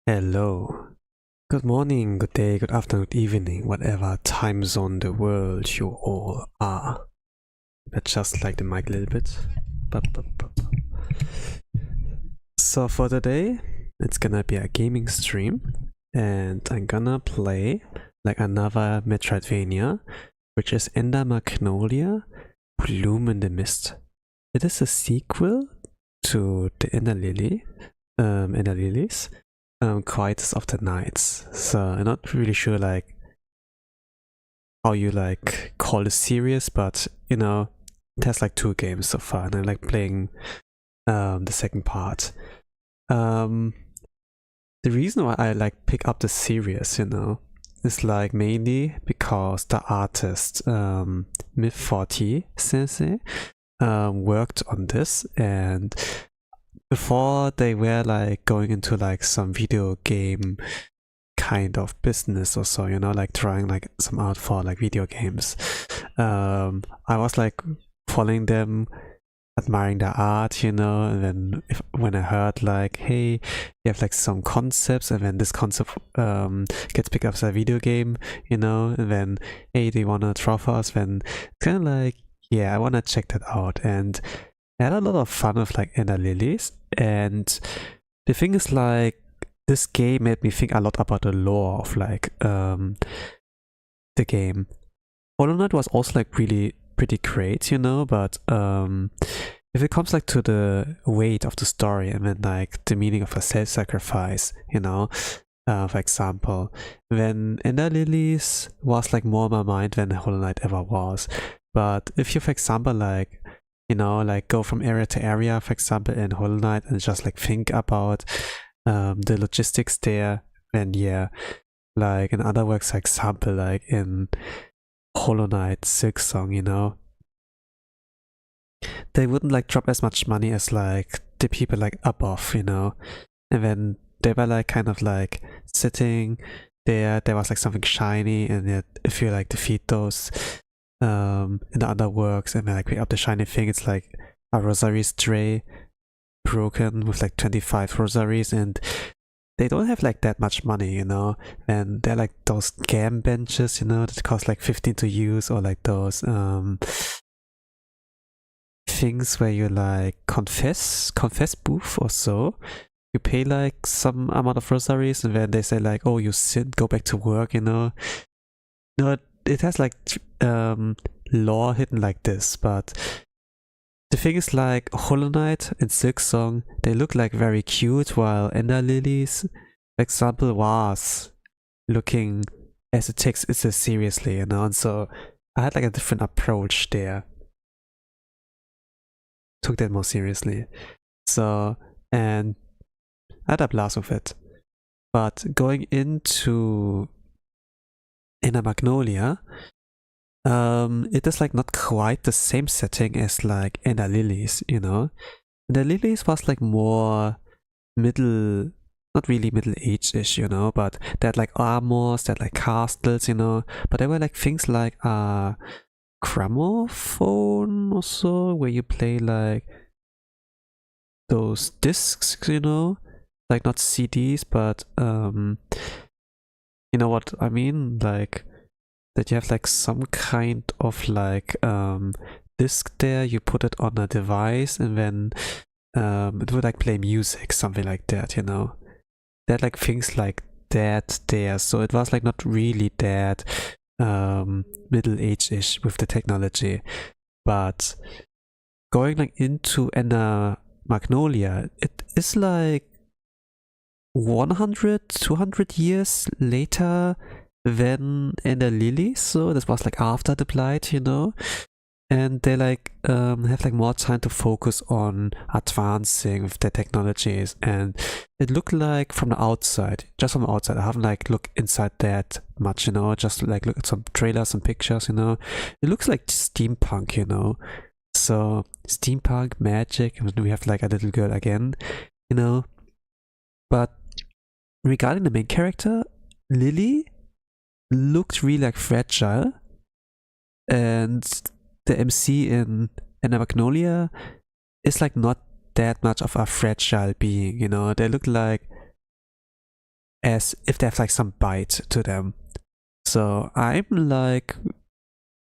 Hello. Good morning, good day, good afternoon, good evening, whatever time zone the world you all are. Let's just like the mic a little bit. So for today, it's gonna be a gaming stream, and I'm gonna play like another Metroidvania, which is Ender Magnolia, Bloom in the Mist. It is a sequel to the Ender Lilies, Quietus of the Nights. So I'm not really sure like how you like call the series, but you know, it has like 2 games so far, and I like playing the second part. The reason why I like pick up the series, is like mainly because the artist Myth40 Sensei worked on this, and before they were like going into like some video game kind of business or so, like trying like some art for like video games. I was like following them, admiring their art, and then when I heard like, hey, you have like some concepts, and then this concept gets picked up as a video game, and then, hey, do you want to draw for us? Then it's kind of like, yeah, I want to check that out. And I had a lot of fun with like Ender Lilies, and the thing is like this game made me think a lot about the lore of like the game. Hollow Knight was also like really pretty great, but if it comes like to the weight of the story and then like the meaning of a self-sacrifice, for example, then Ender Lilies was like more in my mind than Hollow Knight ever was. But if you, for example, like like go from area to area, for example, in Hollow Knight, and just like think about the logistics there, then yeah, like in other works, for example, like in Hollow Knight Silksong, they wouldn't like drop as much money as like the people like above, and then they were like kind of like sitting there was like something shiny, and yet if you like defeat those in the other works and then like pick up the shiny thing, it's like a rosary tray broken with like 25 rosaries, and they don't have like that much money, and they're like those gam benches, that cost like 15 to use, or like those things where you like confess booth or so. You pay like some amount of rosaries, and then they say like, oh, you sinned, go back to work, no, it has like lore hidden like this. But the thing is like Hollow Knight and Silksong, they look like very cute, while Ender Lilies, for example, was looking as it takes itself seriously, and so I had like a different approach there. Took that more seriously. So, and I had a blast with it. But going into Ender Magnolia, it is like not quite the same setting as like Ender Lilies, Ender Lilies was like more middle, not really middle age-ish, but they had like armors, they had like castles, but there were like things like gramophone or so, where you play like those discs, like not CDs, but you know what I mean, like that you have like some kind of like disc there, you put it on a device, and then it would like play music, something like that, They had like things like that there, so it was like not really that middle age-ish with the technology. But going like into Ender Magnolia, it is like 100, 200 years later than Ender Lilies, so this was like after the Blight, and they like have like more time to focus on advancing with their technologies. And it looked like from the outside, just from the outside, I haven't like looked inside that much, just like look at some trailers and pictures, it looks like steampunk, so steampunk magic, and we have like a little girl again, but regarding the main character, Lily looked really like fragile, and the MC in Ender Magnolia is like not that much of a fragile being, They look like as if they have like some bite to them. So I'm like,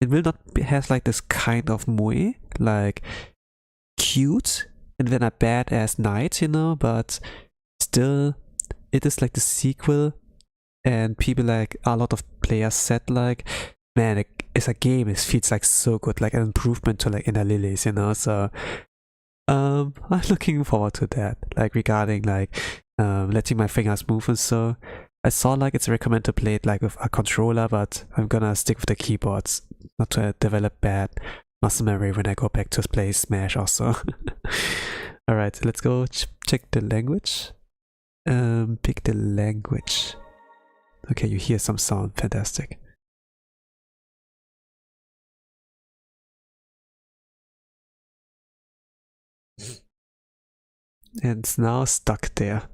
it will not be, has like this kind of moe, like cute and then a badass knight, you know, but still it is like the sequel, and people like, a lot of players said like, man, it's a game, it feels like so good, like an improvement to like Ender Lilies, you know. So I'm looking forward to that, like regarding like letting my fingers move and so. I saw like it's recommended to play it like with a controller, but I'm gonna stick with the keyboards, not to develop bad muscle memory when I go back to play Smash also. Alright, let's go check the language. Pick the language. Okay, you hear some sound, fantastic. And it's now stuck there.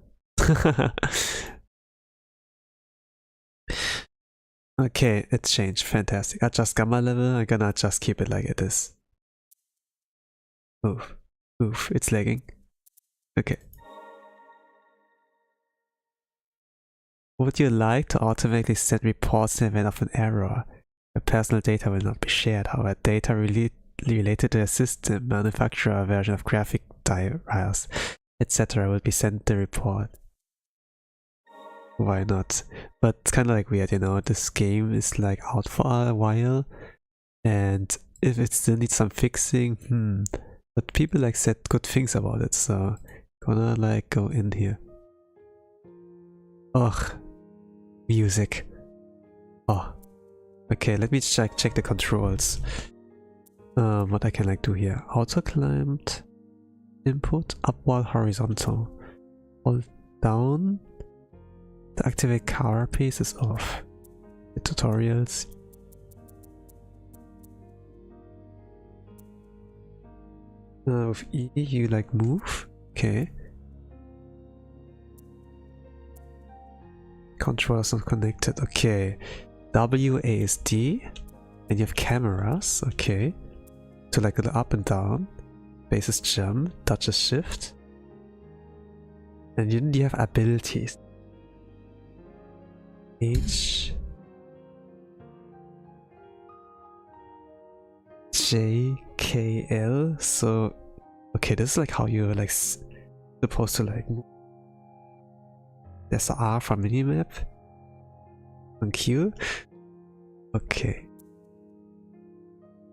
Okay, it changed, fantastic. Adjust gamma level, I'm gonna just keep it like it is. Oof, oof, it's lagging. Okay. Would you like to automatically send reports in the event of an error? Your personal data will not be shared, however, data related to a system, manufacturer, version of graphic drivers, etc. will be sent the report. Why not? But it's kind of like weird, you know, this game is like out for a while, and if it still needs some fixing, but people like said good things about it, so gonna like go in here. Ugh, music. Oh, okay, let me check the controls. What I can like do here. Auto climbed, input, upward, horizontal. Hold down. The activate carapace is off. The tutorials. With E you like move. Okay. Controls not connected. Okay. WASD. And you have cameras. Okay. To like go up and down. Base is jump. Touch is shift. And you have abilities. H J K L. So okay, this is like how you're like supposed to like move. There's the R for minimap on Q. Okay,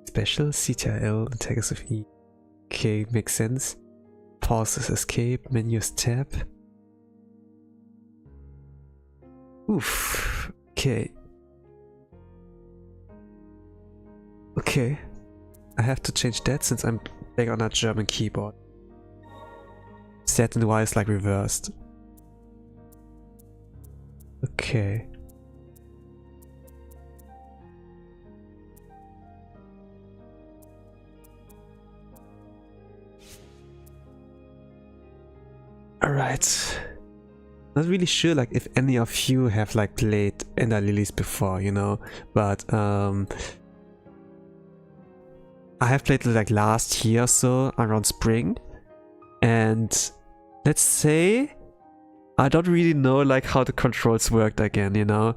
special CTRL, attack is with E. Okay, makes sense. Pause is escape, menu is tab. Oof. Okay. Okay. I have to change that since I'm back on a German keyboard. Z and Y is like reversed. Okay. Alright. Not really sure like if any of you have like played Ender Lilies before, you know, but I have played it like last year or so, around spring, and let's say I don't really know like how the controls worked again, you know.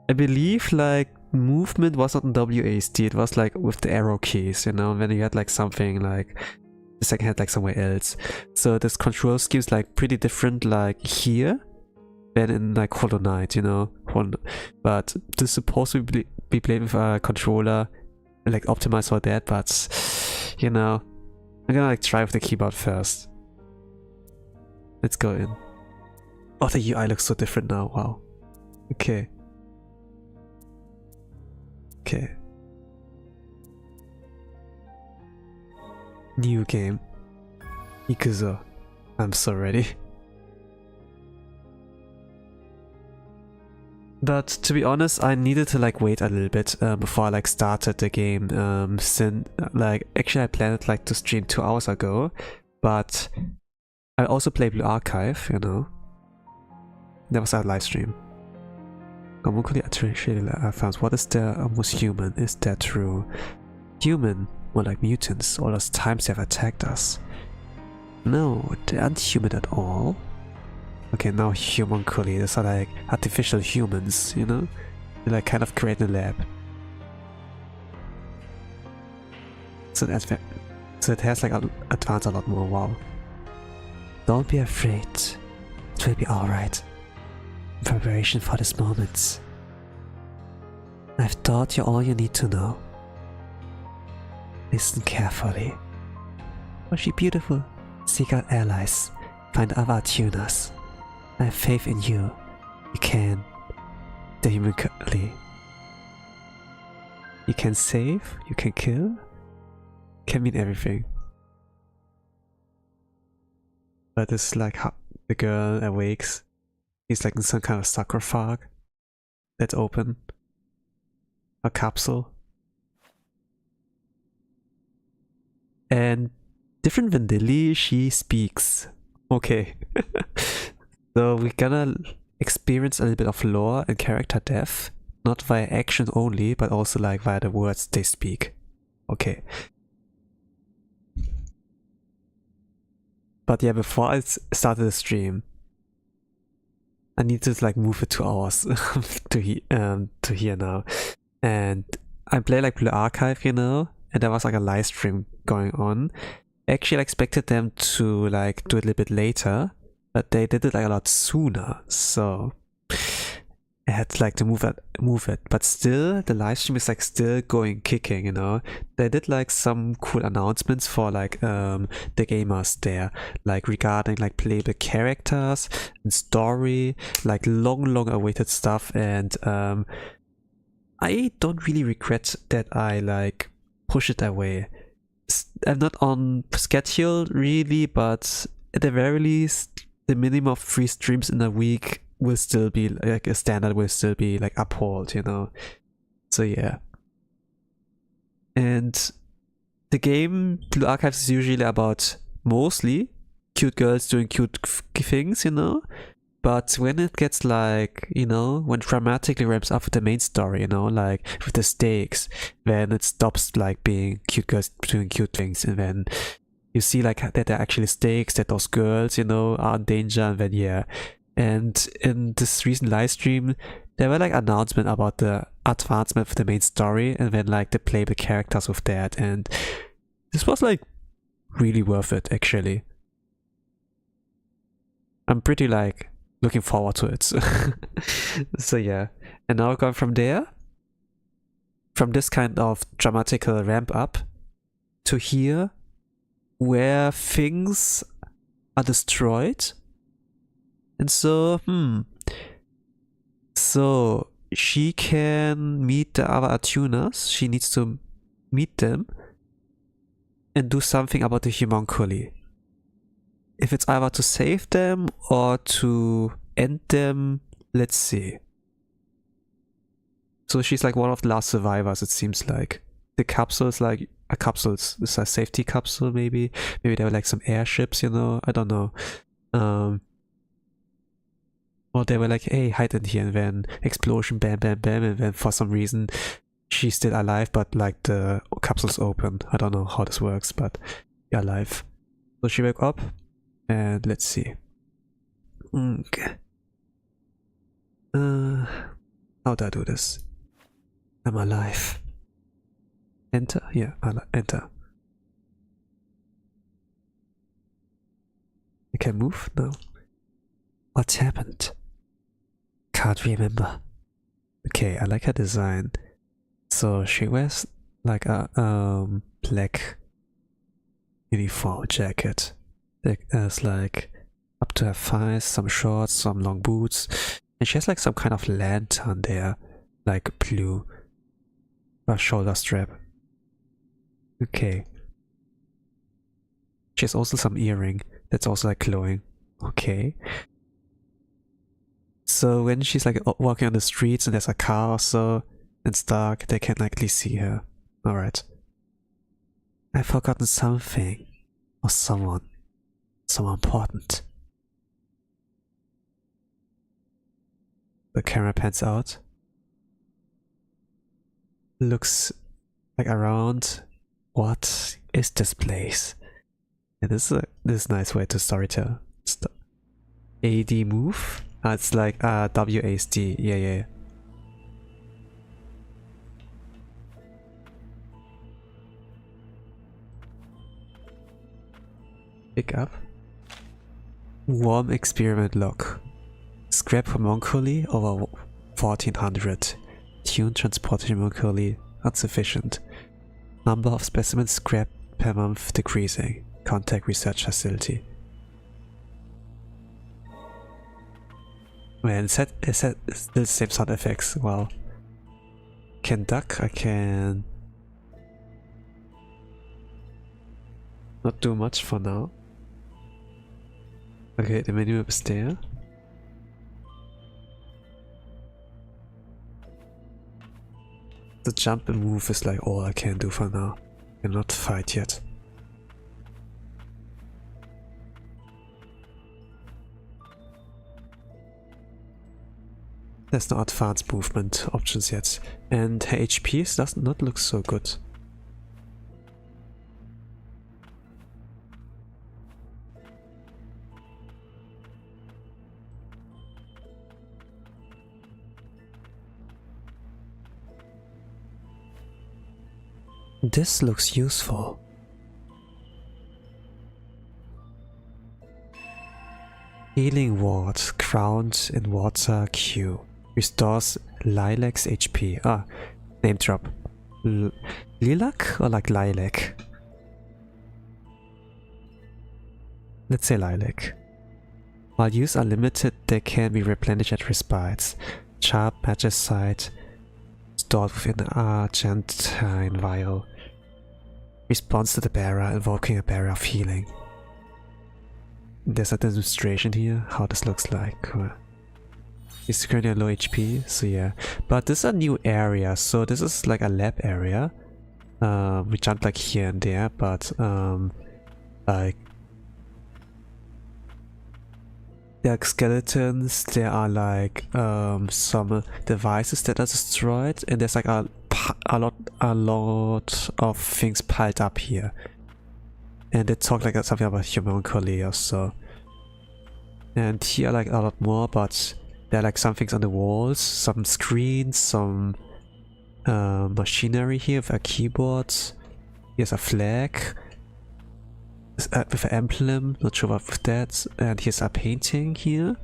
I believe like movement was not in WASD, it was like with the arrow keys, you know, when you had like something like the second hand like somewhere else. So this control scheme is like pretty different like here than in like Hollow Knight, you know. But this is supposed to be played with a controller like optimized for that, but you know, I'm gonna like try with the keyboard first. Let's go in. Oh, the UI looks so different now, wow. Okay. Okay. New game. Ikuzo. I'm so ready. But to be honest, I needed to like wait a little bit before I like started the game. Since like actually I planned like to stream 2 hours ago, but I also play Blue Archive, you know. That was our live stream. What is the most human? Is that true? Human, more like mutants. All those times they have attacked us. No, they aren't human at all. Okay, now humanculi. These are like artificial humans, you know? They like kind of create a lab. So it has like advanced a lot more. Wow. Don't be afraid. It will be alright. In preparation for this moment, I've taught you all you need to know. Listen carefully. Was she beautiful? Seek out allies. Find other tuners. I have faith in you. You can. The humanculi. You can save. You can kill. Can mean everything. But it's like how the girl awakes. He's like in some kind of sarcophagus that's open. A capsule. And different than Lily, she speaks. Okay. So we're gonna experience a little bit of lore and character depth. Not via action only, but also like via the words they speak. Okay. But yeah, before I started the stream, I need to like move it 2 hours to here now. And I play like Blue Archive, you know, and there was like a live stream going on. Actually, I expected them to like do it a little bit later, but they did it like a lot sooner, so I had to like to move it. But still, the live stream is like still going kicking, you know. They did like some cool announcements for like the gamers there, like regarding like playable characters and story, like long awaited stuff. And I don't really regret that I like push it away. I'm not on schedule really, but at the very least, the minimum of 3 streams in a week will still be like a standard, will still be like upheld, you know. So yeah. And the game Blue Archives is usually about mostly cute girls doing cute things, you know. But when it gets like, you know, when dramatically ramps up with the main story, you know, like with the stakes, then it stops like being cute girls doing cute things, and then you see like that there are actually stakes, that those girls, you know, are in danger, and then yeah. And in this recent live stream, there were like announcements about the advancement of the main story, and then like the playable characters with that, and this was like really worth it actually. I'm pretty like looking forward to it. So yeah, and now going from there, from this kind of dramatical ramp up to here, where things are destroyed. And so, so she can meet the other tuners. She needs to meet them and do something about the humanculi. If it's either to save them or to end them, let's see. So she's like one of the last survivors, it seems like. The capsule is like a capsule, it's a safety capsule maybe. Maybe there were like some airships, you know, I don't know. Or they were like, hey, hide in here, and then explosion, bam, bam, bam, and then for some reason she's still alive, but like the capsule's open. I don't know how this works, but you're alive. So she woke up, and let's see. Okay. How do I do this? I'm alive. Enter? Yeah, enter. I can move now. What happened? Can't remember. Okay, I like her design. So she wears like a black uniform jacket. There's like up to her thighs, some shorts, some long boots, and she has like some kind of lantern there, like blue, a shoulder strap. Okay. She has also some earring that's also like glowing. Okay. So when she's like walking on the streets and there's a car or so, and it's dark, they can't likely see her. Alright. I've forgotten something. Or someone. Someone important. The camera pans out. Looks like around. What is this place? And this is a nice way to storytell. AD move? It's like WASD. Yeah, yeah. Pick up. Warm experiment log. Scrap homunculi over 1400. Tune transported homunculi insufficient. Number of specimens scrapped per month decreasing. Contact research facility. Man, it's still the same sound effects. Wow. Can duck, I can not do much for now. Okay, the menu is there. The jump and move is like all I can do for now. I cannot fight yet. There's no advanced movement options yet. And her HP does not look so good. This looks useful. Healing ward, ground in water Q. Restores Lilac's HP. Ah, name drop. Lilac or like lilac? Let's say lilac. While use are limited, they can be replenished at respites. Sharp magicite stored within an Argentine vial. Responds to the bearer, invoking a barrier of healing. There's a demonstration here, how this looks like. He's currently at low HP, so yeah. But this is a new area, so this is like a lab area. We jumped like here and there, but like there are skeletons, there are like some devices that are destroyed, and there's like a lot of things piled up here. And they talk like something about homunculi or so. And here like a lot more, but there are like some things on the walls, some screens, some machinery here with a keyboard. Here's a flag with an emblem, not sure what with that. And here's a painting here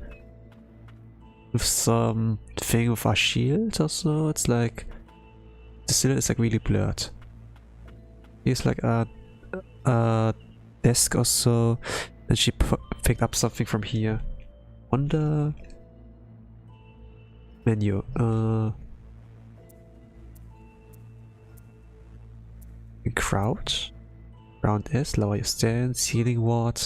with some thing with a shield or so. It's like the silhouette is like really blurred. Here's like a desk or so, and she picked up something from here. Wonder menu. Crouch. Round S, lower your stance, healing ward.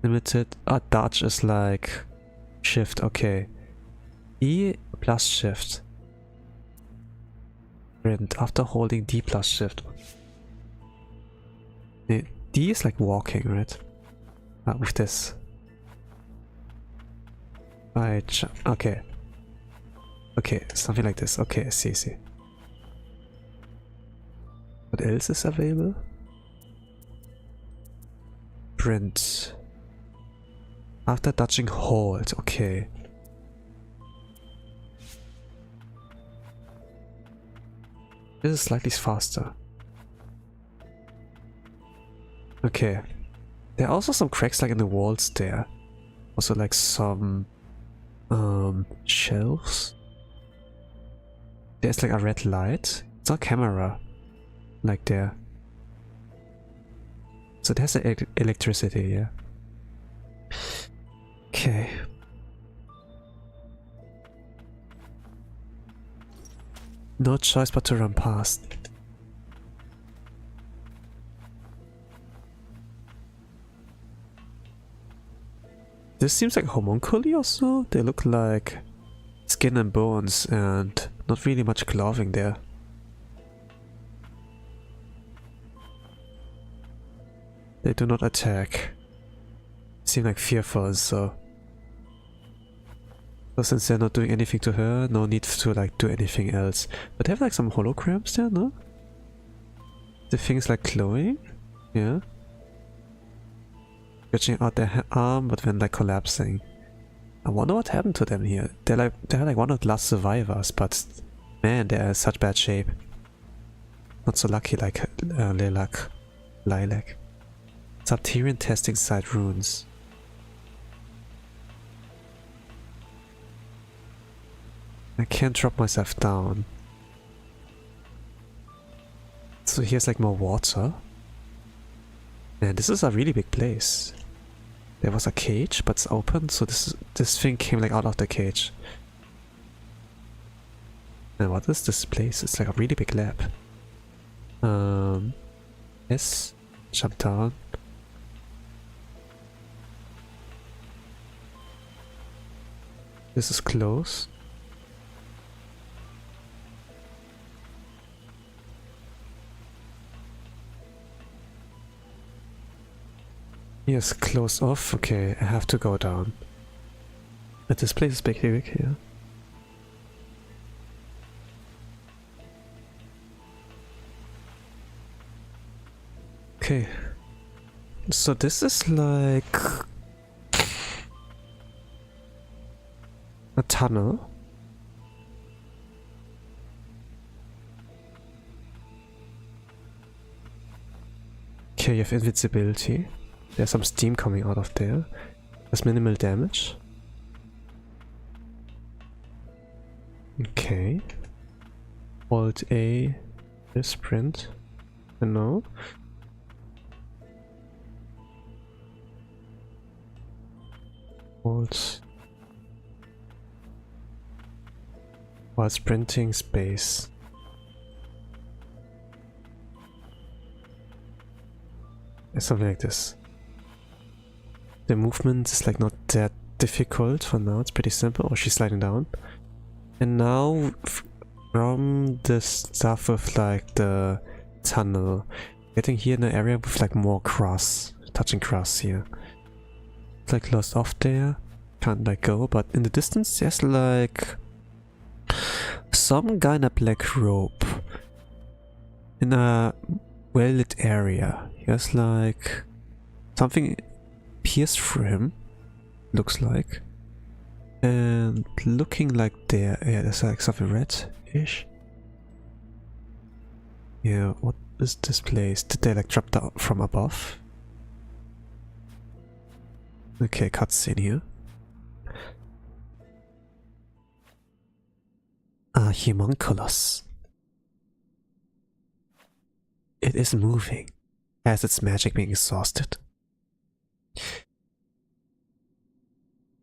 Limited. Dodge is like shift, okay. E plus shift. Sprint after holding D plus shift. D is like walking, right? With this. Okay. Okay, something like this. Okay, I see. What else is available? Sprint. After dodging hold, okay. This is slightly faster. Okay. There are also some cracks like in the walls there. Also like some shelves. There's like a red light. It's not a camera. Like there. So there's the electricity, yeah. Okay. No choice but to run past. This seems like homunculi or so. They look like skin and bones and not really much clothing there. They do not attack. Seem like fearful, so since they're not doing anything to her, no need to like do anything else. But they have like some holograms there, no? The things like glowing? Yeah. stretching out their arm, but then like collapsing. I wonder what happened to them here. They're like one of the last survivors, but man, they're in such bad shape. Not so lucky like Lilac. Subterranean testing site ruins. I can't drop myself down. So here's like more water. And this is a really big place. There was a cage, but it's open, so this thing came like out of the cage. And what is this place? It's like a really big lab. Yes. Jump down. This is close. Yes, closed off. Okay, I have to go down. But this place is big here. Okay. So this is like a tunnel. Okay, you have invincibility. There's some steam coming out of there. There's minimal damage. Okay. Alt A is sprint. No. Alt. While sprinting space. Something like this. The movement is like not that difficult for now, it's pretty simple. Oh, she's sliding down. And now from the stuff with like the tunnel, getting here in an area with like more grass, touching grass here. It's like lost off there, can't like go, but in the distance there's like some guy in a black robe in a well-lit area. He has like something pierced through him, looks like, and looking like there, yeah, there's like something red-ish. Yeah, what is this place? Did they like drop down from above? Okay, cutscene here. A homunculus. It is moving, as its magic being exhausted.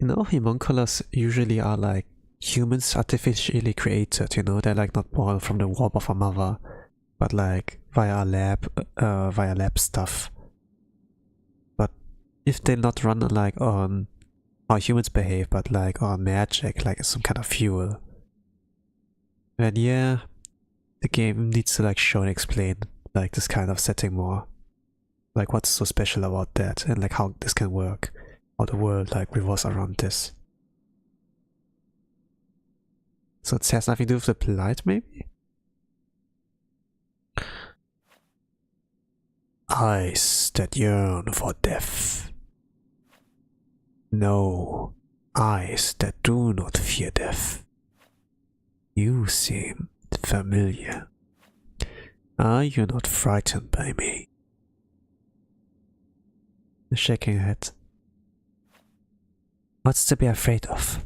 You know, homunculus usually are like humans artificially created, you know, they're like not born from the womb of a mother, but like via lab stuff. But if they not run like on how humans behave, but like on magic, like some kind of fuel, then yeah, the game needs to like show and explain like this kind of setting more. Like what's so special about that, and like how this can work, how the world like revolves around this. So it has nothing to do with the plight, maybe? Eyes that yearn for death. No, eyes that do not fear death. You seem familiar. Are you not frightened by me? Shaking her head. What's to be afraid of?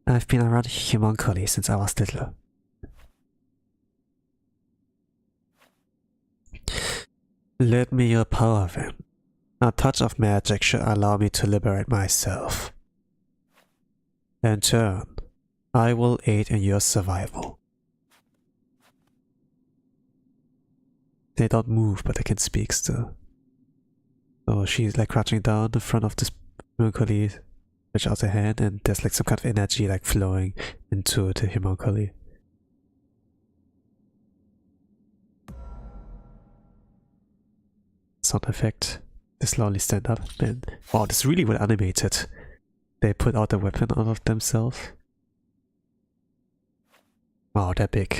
I've been around homunculi since I was little. Let me your power then. A touch of magic should allow me to liberate myself. In turn, I will aid in your survival. They don't move, but they can speak still. So she's like crouching down in front of this homunculi, stretch out her hand, and there's like some kind of energy like flowing into the homunculi. Sound effect. They slowly stand up, and wow, this is really well animated. They put out the weapon out of themselves. Wow, they're big.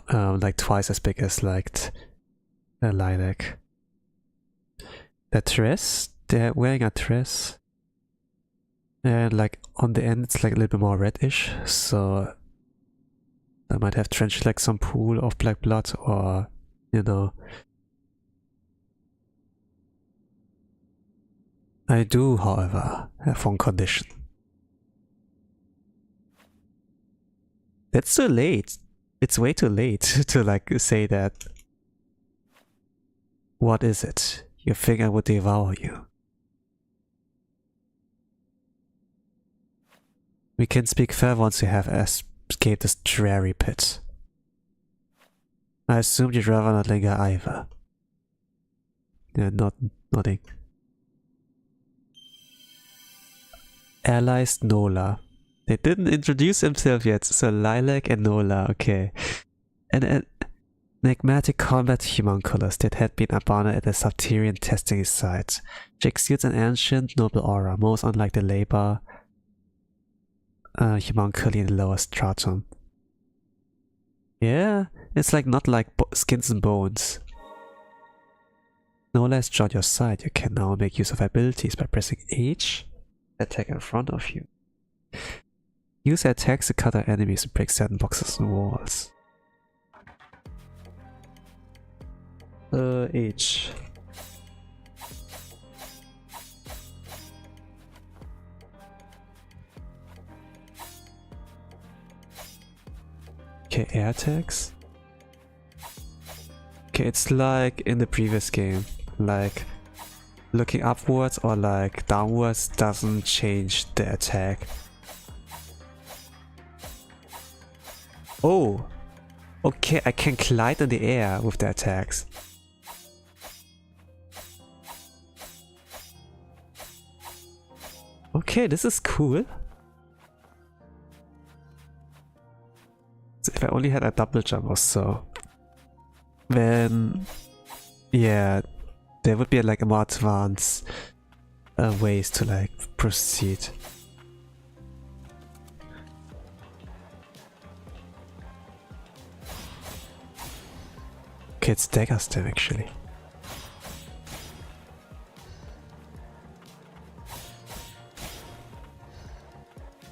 Like twice as big as like a lilac. the dress. They're wearing a dress. And like on the end it's like a little bit more reddish, so I might have drenched like some pool of black blood, or you know. I do, however, have one condition. That's too late. It's way too late to like say that. What is it? You think I would devour you? We can speak further once you have escaped this dreary pit. I assumed you'd rather not linger either. Yeah, nodding. Allies Nola. They didn't introduce themselves yet, so Lilac and Nola, okay. And enigmatic combat homunculus that had been abandoned at the Subterranean testing site. She exudes an ancient, noble aura, most unlike the labor homunculi in the lower stratum. Yeah, it's like not like skins and bones. Nola has joined your side. You can now make use of abilities by pressing H. Attack in front of you. Use attacks to cut out enemies and break certain boxes and walls. H. Okay, air attacks. Okay, it's like in the previous game, like looking upwards or like downwards doesn't change the attack. Oh, okay, I can glide in the air with the attacks. Okay, this is cool. So if I only had a double jump or so, then yeah, there would be like a more advanced ways to like proceed. Okay, it's dagger stem actually.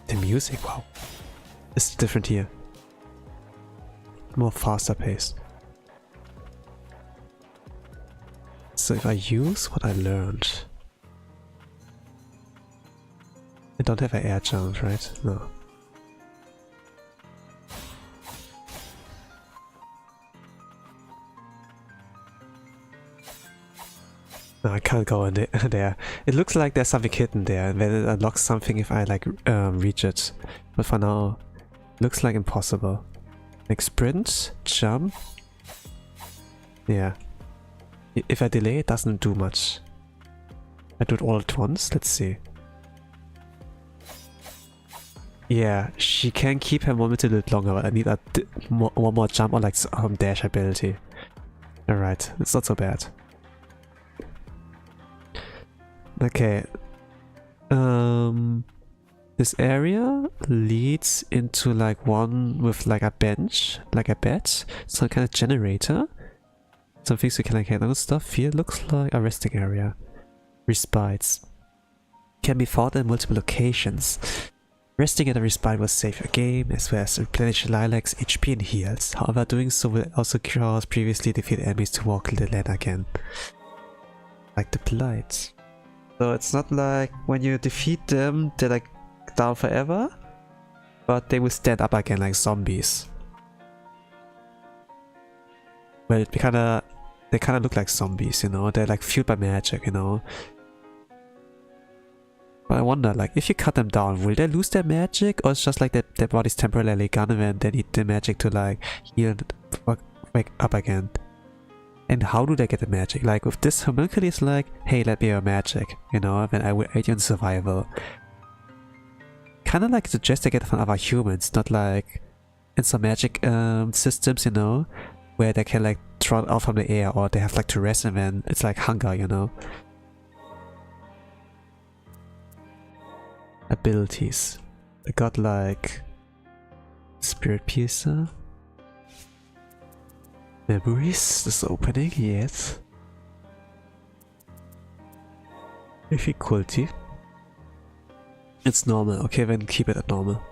The music, wow. It's different here. More faster paced. So if I use what I learned... I don't have an air jump, right? No. No, I can't go in there. It looks like there's something hidden there, and then it unlocks something if I like reach it. But for now, looks like impossible. Like sprint, jump. Yeah. If I delay, it doesn't do much. I do it all at once. Let's see. Yeah, she can keep her moment a little longer, but I need one more jump or like dash ability. Alright, it's not so bad. Okay. This area leads into like one with like a bench, like a bed, some kind of generator. Some things you can like handle stuff. Here looks like a resting area. Respites. Can be found in multiple locations. Resting at a respite will save your game, as well as replenish Lilac's HP and heals. However, doing so will also cause previously defeated enemies to walk the land again. Like the Blight. So it's not like when you defeat them, they're like down forever, but they will stand up again like zombies. Well, they kind of look like zombies, you know. They're like fueled by magic, you know. But I wonder, like, if you cut them down, will they lose their magic, or it's just like their body's temporarily gone and they need the magic to like heal and wake up again? And how do they get the magic? Like with this homunculus, it's like, hey, let me have magic, you know, then I will aid you in survival. Kind of like suggest they get it from other humans, not like in some magic systems, you know, where they can like throw it out from the air, or they have like to rest and then it's like hunger, you know. Abilities. I got like Spirit Piercer. Memories, this opening, yes. Difficulty. It's normal. Okay, then keep it at normal.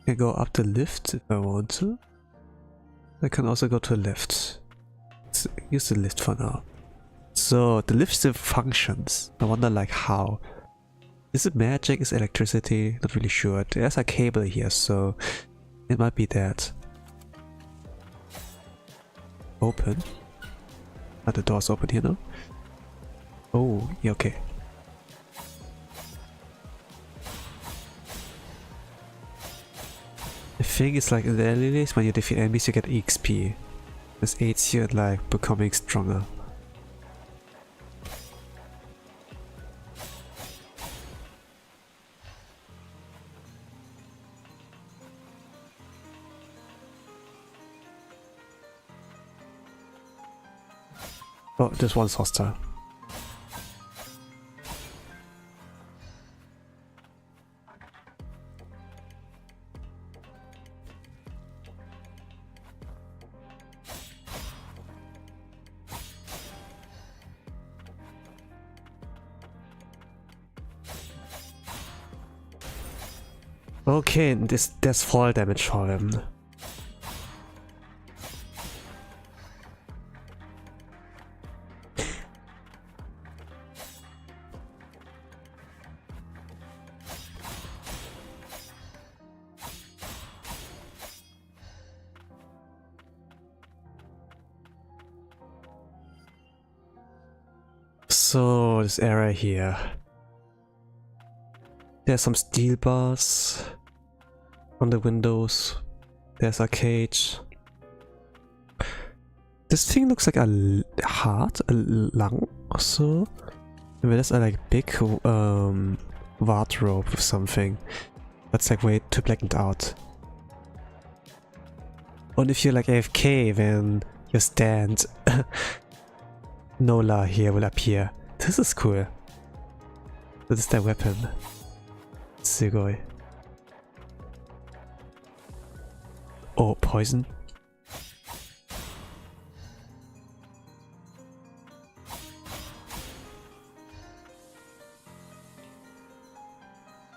I can go up the lift if I want to. I can also go to the lift. Let's use the lift for now. So the lift still functions. I wonder like how. Is it magic? Is it electricity? Not really sure. There's a cable here, so it might be that. Open. Are the doors open here now? Oh, yeah, okay. The thing is like in the Ender Lilies, when you defeat enemies you get EXP. This aids you at like becoming stronger. Oh, this one's hostile. Okay, there's fall damage for him. So, this area here. There's some steel bars on the windows. There's a cage. This thing looks like a heart, a lung or so. And there's a like big wardrobe with something. That's like way too blackened out. And if you're like AFK, then you stand. Nola here will appear. This is cool. This is their weapon. Sugoi. Oh, poison.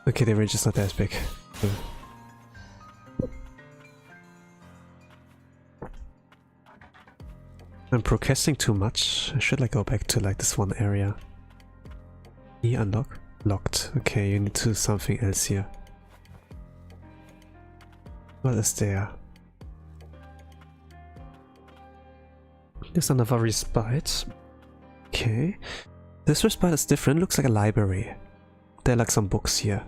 Okay, the range is not as big. I'm procrastinating too much. I should like go back to like this one area. E unlock? Locked. Okay, you need to do something else here. What is there? There's another respite. Okay. This respite is different. Looks like a library. There are like some books here.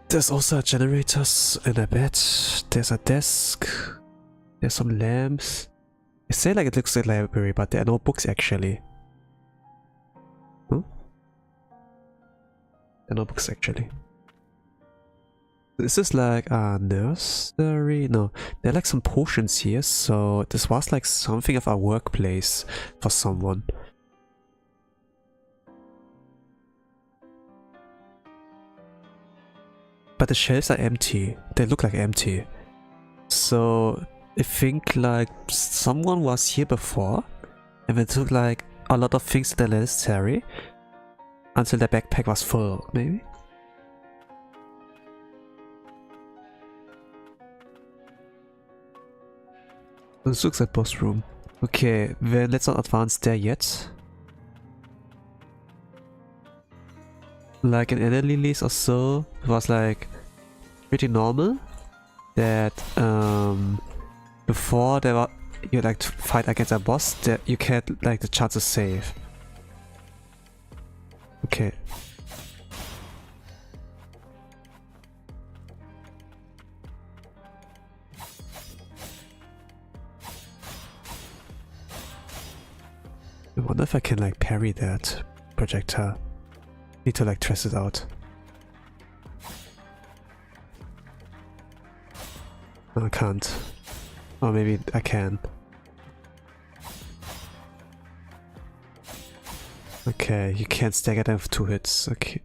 There's also generators in a bed. There's a desk. There's some lamps. I say like it looks like a library, but there are no books actually. Huh? There are no books actually. This is like a nursery. No, there are like some potions here. So this was like something of a workplace for someone. But the shelves are empty. They look like empty. So I think like someone was here before and they took like a lot of things that are necessary until their backpack was full, maybe? This looks like boss room. Okay, then let's not advance there yet. Like in Ender Lilies or so, it was like pretty normal that before there were you like to fight against a boss that you get like the chance to save. Okay. I wonder if I can like parry that projectile. Need to like test it out. No, I can't. Or maybe I can. Okay, you can't stagger them with 2 hits. Okay.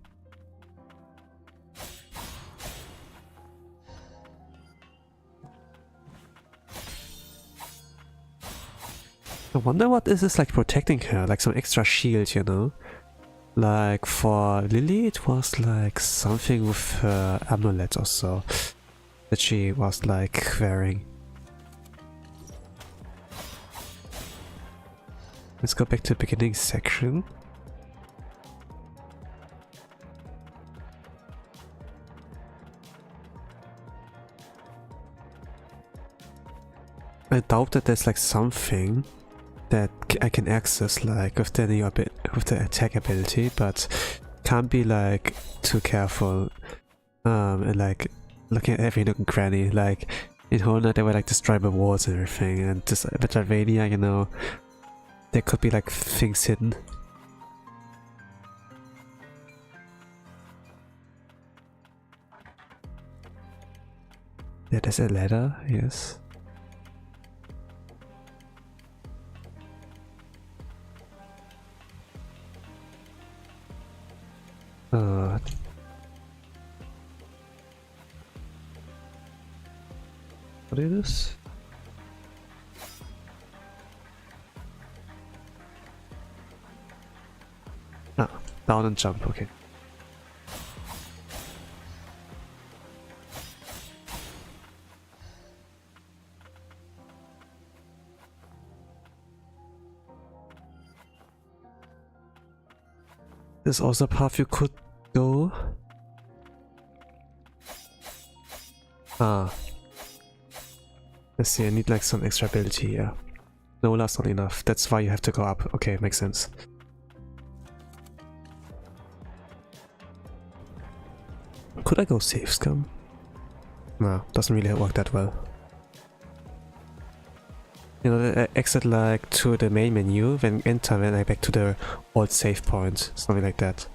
I wonder what this is like protecting her, like some extra shield, you know? Like for Lily it was like something with her amulet or so that she was like wearing. Let's go back to the beginning section. I doubt that there's like something that I can access like with the attack ability, but can't be like too careful and like looking at every nook and cranny. Like in Hollow Knight they were like destroyable walls and everything, and this Metroidvania, you know, there could be like things hidden. Yeah, there's a ladder, yes. What is this? Ah, down and jump, okay. There's also a path you could go. Ah. Let's see, I need like some extra ability here. No, that's not enough. That's why you have to go up. Okay, makes sense. Could I go save scum? No, doesn't really work that well. You know, exit like to the main menu, then enter, then I back to the old save point, something like that.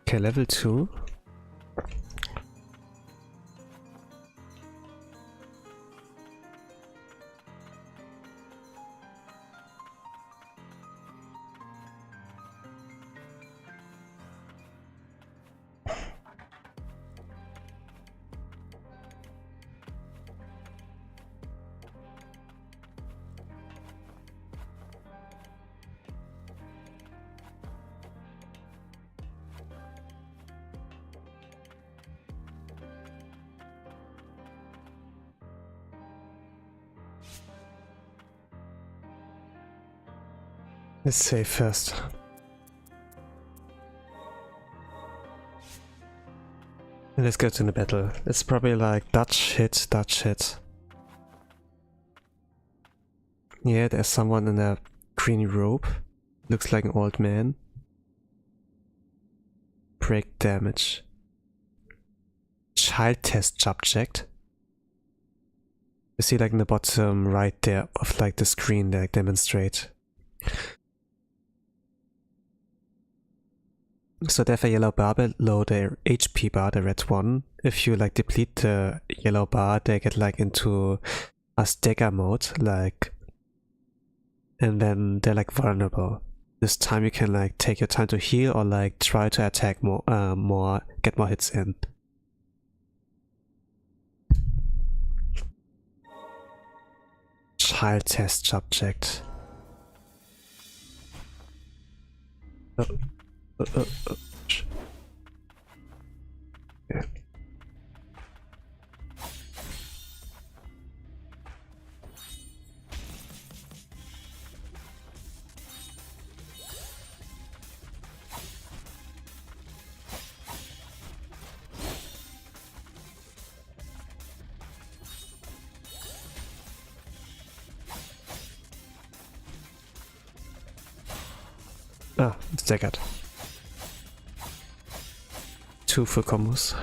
Okay, level 2. Let's save first. And let's go to the battle. It's probably like dodge hit, dodge hit. Yeah, there's someone in a green robe. Looks like an old man. Break damage. Child test subject. You see like in the bottom right there of like the screen they like demonstrate. So there's a yellow bar below the HP bar, the red one. If you like deplete the yellow bar, they get like into a stagger mode, like, and then they're like vulnerable. This time you can like take your time to heal or like try to attack more, get more hits in. Child test subject. Yeah. Ah, staggered. 2 full combos.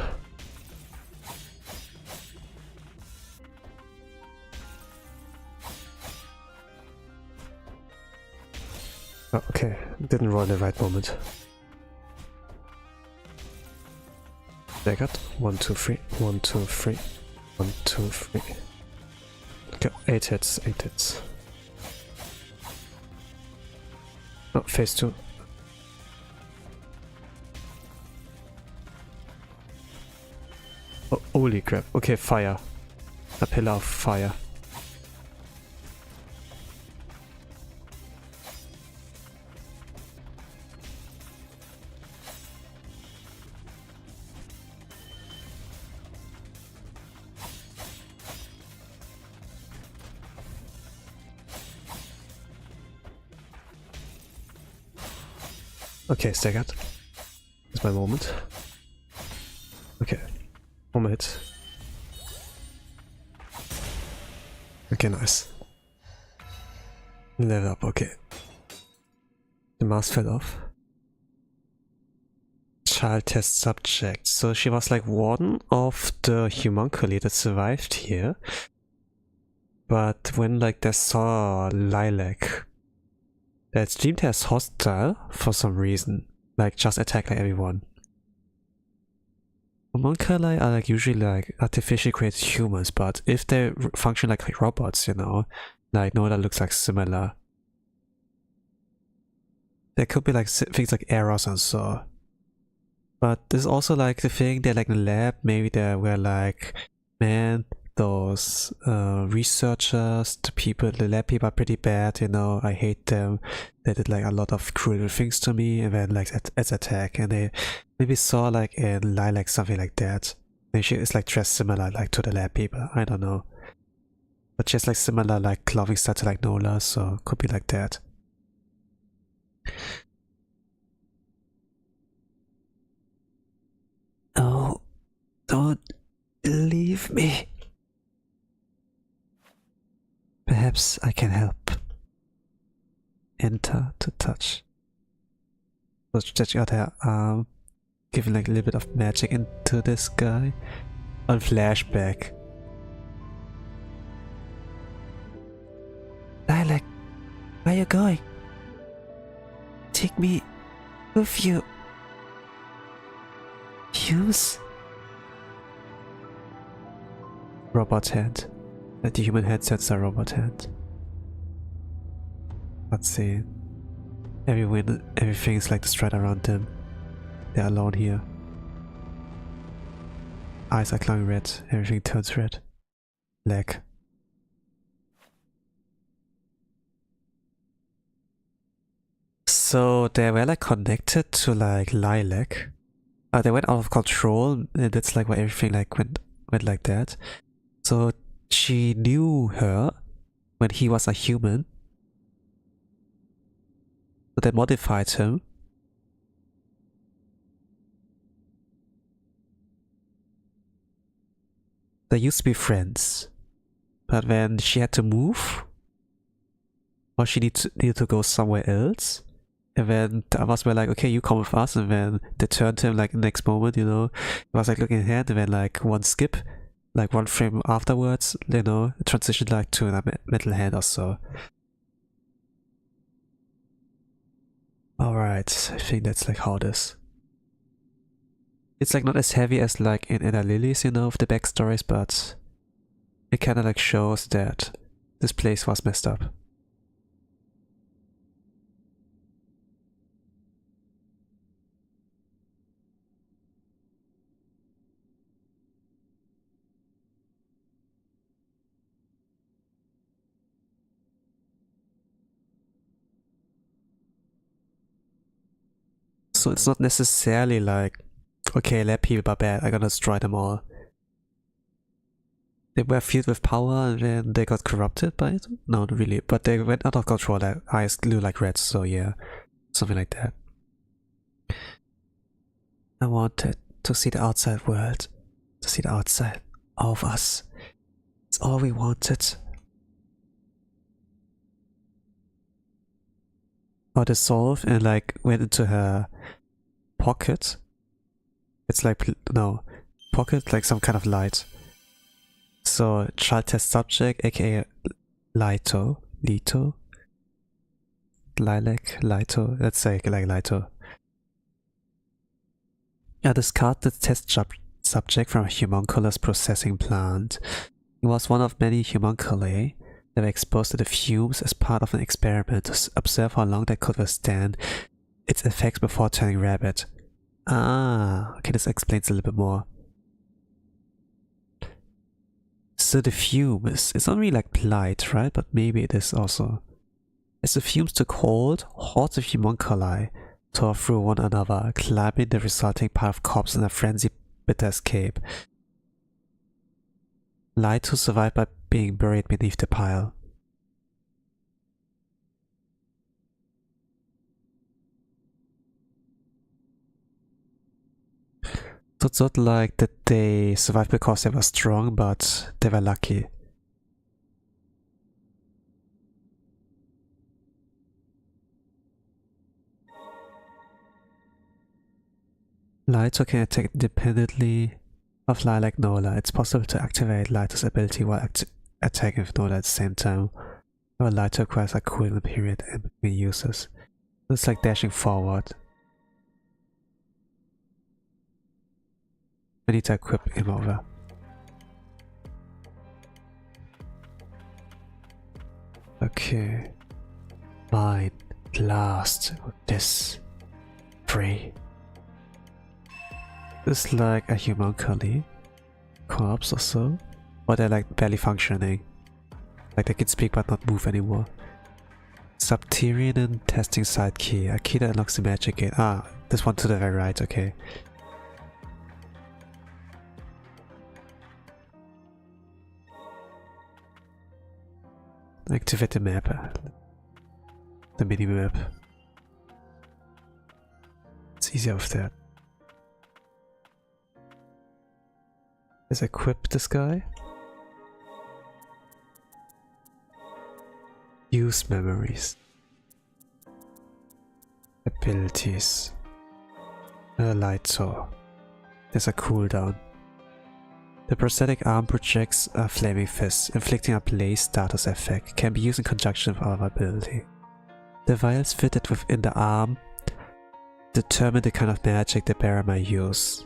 Oh, okay, didn't roll in the right moment. Staggered. 1, 2, 3. 1, 2, 3. 1, 2, 3. Okay, 8 hits, 8 hits. Oh, phase 2. Holy crap. Okay, fire. A pillar of fire. Okay, staggered. That's my moment. Okay. One more hit. Okay, nice. Level up, okay. The mask fell off. Child test subject. So she was like one of the homunculi that survived here. But when like they saw Lilac, that deemed as hostile for some reason. Like just attack like everyone. Homunculi are like usually like artificially created humans, but if they function like robots, you know, like no that looks like similar. There could be like things like errors and so. But there's also like the thing that like in the lab, maybe there were like, man, those researchers, the lab people are pretty bad, you know, I hate them. They did like a lot of cruel things to me, and then like as attack, and they maybe saw like in Lilac something like that. Maybe she is like dressed similar like to the lab people, I don't know. But just like similar like clothing style to like Nola, so could be like that. Oh, don't leave me. Perhaps I can help. Enter to touch. So stretching out her arm, giving like a little bit of magic into this guy. On flashback. Lilac, where are you going? Take me with you. Use robot hand. The human headset's a robot hand. Let's see. Everything is like destroyed around them. They're alone here. Eyes are glowing red. Everything turns red. Leg. So they were like connected to like Lilac. They went out of control, and that's like why everything like went like that. So she knew her when he was a human. So they modified him. They used to be friends. But when she had to move, or she needed to go somewhere else, and then the others were like, okay, you come with us, and then they turned to him like the next moment, you know. It was like looking ahead, and then like one skip, like one frame afterwards, you know, it transitioned like to a metal hand or so. Alright, I think that's like how it is. It's like not as heavy as like in Ender Lilies, you know, of the backstories, but it kinda like shows that this place was messed up. So it's not necessarily like, okay, lab people are bad, I'm gonna destroy them all. They were filled with power and then they got corrupted by it? No, not really, but they went out of control, like eyes glue like reds, so yeah, something like that. I wanted to see the outside world, to see the outside of us. It's all we wanted. Or dissolve and like went into her pocket. It's like, no, pocket like some kind of light. So child test subject, aka Lito, Lilac, Lito, let's say like Lito. Discard the test subject from a homunculus processing plant. He was one of many homunculi that were exposed to the fumes as part of an experiment to observe how long they could withstand its effects before turning rabbit. Ah, okay, this explains a little bit more. So the fumes, it's not really like light, right? But maybe it is also. As the fumes took hold, hordes of homunculi tore through one another, climbing the resulting pile of corpses in a frenzied bitter escape. Light who survived by being buried beneath the pile. So it's not like that they survived because they were strong, but they were lucky. Lighto can attack independently of like Nola. It's possible to activate Lighto's ability while attacking with Nola at the same time. Or Lighto requires a cooldown period in between uses. It's like dashing forward. I need to equip him over. Okay. Mine. Last. With this. Free. This is like a homunculi corpse or so. Or they're like barely functioning. Like they can speak but not move anymore. Subterranean testing site key. A key that unlocks the magic gate. Ah, this one to the very right, okay. Activate the map. The mini map. It's easier with that. Let's equip this guy. Use memories. Abilities. Light saw. There's a cooldown. The prosthetic arm projects a flaming fist, inflicting a blaze status effect. Can be used in conjunction with other ability. The vials fitted within the arm determine the kind of magic the bearer may use.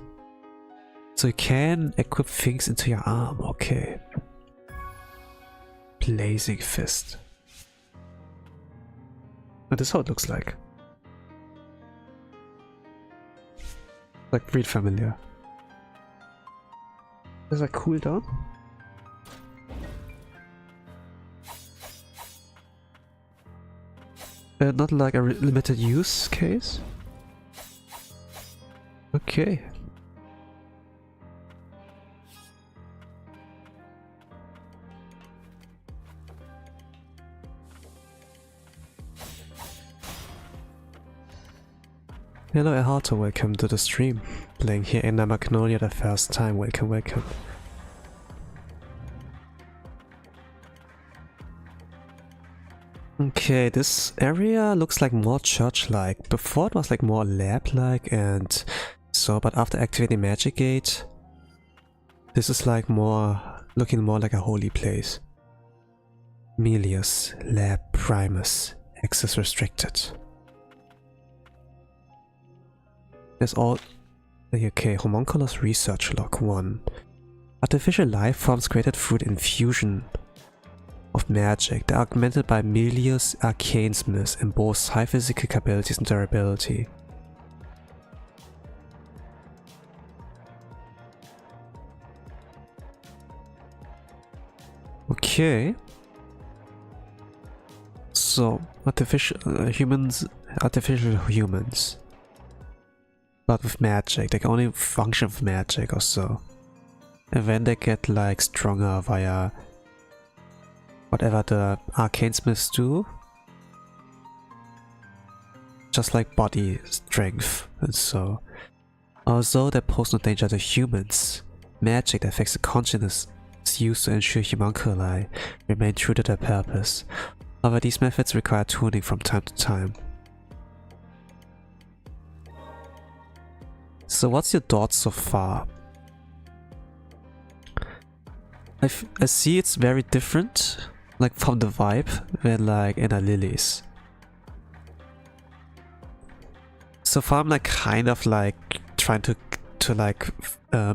So you can equip things into your arm, okay. Blazing fist. Oh, this is how it looks like. Like real familiar. There's a cooldown. Not like a limited use case. Okay. Hello Ehato, welcome to the stream. Playing here in Magnolia the first time, welcome, welcome. Okay, this area looks like more church-like. Before it was like more lab-like and so, but after activating Magic Gate, this is like looking more like a holy place. Melius, Lab Primus, access restricted. There's all... Okay, Homunculus Research Log 1. Artificial life forms created through the infusion of magic. They're augmented by Melius Arcane Smiths and boasts high physical capabilities and durability. Okay. So, artificial humans. But with magic, they can only function with magic or so. And then they get like stronger via whatever the arcane smiths do. Just like body strength and so. Although they pose no danger to humans, magic that affects the consciousness is used to ensure homunculi remain true to their purpose. However, these methods require tuning from time to time. So what's your thoughts so far? I see it's very different, like from the vibe, than like Ender Lilies. So far I'm like kind of like trying to like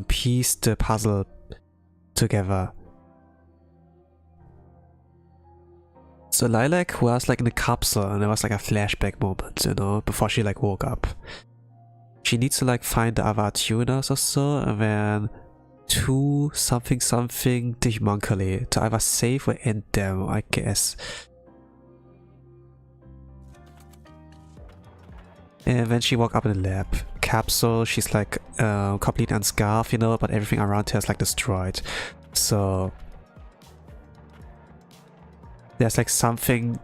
piece the puzzle together. So Lilac was like in a capsule and there was like a flashback moment, you know, before she like woke up. She needs to like find the other tuners or so, and then to something something the homunculi to either save or end them, I guess. And when she woke up in the lab capsule, she's like completely unscarred, you know, but everything around her is like destroyed. So there's like something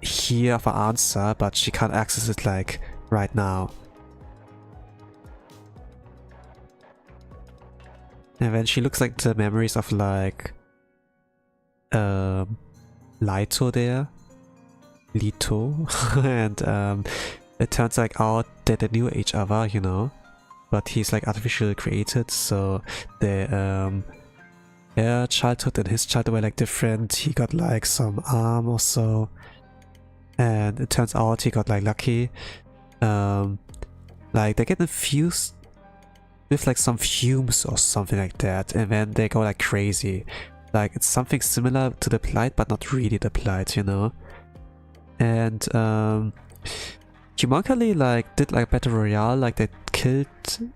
here of an answer, but she can't access it like right now. And then she looks like the memories of like Lito there. Lito. And it turns like out that they knew each other, you know. But he's like artificially created, so their childhood and his childhood were like different. He got like some arm or so. And it turns out he got like lucky. Like they get infused with like some fumes or something like that, and then they go like crazy. Like it's something similar to the Blight, but not really the Blight, you know. And homunculi like did like battle royale, like they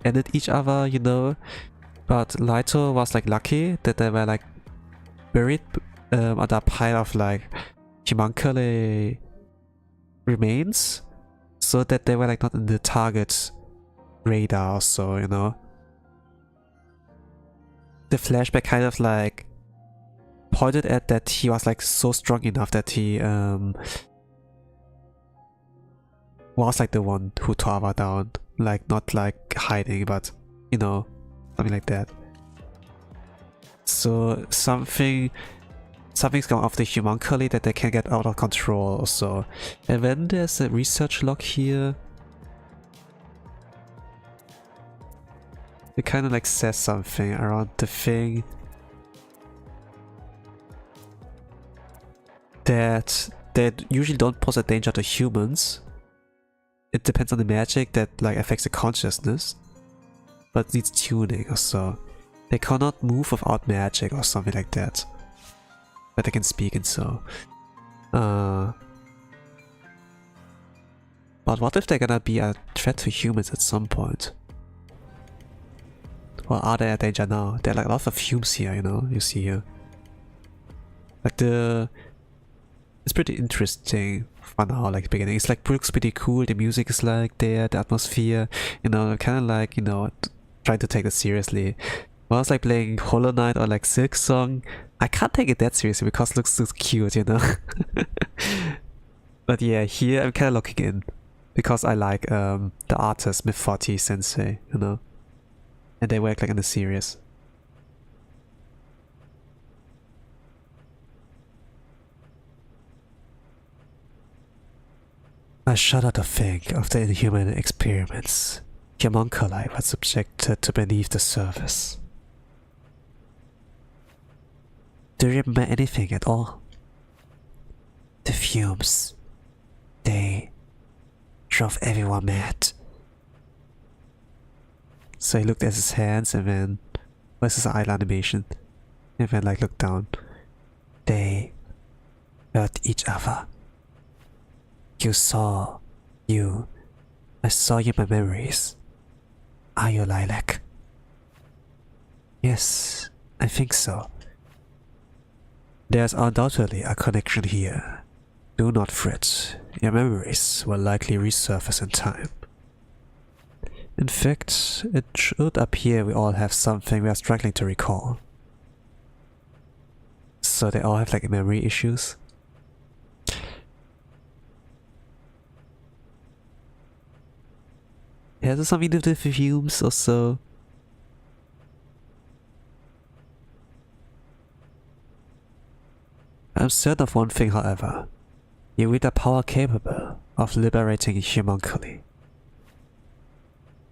ended each other, you know. But Lito was like lucky that they were like buried under a pile of like homunculi remains, so that they were like not in the target radar or so, you know. The flashback kind of like pointed at that he was like so strong enough that he was like the one who tore her down, like not like hiding, but you know, something like that. So something's going off the homunculi that they can get out of control or so. And then there's a research log here. It kind of like says something around the thing that they usually don't pose a danger to humans. It depends on the magic that like affects the consciousness, but needs tuning or so. They cannot move without magic or something like that, but they can speak and so. But what if they're gonna be a threat to humans at some point? Or are they a danger now? There are like a lot of fumes here, you know, you see here. Like it's pretty interesting for now, like the beginning. It's like looks pretty cool, the music is like there, the atmosphere, you know, kinda like, you know, trying to take it seriously. When I was like playing Hollow Knight or like Silk Song, I can't take it that seriously because it looks so cute, you know. But yeah, here I'm kinda looking in. Because I like the artist Mifoti Sensei, you know. And they work like in the series. I shudder to think of the inhuman experiments homunculi were subjected to beneath the surface. Do you remember anything at all? The fumes. They drove everyone mad. So he looked at his hands and then... Where's his eye animation? And then like looked down. They hurt each other. I saw you in my memories. Are you Lilac? Yes, I think so. There's undoubtedly a connection here. Do not fret. Your memories will likely resurface in time. In fact, it should appear we all have something we are struggling to recall. So they all have like memory issues. Has it something to do with fumes or so? I'm certain of one thing, however. You wield a power capable of liberating homunculi.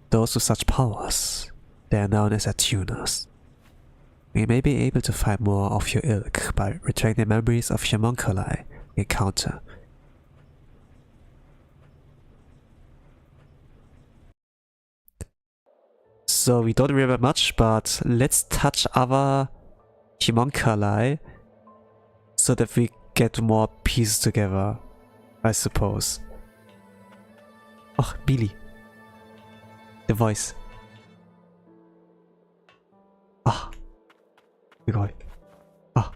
Those with such powers, they are known as attuners. We may be able to find more of your ilk by returning the memories of homunculi we encounter. So we don't remember much, but let's touch other homunculi so that we get more pieces together, I suppose. Oh, Billy. The voice. Ah, we go. Ah.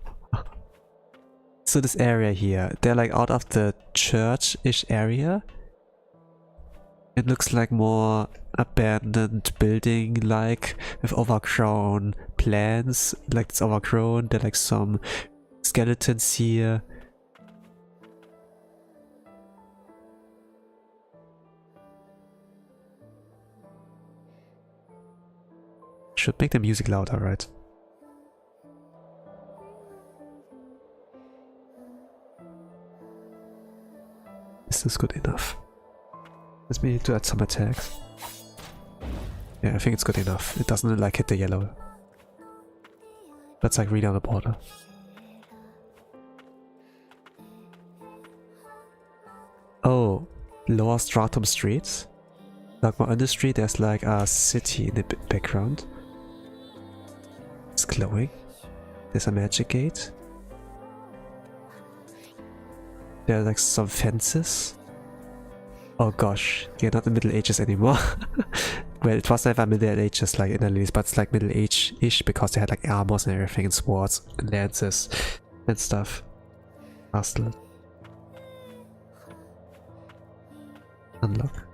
So this area here, they're like out of the church-ish area. It looks like more abandoned building, like with overgrown plants. Like it's overgrown. There are like some skeletons here. Should make the music louder, right? Is this good enough? Let's need to add some attacks. Yeah, I think it's good enough. It doesn't like hit the yellow. That's like really on the border. Oh, lower stratum streets. Like more on the street, there's like a city in the background. It's glowing. There's a magic gate. There are like some fences. Oh gosh, you're not in the Middle Ages anymore. Well, it was never Middle Ages like Ender Lilies, but it's like Middle Age-ish because they had like armors and everything, and swords and lances and stuff. Castle. Unlock.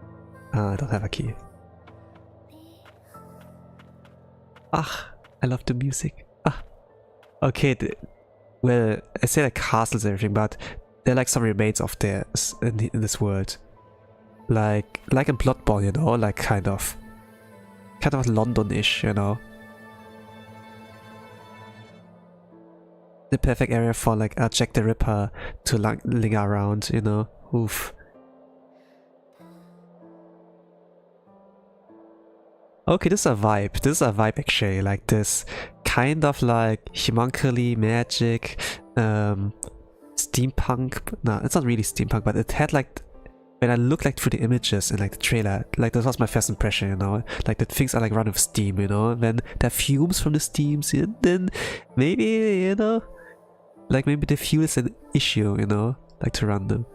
Ah, I don't have a key. Ah, I love the music. Ah, okay. Well, I say like castles and everything, but there are like some remains of theirs in this world. Like in Bloodborne, you know, like kind of London-ish, you know. The perfect area for like a Jack the Ripper to linger around, you know. Oof. Okay, this is a vibe. This is a vibe actually. Like this kind of like homunculi magic, steampunk. No, it's not really steampunk, but it had like, when I looked like through the images and like the trailer, like that was my first impression, you know. Like the things are like run with steam, you know. And then there are fumes from the steams, and then maybe, you know, like maybe the fuel is an issue, you know, like to run them.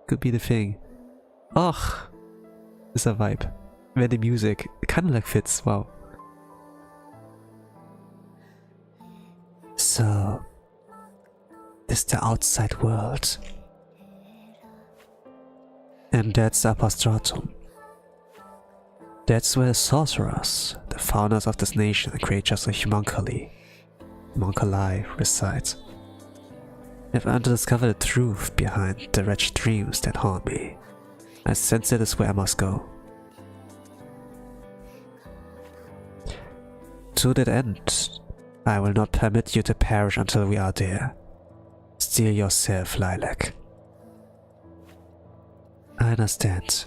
Could be the thing. Oh, it's a vibe. Where the music kind of like fits. Wow. So, this is the outside world. And that's the upper stratum. That's where the sorcerers, the founders of this nation and creatures of homunculi reside. If I discover the truth behind the wretched dreams that haunt me, I sense it is where I must go. To that end, I will not permit you to perish until we are there. Steel yourself, Lilac. I understand.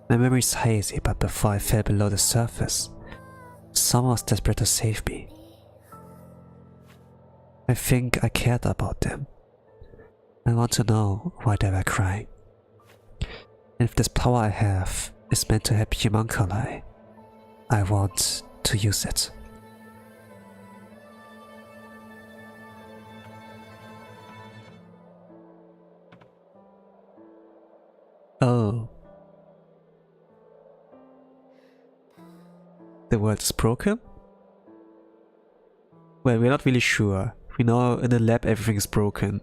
My memory is hazy, but before I fell below the surface, someone was desperate to save me. I think I cared about them. I want to know why they were crying. And if this power I have is meant to help homunculi, I want to use it. Oh. The world is broken? Well, we're not really sure. We know in the lab everything is broken.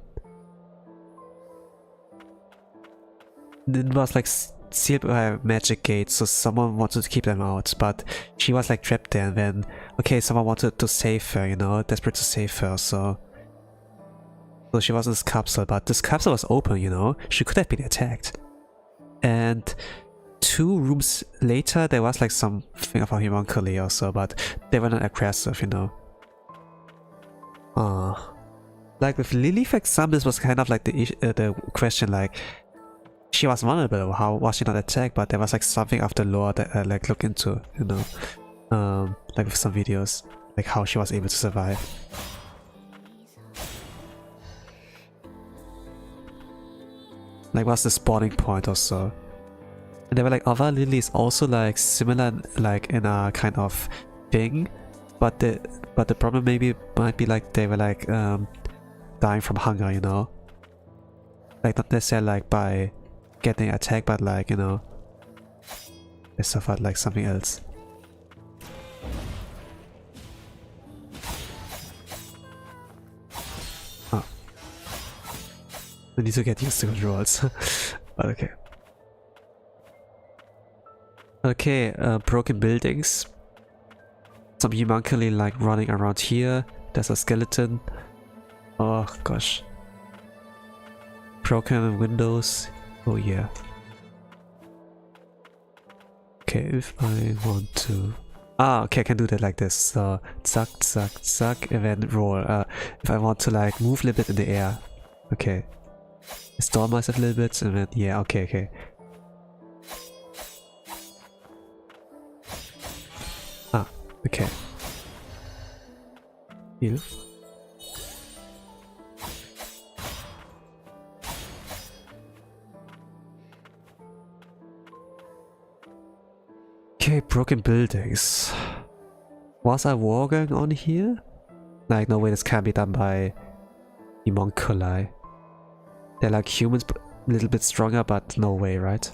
It was like sealed by a magic gate, so someone wanted to keep them out, but she was like trapped there, and then, okay, someone wanted to save her, you know, desperate to save her, so she was in this capsule, but this capsule was open, you know, she could have been attacked. And 2 rooms later, there was like something of a homunculi also, but they were not aggressive, you know. Like with Lily, for example, this was kind of like the question, like, she was vulnerable, how was she not attacked? But there was like something of the lore that I like look into, you know, like with some videos, like how she was able to survive. Like what's the spawning point or so. And there were like other lilies also like similar, like in a kind of thing, but the problem maybe might be like they were like dying from hunger, you know, like not necessarily like by getting attacked, but like, you know, they suffered like something else. I need to get used to controls. But okay. Okay, broken buildings. Some homunculi like running around here. There's a skeleton. Oh gosh. Broken windows. Oh yeah. Okay, if I want to... Ah, okay, I can do that like this. So, zack, zack, zack, and then roll. If I want to like move a little bit in the air. Okay. Store myself a little bit, and then, yeah, okay, okay. Ah, okay. Heal. Okay, broken buildings. Was I war going on here? Like, no way, this can't be done by homunculi. They're like humans, but a little bit stronger, but no way, right?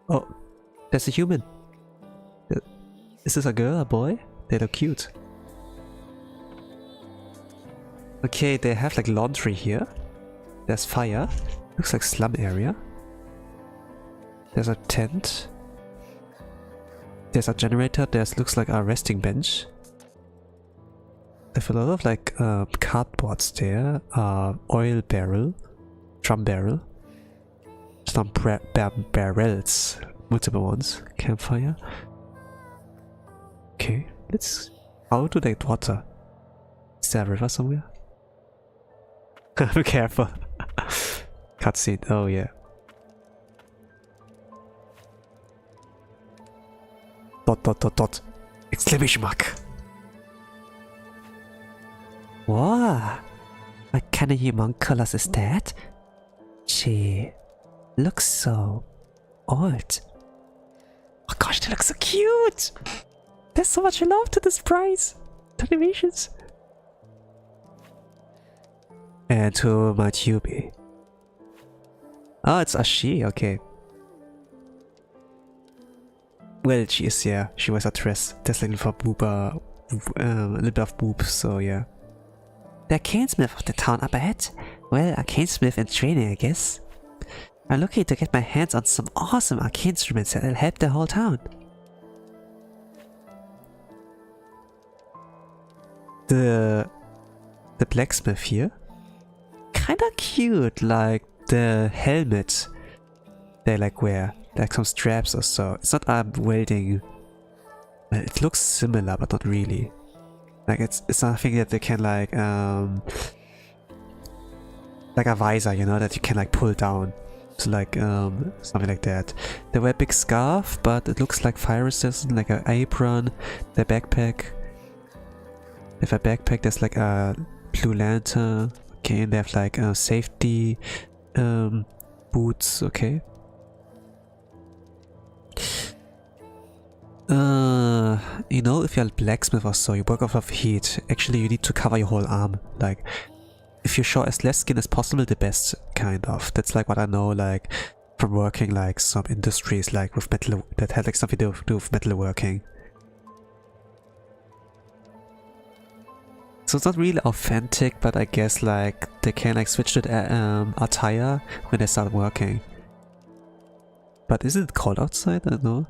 Oh, there's a human. Is this a girl, a boy? They look cute. Okay, they have like laundry here. There's fire. Looks like slum area. There's a tent. There's a generator. There's looks like a resting bench. There's a lot of like cardboards there. Oil barrel. Drum barrel. Some barrels. Multiple ones. Campfire. Okay, let's... How do they get water? Is there a river somewhere? Be careful. Cutscene. Oh yeah. Dot dot dot dot. Exclamation mark. Wow. What kind of homunculus is that? She looks so old. Oh gosh, they look so cute. There's so much love to this prize. The animations. And to my Tubi. Oh, it's a she, okay. Well, she is, yeah. She wears a dress. There's like a little bit of boobs, so yeah. The canesmith of the town up ahead. Well, a canesmith in training, I guess. I'm looking to get my hands on some awesome arcane instruments that'll help the whole town. The blacksmith here. Kinda cute, like the helmet they like wear, like some straps or so. It's not welding. Well, it looks similar, but not really. Like it's something that they can like a visor, you know, that you can like pull down. So like something like that. They wear a big scarf, but it looks like fire resistant, like an apron. Their backpack. They have a backpack. There's like a blue lantern. Okay, and they have like safety boots, okay. You know, if you're a blacksmith or so, you work off of heat. Actually, you need to cover your whole arm. Like, if you show as less skin as possible, the best, kind of. That's like what I know, like, from working like some industries, like with metal, that had like something to do with metalworking. So it's not really authentic, but I guess like they can like switch to the attire when they start working. But is it cold outside? I don't know.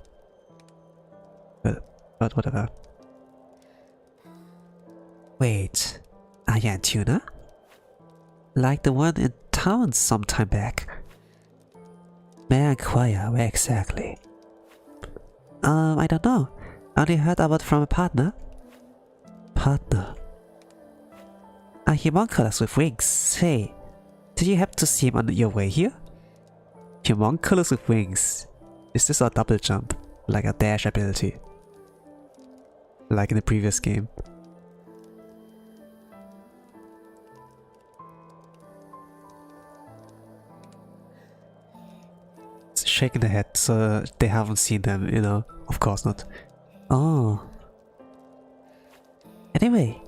But whatever. Wait, are you a tuner? Like the one in town some time back? May I inquire where exactly? I don't know. I only heard about it from a partner. Partner? A homunculus with wings. Hey, did you happen to see him on your way here? Homunculus with wings. Is this a double jump? Like a dash ability? Like in the previous game? It's shaking the head, so they haven't seen them, you know? Of course not. Oh. Anyway.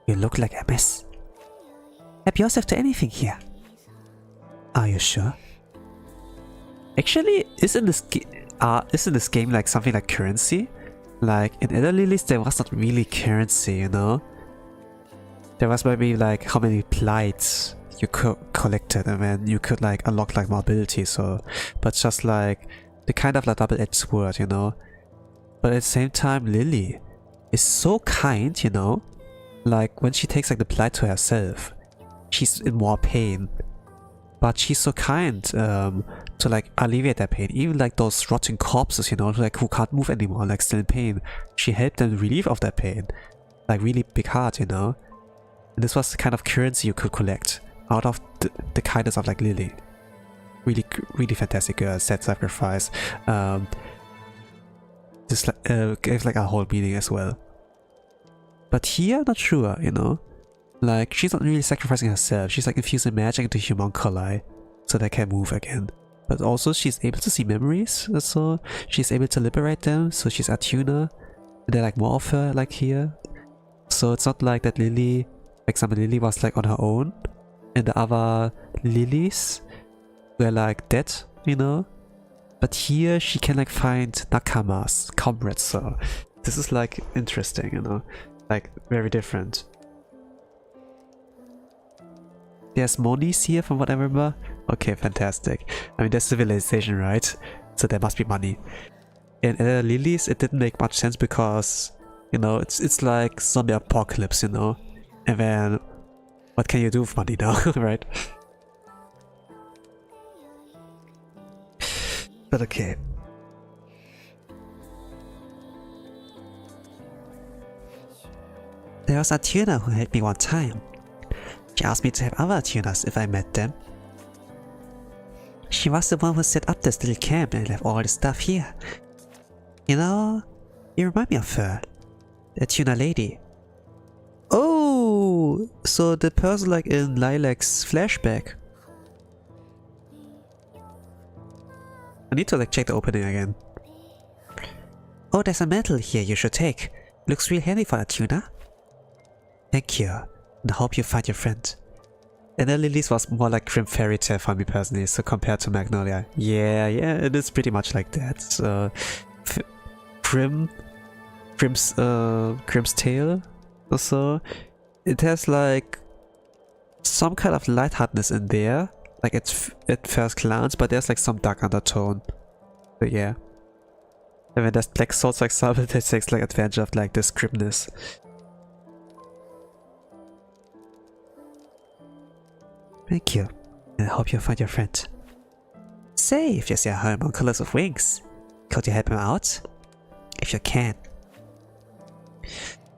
You look like a mess. Help yourself to anything here. Are you sure? Actually, isn't this isn't this game like something like currency? Like in Ender Lilies there was not really currency, you know? There was maybe like how many plights you collected, and then you could like unlock like more abilities, so but just like the kind of like double-edged sword, you know? But at the same time, Lily is so kind, you know? Like when she takes like the plight to herself, she's in more pain. But she's so kind to like alleviate that pain. Even like those rotting corpses, you know, like who can't move anymore, like still in pain. She helped them relieve of that pain. Like really big heart, you know? And this was the kind of currency you could collect out of the kindness of like Lily. Really, really fantastic girl, sad sacrifice. This gave like a whole meaning as well. But here, not sure, you know? Like, she's not really sacrificing herself, she's like infusing magic into homunculi so they can move again. But also she's able to see memories, so she's able to liberate them, so she's Atuna. And they're like more of her, like here. So it's not like that Lily, like some Lily was like on her own, and the other Lilies were like dead, you know? But here she can like find nakamas, comrades, so this is like interesting, you know? Like very different. There's monies here from what I remember. Okay, fantastic. I mean, there's civilization, right? So there must be money. In Lilies, it didn't make much sense because, you know, it's like zombie apocalypse, you know? And then, what can you do with money now, right? But okay. There was a tuner who helped me one time. She asked me to help other tuners if I met them. She was the one who set up this little camp and left all the stuff here. You know, you remind me of her. The tuner lady. Oh, so the person like in Lilac's flashback. I need to like check the opening again. Oh, there's a mantle here you should take. Looks real handy for a tuner. Thank you, and I hope you find your friend. Ender Lilies was more like Grim Fairy Tale for me personally, so compared to Magnolia. Yeah, it is pretty much like that. So, Grim's Tale also, it has like some kind of lightheartedness in there, like at first glance, but there's like some dark undertone. But yeah. And when there's Black Souls, for example, that takes like advantage of like this grimness. Thank you, and I hope you find your friend. Say, if you see a homunculus with wings, could you help him out? If you can.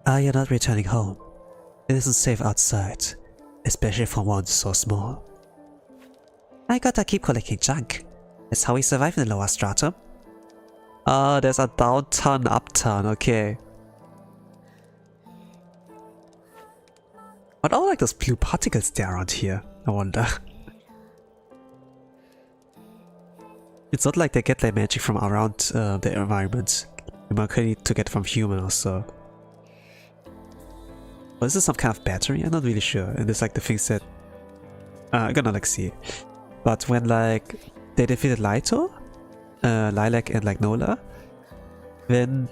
You're not returning home. It isn't safe outside, especially for one so small. I gotta keep collecting junk. That's how we survive in the lower stratum. There's a downtown, uptown, okay. What are like those blue particles there around here? I wonder. It's not like they get their magic from around the environment. You might need to get from human or so. Or is this some kind of battery? I'm not really sure. And it's like the things that I'm gonna like see. But when like they defeated Lito, Lilac and like Nola, then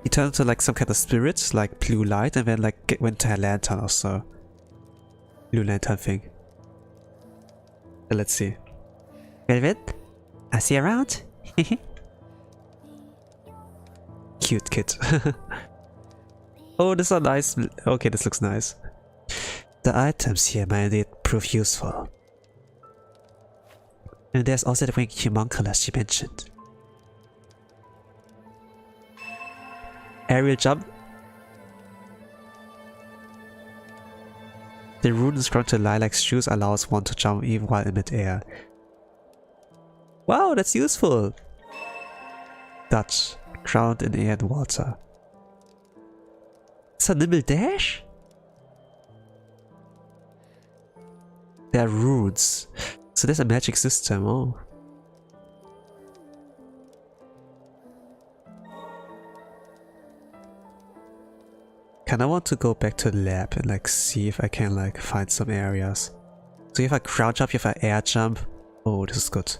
he turned into like some kind of spirit, like blue light, and then like went to a lantern or so. Blue lantern thing. Let's see. Velvet, I see you around. Cute kid. Oh, this is nice. Okay, this looks nice. The items here might indeed prove useful. And there's also the winged homunculus she mentioned. Aerial jump. The rune inscribed to Lilac's shoes allows one to jump even while in mid-air. Wow, that's useful! Dutch. Ground in air and water. It's a nimble dash? There are runes. So there's a magic system, oh. Kinda want to go back to the lab and like see if I can like find some areas. So you have a crouch jump, you have an air jump. Oh, this is good.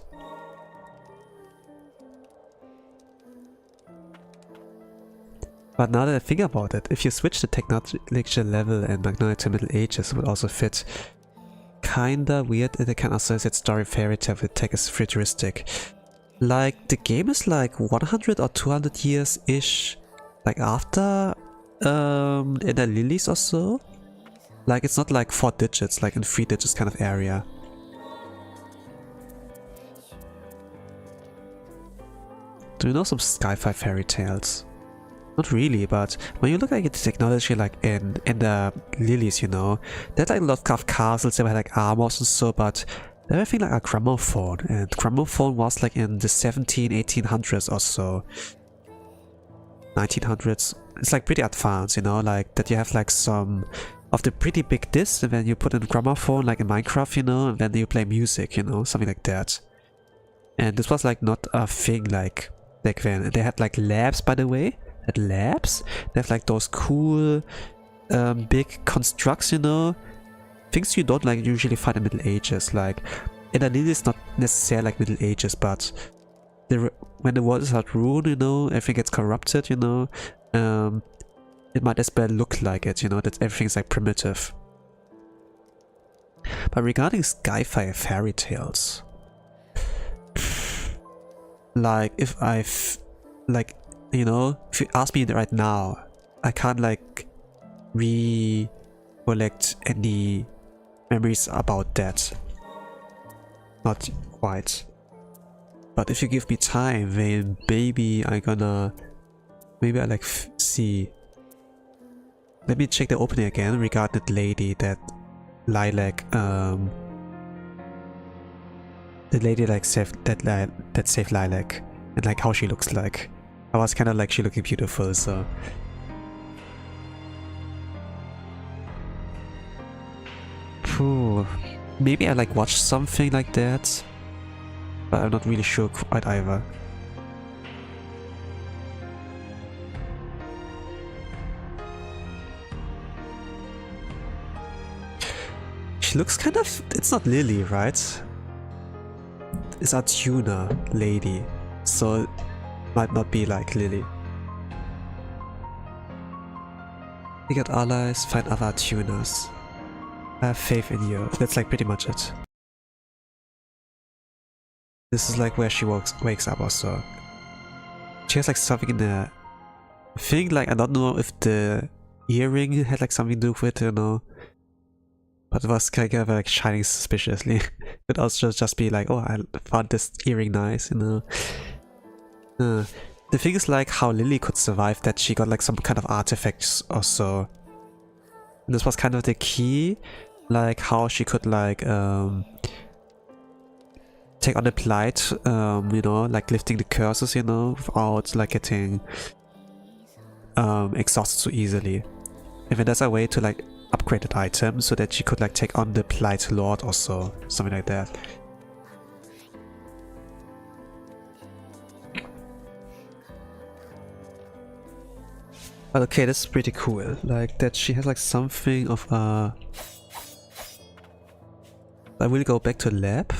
But now that I think about it, if you switch the technological level in Magnolia to Middle Ages, it would also fit. Kinda weird that they can associate story fairy tale with tech as futuristic. Like, the game is like 100 or 200 years-ish, like after Ender Lilies or so. Like, it's not like 4 digits, like in 3 digits kind of area. Do you know some sci-fi fairy tales? Not really, but when you look at the technology like in the Lilies, you know, there's like a lot of castles, they had like armors and so, but they have everything like a gramophone, and gramophone was like in the 1800s or so. 1900s. It's like pretty advanced, you know, like that you have like some of the pretty big discs, and then you put in gramophone like in Minecraft, you know, and then you play music, you know, something like that. And this was like not a thing like back then. And they had like labs, by the way. At labs, they have like those cool big constructs, you know, things you don't like usually find in Middle Ages. Like Ender Lilies is not necessarily like Middle Ages, but when the world is not ruined, you know, everything gets corrupted, you know, it might as well look like it, you know, that everything's like primitive. But regarding sci-fi fairy tales, like if like, you know, if you ask me right now, I can't like recollect any memories about that. Not quite. But if you give me time, then maybe I like see. Let me check the opening again regarding that lady, that lilac, the lady like saved that saved lilac, and like how she looks like. I was kind of like she looking beautiful, so. Phew. Maybe I like watched something like that, but I'm not really sure quite either. She looks kind of, it's not Lily, right? It's a tuner lady, so might not be like Lily. You get allies, find other tuners. I have faith in you. That's like pretty much it. This is like where she wakes up also. She has like something in the thing, like I don't know if the earring had like something to do with it, you know. But it was kind of like shining suspiciously. But also just be like, oh, I found this earring nice, you know. The thing is like how Lily could survive that she got like some kind of artifacts or so. And this was kind of the key, like how she could like take on the plight, you know, like lifting the curses, you know, without like getting exhausted so easily. If there's a way to like upgrade that item so that she could like take on the plight lord or so, something like that. But okay, this is pretty cool, like that she has like something of a... I will go back to lab.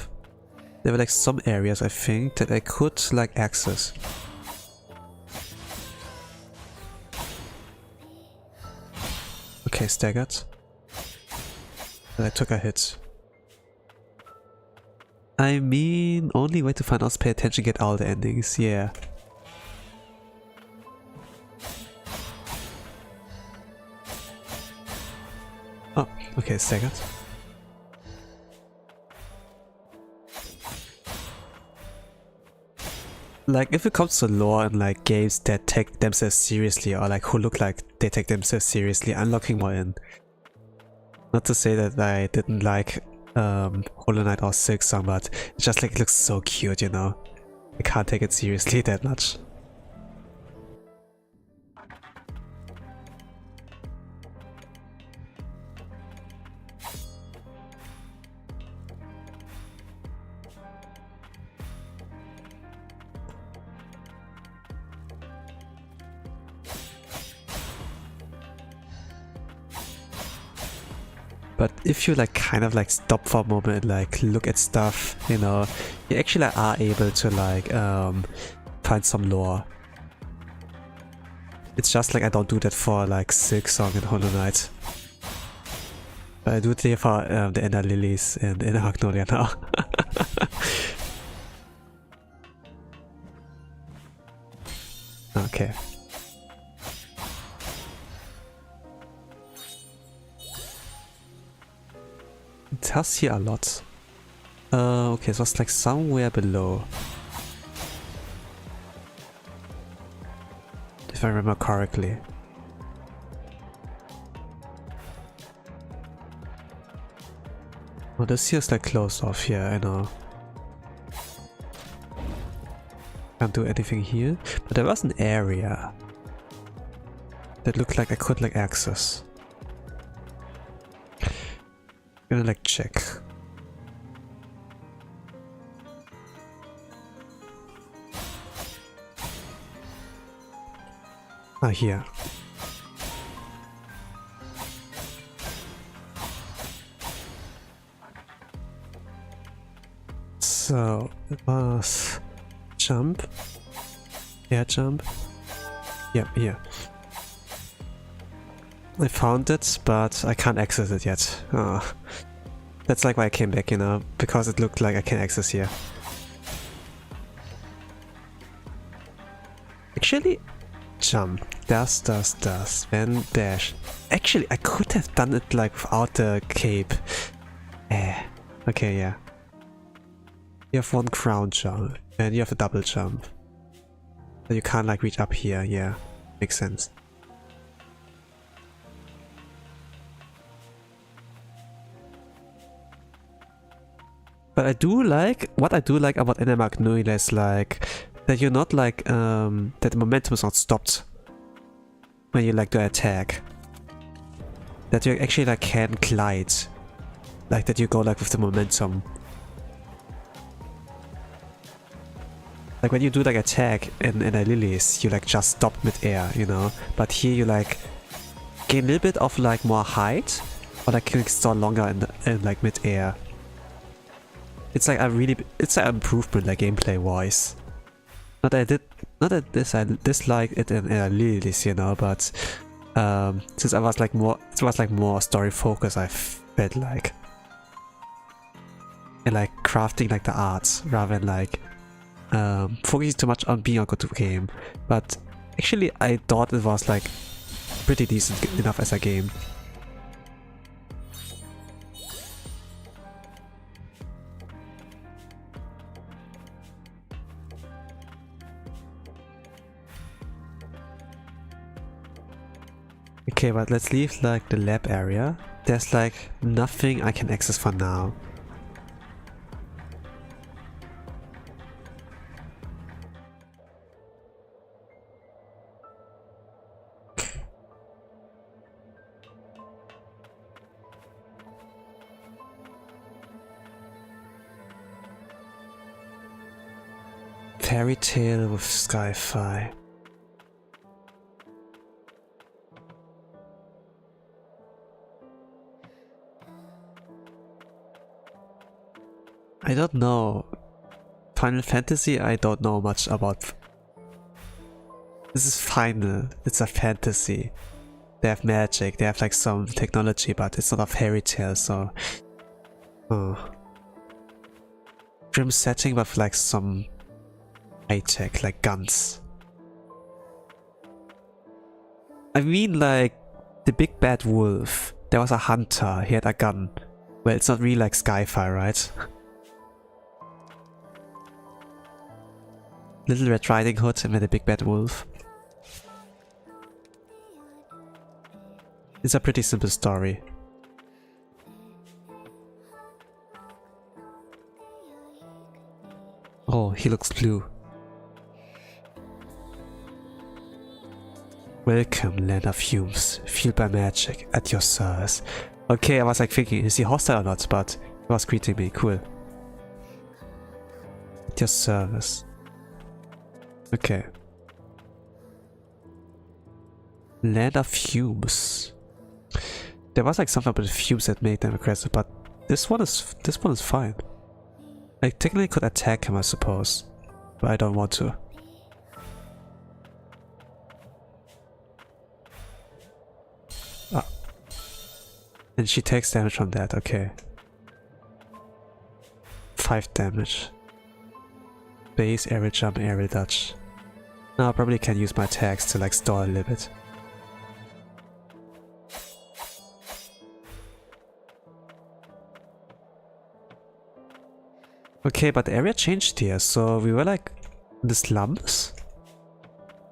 There were like some areas I think that I could like access. Okay, staggered. And I took a hit. I mean, only way to find out is pay attention, get all the endings, yeah. Oh, okay, staggered. Like, if it comes to lore and like games that take themselves seriously or like who look like they take themselves seriously, I'm looking more in. Not to say that I didn't like Hollow Knight or Silksong, but it's just like it looks so cute, you know. I can't take it seriously that much. But if you like kind of like stop for a moment, like look at stuff, you know, you actually are able to like find some lore. It's just like I don't do that for like Silk Song and Hollow Knight. But I do it here for the Ender Lilies and the Magnolia now. Okay. It has here a lot. Okay, so it's like somewhere below. If I remember correctly. Oh, this here is like closed off, yeah, I know. Can't do anything here, but there was an area that looked like I could like access. I'm gonna like check. Ah, here. So it was jump, air jump. Yep, here. I found it, but I can't access it yet. That's like why I came back, you know, because it looked like I can access here. Actually, jump, dash, then dash. Actually, I could have done it like without the cape. Okay, yeah. You have one ground jump, and you have a double jump. So you can't like reach up here, yeah. Makes sense. But I do like, what I do like about Ender Magnolia is like, that you're not like, that the momentum is not stopped when you like do attack. That you actually like can glide. Like that you go like with the momentum. Like when you do like attack in Ender Lilies, you like just stop mid-air, you know? But here you like gain a little bit of like more height, or like can stall longer in like mid-air. It's like a really, it's an improvement like gameplay wise. Not that I dislike it in Ender Lilies, you know, but since it was like more story focused, I felt like. And like crafting like the arts rather than like focusing too much on being a good game. But actually I thought it was like pretty decent enough as a game. Okay, but let's leave like the lab area. There's like nothing I can access for now. Fairy tale with sci-fi. I don't know. Final Fantasy, I don't know much about. This is final. It's a fantasy. They have magic, they have like some technology, but it's not a fairy tale, so... Grim setting, but with like some high-tech, like guns. I mean like, the big bad wolf. There was a hunter, he had a gun. Well, it's not really like sci-fi, right? Little Red Riding Hood and then the big bad wolf. It's a pretty simple story. Oh, he looks blue. Welcome, land of fumes, fueled by magic, at your service. Okay, I was like thinking, is he hostile or not? But he was greeting me, cool. At your service. Okay. Land of fumes. There was like something about the fumes that made them aggressive, but this one is fine. I technically could attack him, I suppose, but I don't want to. Ah. And she takes damage from that, okay. 5 damage. Base, aerial jump, aerial dodge. Now I probably can use my attacks to like stall a little bit. Okay, but the area changed here, so we were like in the slums.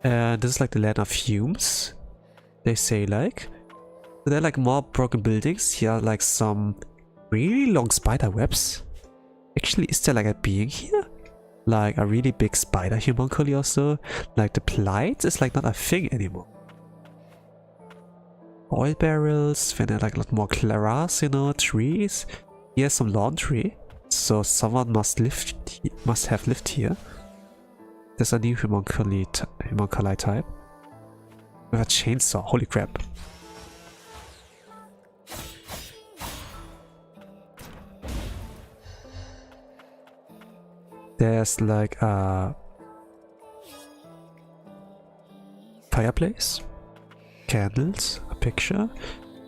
And this is like the land of fumes, they say like. There are like more broken buildings. Here are like some really long spider webs. Actually, is there like a being here? Like a really big spider homunculi or so? Like the blight is like not a thing anymore. Oil barrels, then there are like a lot more claras, you know, trees. Here's some laundry. So someone must have lived here. There's a new homunculi type. With a chainsaw, holy crap. There's like a fireplace, candles, a picture.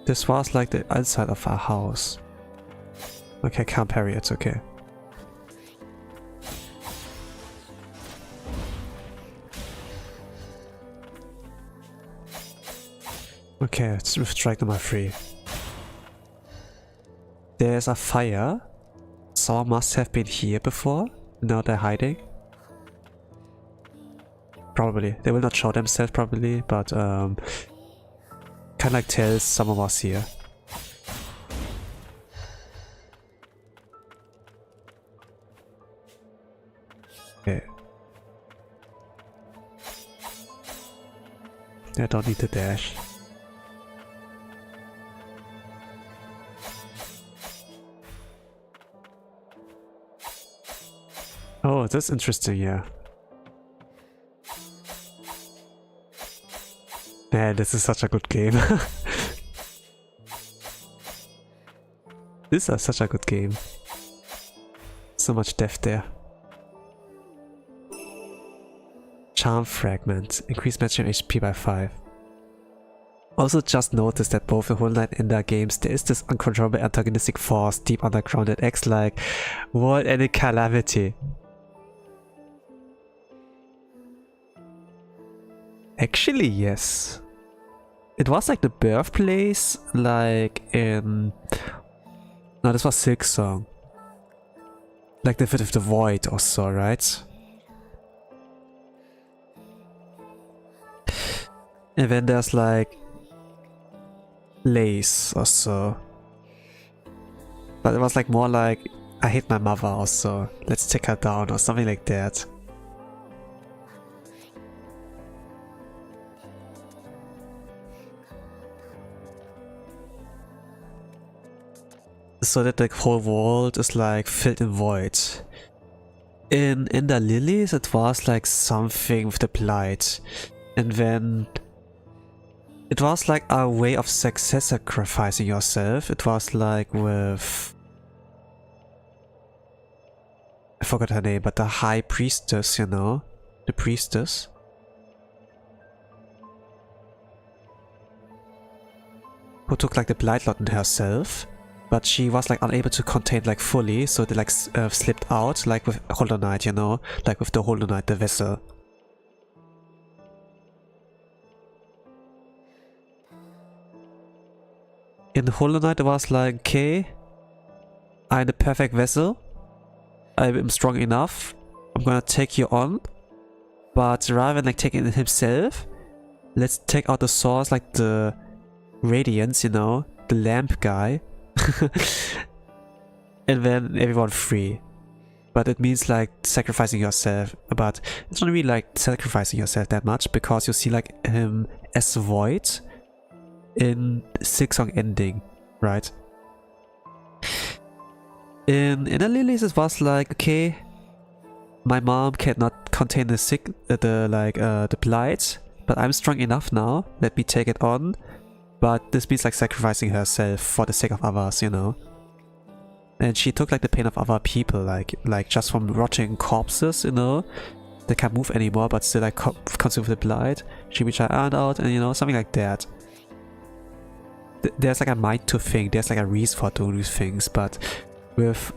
This was like the outside of our house. Okay, can't parry, it's okay. Okay, let's strike number 3. There's a fire. Someone must have been here before. Now they're hiding. Probably. They will not show themselves probably, but kinda like tell someone was here. Okay. I don't need to dash. Oh, that's interesting, yeah. Man, this is such a good game. This is such a good game. So much depth there. Charm Fragment. Increase maximum HP by 5. Also just noticed that both the Hollow Knight and Ender games there is this uncontrollable antagonistic force deep underground that acts like world ending calamity. Actually, yes. It was like the birthplace, like in... No, this was Silksong. Like the Fit of the Void or so, right? And then there's like... Lace or so. But it was like more like, I hate my mother or so. Let's take her down or something like that. So that the whole world is like filled in void. In Ender Lilies it was like something with the blight. And then it was like a way of sacrificing yourself. It was like with... I forgot her name, but the high priestess, you know? The priestess. Who took like the blight lot in herself. But she was like unable to contain like fully, so they like slipped out, like with Hollow Knight, you know? Like with the Hollow Knight, the vessel. In Hollow Knight it was like, okay, I'm the perfect vessel. I am strong enough. I'm gonna take you on. But rather than like taking it himself, let's take out the source, like the radiance, you know? The lamp guy. And then everyone free. But it means like sacrificing yourself. But it's not really like sacrificing yourself that much, because you see like him as void in Silksong ending, right? In Ender Lilies it was like, okay, my mom cannot contain the blight, but I'm strong enough now, let me take it on. But this means like sacrificing herself for the sake of others, you know. And she took like the pain of other people, like just from rotting corpses, you know. They can't move anymore, but still like consumed with the blight. She reached her hand out, and you know, something like that. there's like a mind to think, there's like a reason for doing these things, but with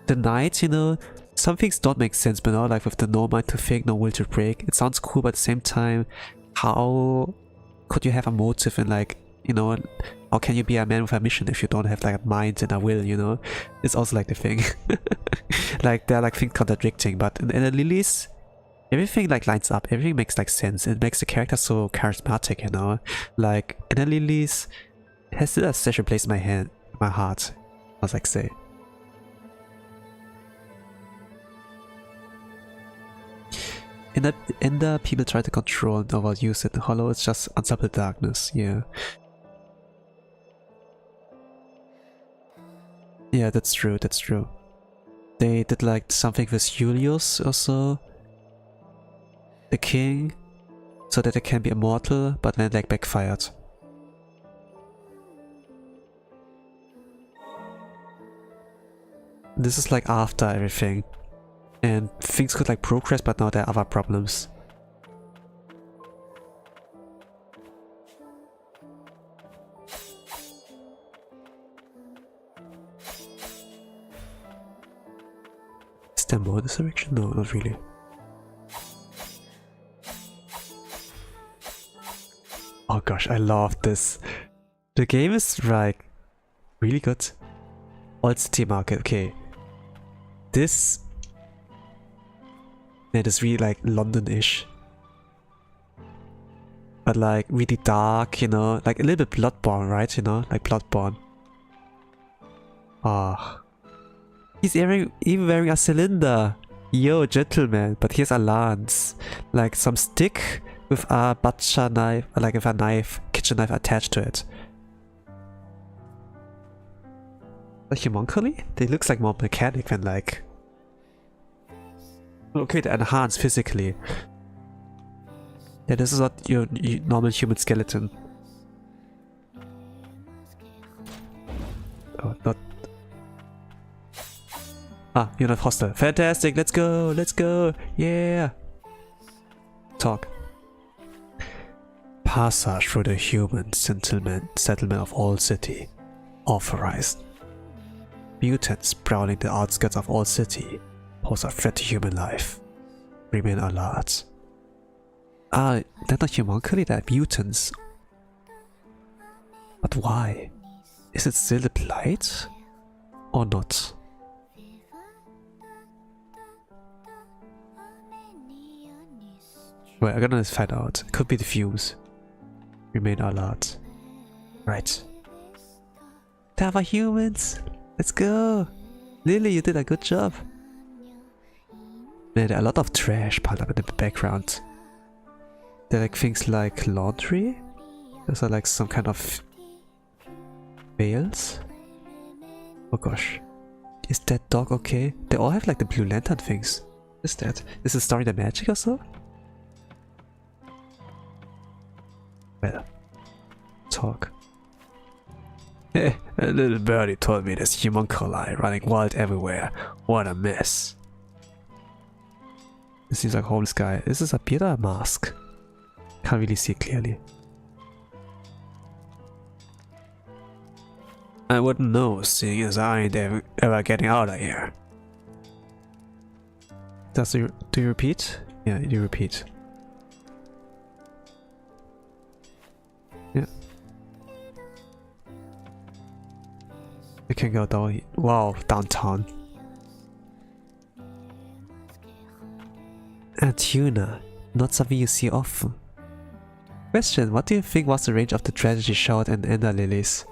the knights, you know, some things don't make sense, but now like with the no mind to think, no will to break, it sounds cool, but at the same time, how could you have a motive and like, you know, how can you be a man with a mission if you don't have like a mind and a will, you know? It's also like the thing. Like they're like things contradicting, but in Ender Lilies, everything like lines up, everything makes like sense. It makes the character so charismatic, you know? Like Ender Lilies has still a special place in my heart, as I say. Ender people try to control and overuse it. Hollow is just unsubtle darkness, yeah. Yeah, that's true, that's true. They did like something with Julius also, the king, so that it can be immortal, but then like backfired. This is like after everything. And things could like progress, but now there are other problems. Is there more this direction? No, not really. Oh gosh, I love this. The game is like really good. Old City Market, okay. This... it is really like London-ish. But like really dark, you know, like a little bit Bloodborne, right? You know, like Bloodborne. Ah. He's even wearing a cylinder. Yo, gentleman, but here's a lance. Like some stick with a butcher knife, like with a knife, kitchen knife attached to it. Like homunculi? They looks like more mechanic than like... okay, they're enhanced physically. Yeah, this is not your normal human skeleton. Oh, not... ah, you're not hostile. Fantastic, let's go, yeah! Talk. Passage through the human settlement of All City. Authorized. Mutants prowling the outskirts of All City pose a threat to human life. Remain alert. Ah, they're not homunculi, they're mutants. But why? Is it still the Blight? Or not? Well, I'm gonna find out. It could be the fumes. Remain alert. Right. There are humans! Let's go! Lily, you did a good job. Man, there are a lot of trash piled up in the background. There are like things like laundry. Those are like some kind of bales. Oh gosh. Is that dog okay? They all have like the Blue Lantern things. What is that? Is the story the magic or so? Well, talk. A little birdie told me there's homunculi running wild everywhere. What a mess. This seems like a homeless guy. Is this a beard or a mask? Can't really see clearly. I wouldn't know, seeing as I ain't ever getting out of here. Do you repeat? Yeah, you repeat. Yeah. We can go down. Wow, downtown. A tuna, not something you see often. Question, what do you think was the range of the tragedy showered in Ender Lilies?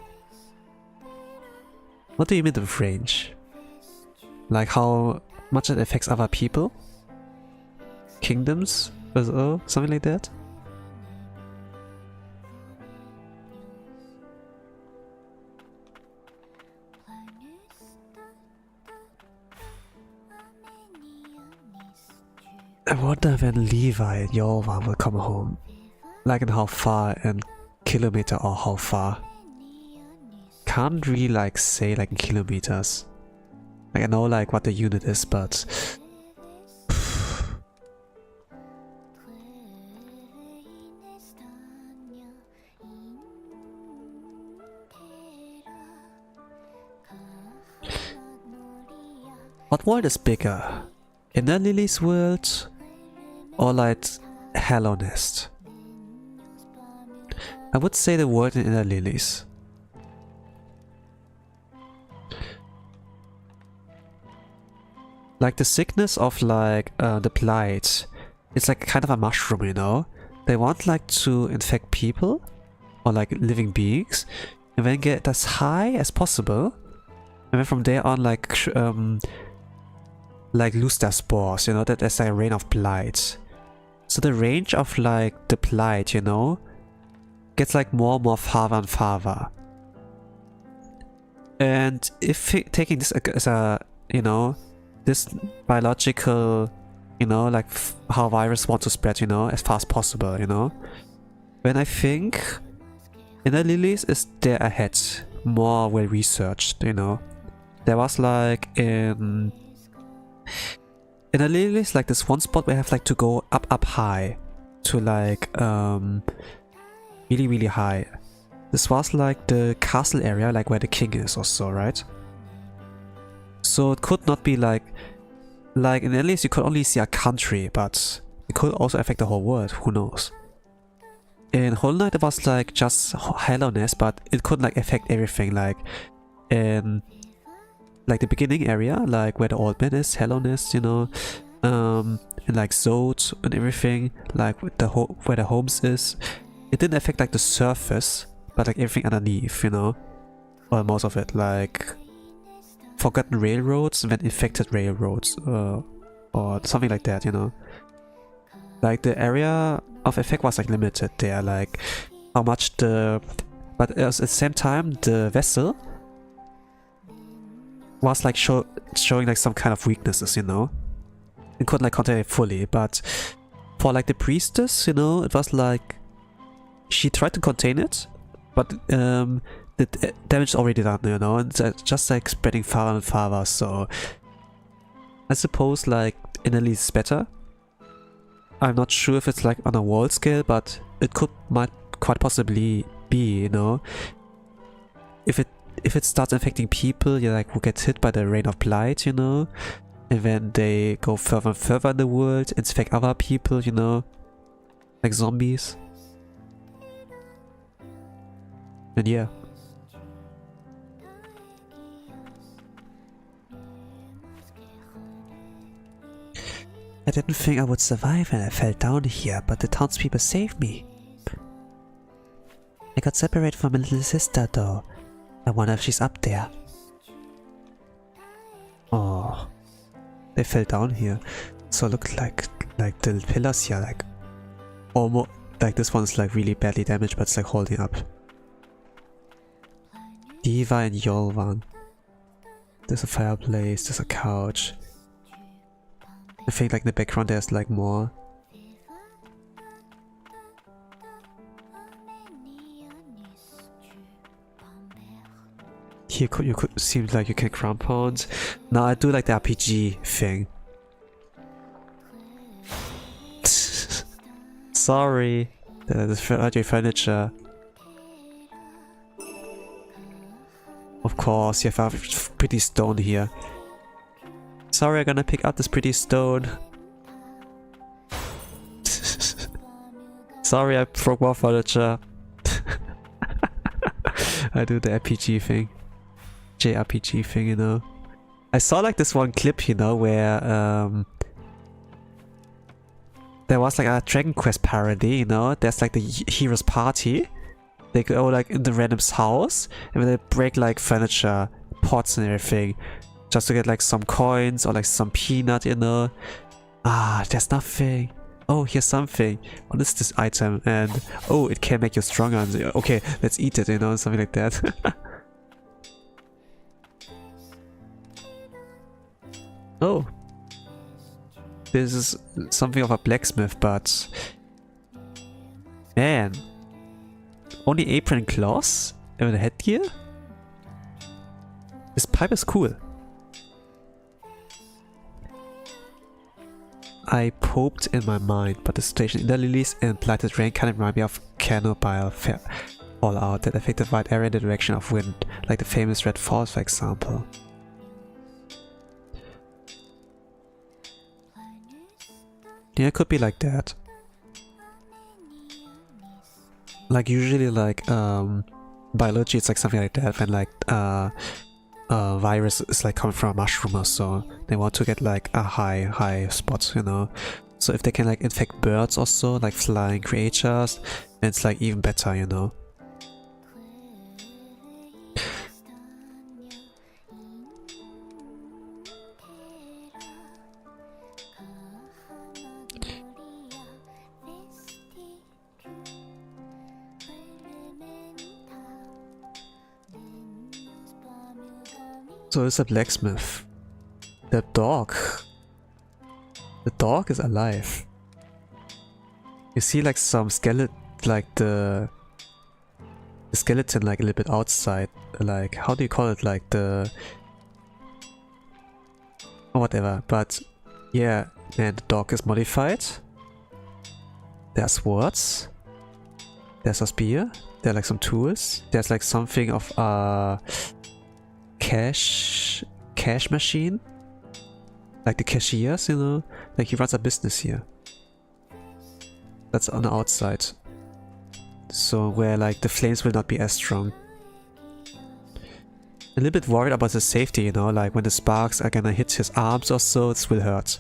What do you mean with range? Like how much it affects other people? Kingdoms? Or something like that? I wonder when Levi and Yorva will come home. Like in how far and kilometer or how far. Can't really like say like in kilometers. Like I know like what the unit is, but What world is bigger? Ender Lilies world or like Hello Nest? I would say the world in Ender Lilies. Like the sickness of like the blight, it's like kind of a mushroom, you know? They want like to infect people or like living beings and then get as high as possible and then from there on like lose their spores, you know? That there's like a rain of blight. So the range of like the blight, you know, gets like more and more farther and farther. And if taking this as a, you know, this biological, you know, like how virus want to spread, you know, as fast as possible, you know, then I think Ender Lilies is there ahead, more well researched, you know. There was like in Ender Lilies like this one spot where I have like to go up high to like really high. This was like the castle area, like where the king is or so, right? So it could not be like in Ender Lilies you could only see a country, but it could also affect the whole world, who knows. In Hollow Knight it was like just Hello-ness, but it could like affect everything, like in like the beginning area, like where the old man is, Hello-ness, you know, and like Zod and everything, like with the where the homes is. It didn't affect like the surface, but like everything underneath, you know, or most of it, like forgotten railroads and then infected railroads, or something like that, you know. Like the area of effect was like limited there, like how much but at the same time the vessel was like showing like some kind of weaknesses, you know. It couldn't like contain it fully, but for like the priestess, you know, it was like she tried to contain it, but the damage is already done, you know, and it's just like spreading farther and farther. So I suppose like Ender Lilies is better. I'm not sure if it's like on a world scale, but it might quite possibly be, you know. If it starts infecting people, you like who get hit by the rain of blight, you know, and then they go further and further in the world, infect other people, you know, like zombies. And yeah. I didn't think I would survive and I fell down here, but the townspeople saved me. I got separated from my little sister though. I wonder if she's up there. Oh, they fell down here. So look like the pillars here, like almost like this one's like really badly damaged, but it's like holding up. Diva and Yolvan. There's a fireplace, there's a couch. I think like in the background there's like more. Here you could seem like you can compound. No, I do like the RPG thing. Sorry, the furniture. Of course, you have a pretty stone here. Sorry, I'm gonna pick up this pretty stone. Sorry, I broke more furniture. I do the RPG thing. JRPG thing, you know. I saw like this one clip, you know, where there was like a Dragon Quest parody, you know. There's like the hero's party. They go like in the random's house and then they break like furniture, pots and everything, just to get like some coins or like some peanut, you know. Ah, there's nothing. Oh, here's something. What is this item? And oh, it can make you stronger. And, okay, let's eat it, you know, something like that. Oh, this is something of a blacksmith, but man, only apron and claws and a headgear? This pipe is cool. I poked in my mind, but the situation in the lilies and blighted rain kind of remind me of Chernobyl fallout that affected wide area in the direction of wind, like the famous Red Falls, for example. Yeah, it could be like that. Like usually like biology, it's like something like that when like virus is like coming from a mushroom or so. They want to get like a high spot, you know. So if they can like infect birds also, like flying creatures, then it's like even better, you know. So it's a blacksmith. The dog. The dog is alive. You see like some skeleton, like the skeleton like a little bit outside. Like, how do you call it? Like the... or whatever. But yeah, and the dog is modified. There's swords. There's a spear. There are like some tools. There's like something of a cash machine, like the cashiers, you know, like he runs a business here. That's on the outside, so where like the flames will not be as strong. A little bit worried about his safety, you know, like when the sparks are gonna hit his arms or so, this will hurt.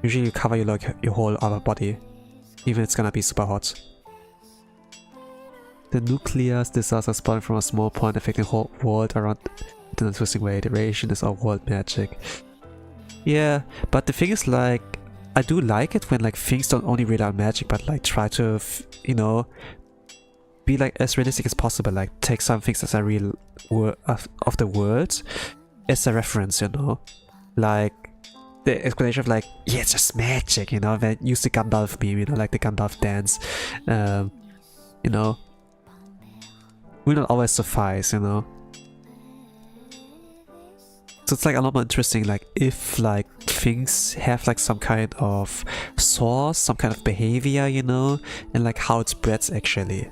Usually you cover your whole upper body, even if it's gonna be super hot. The nuclear disaster spawning from a small point affecting the whole world around in a twisting way. The radiation is our world magic. Yeah, but the thing is, like, I do like it when like things don't only rely on magic, but like try to, you know, be like as realistic as possible. Like take some things as a real of the world as a reference, you know, like the explanation of like, yeah, it's just magic, you know. Then use the Gandalf meme, you know, like the Gandalf dance, you know, will not always suffice, you know. So it's like a lot more interesting, like if like things have like some kind of source, some kind of behavior, you know, and like how it spreads actually.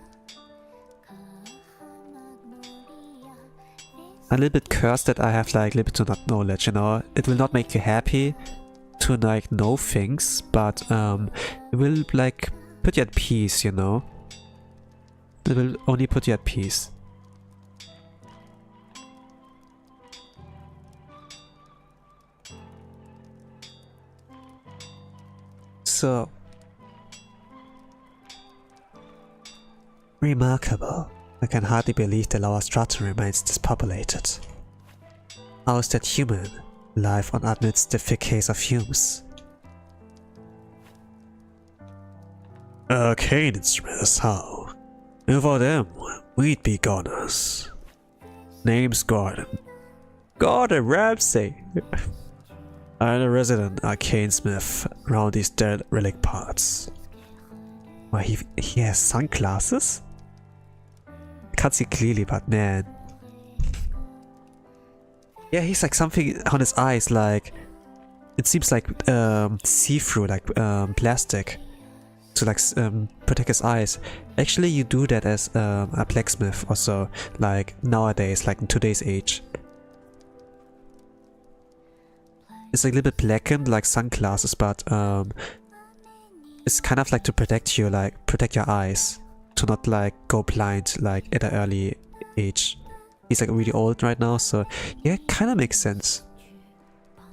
I'm a little bit cursed that I have like limited knowledge, you know. It will not make you happy to like know things, but it will like put you at peace, you know. It will only put you at peace. So remarkable. I can hardly believe the lower stratum remains dispopulated. How is that human? Life on amidst the thick haze of fumes. Arcane instruments, how? Without them, we'd be goners. Name's Gordon. Gordon Ramsay! I'm a resident arcane smith around these dead relic parts. Well, he has sunglasses? I can't see clearly, but man. Yeah, he's like something on his eyes, like it seems like see-through, like plastic, to like protect his eyes. Actually, you do that as a blacksmith also, like nowadays, like in today's age. It's like a little bit blackened, like sunglasses, but it's kind of like to protect you, like protect your eyes, to not like go blind like at an early age. He's like really old right now, so yeah, it kind of makes sense.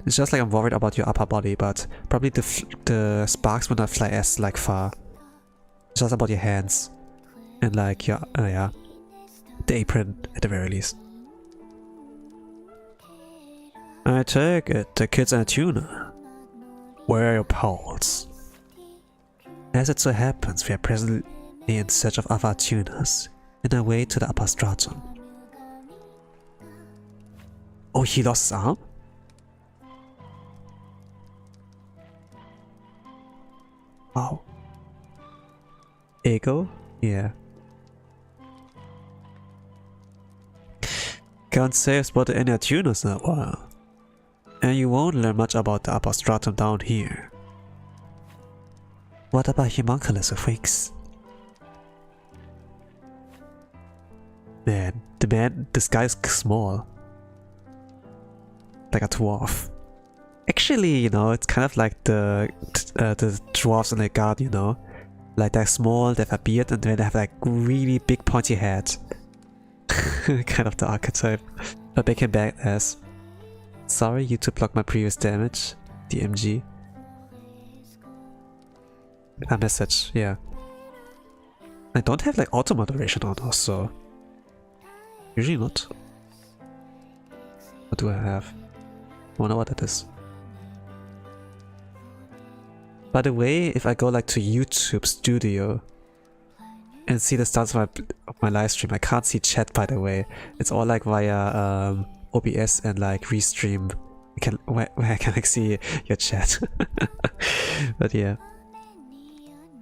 It's just like I'm worried about your upper body, but probably the sparks will not fly as like far. It's just about your hands and like your yeah, the apron at the very least. I take it the kid's a tuner. Where are your pals? As it so happens, we are presently in search of other tuners in our way to the upper stratum. Oh, he lost his arm? Wow. Ego? Yeah. Can't say I've spotted any tuners in a while. And you won't learn much about the upper stratum down here. What about homunculus of weeks? Man, this guy's small. Like a dwarf. Actually, you know, it's kind of like the the dwarves in the garden, you know? Like they're small, they have a beard, and then they have like really big pointy head. Kind of the archetype. But they can badass. Sorry, YouTube blocked my previous damage. DMG. A message, yeah. I don't have like auto moderation on also. Usually not. What do I have? I wonder what that is. By the way, if I go like to YouTube Studio and see the start of my live stream, I can't see chat, by the way. It's all like via OBS and like Restream. Where I can like see your chat. But yeah,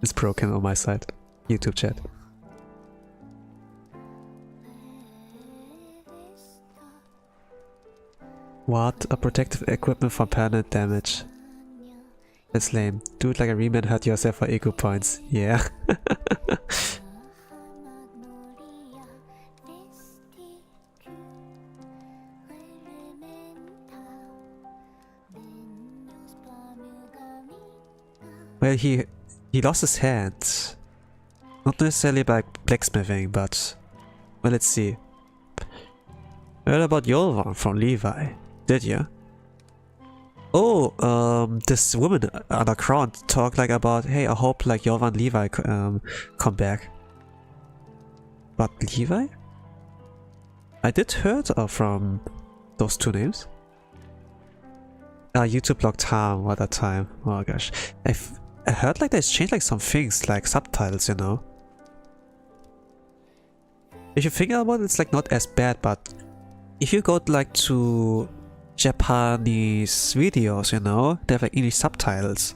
it's broken on my side. YouTube chat. What? A protective equipment from permanent damage. That's lame. Do it like a reman, hurt yourself for ego points. Yeah. Well, he lost his hand. Not necessarily by blacksmithing, but... Well, let's see. Heard about Yolvan from Levi, did you? Oh, this woman on the crowd talked like about, hey, I hope like Yolvan and Levi come back. But Levi? I did heard from those two names. YouTube blocked Ham at that time. Oh gosh. I heard like they changed like some things, like subtitles, you know. If you think about it, it's like not as bad, but if you go like to Japanese videos, you know, they have like English subtitles.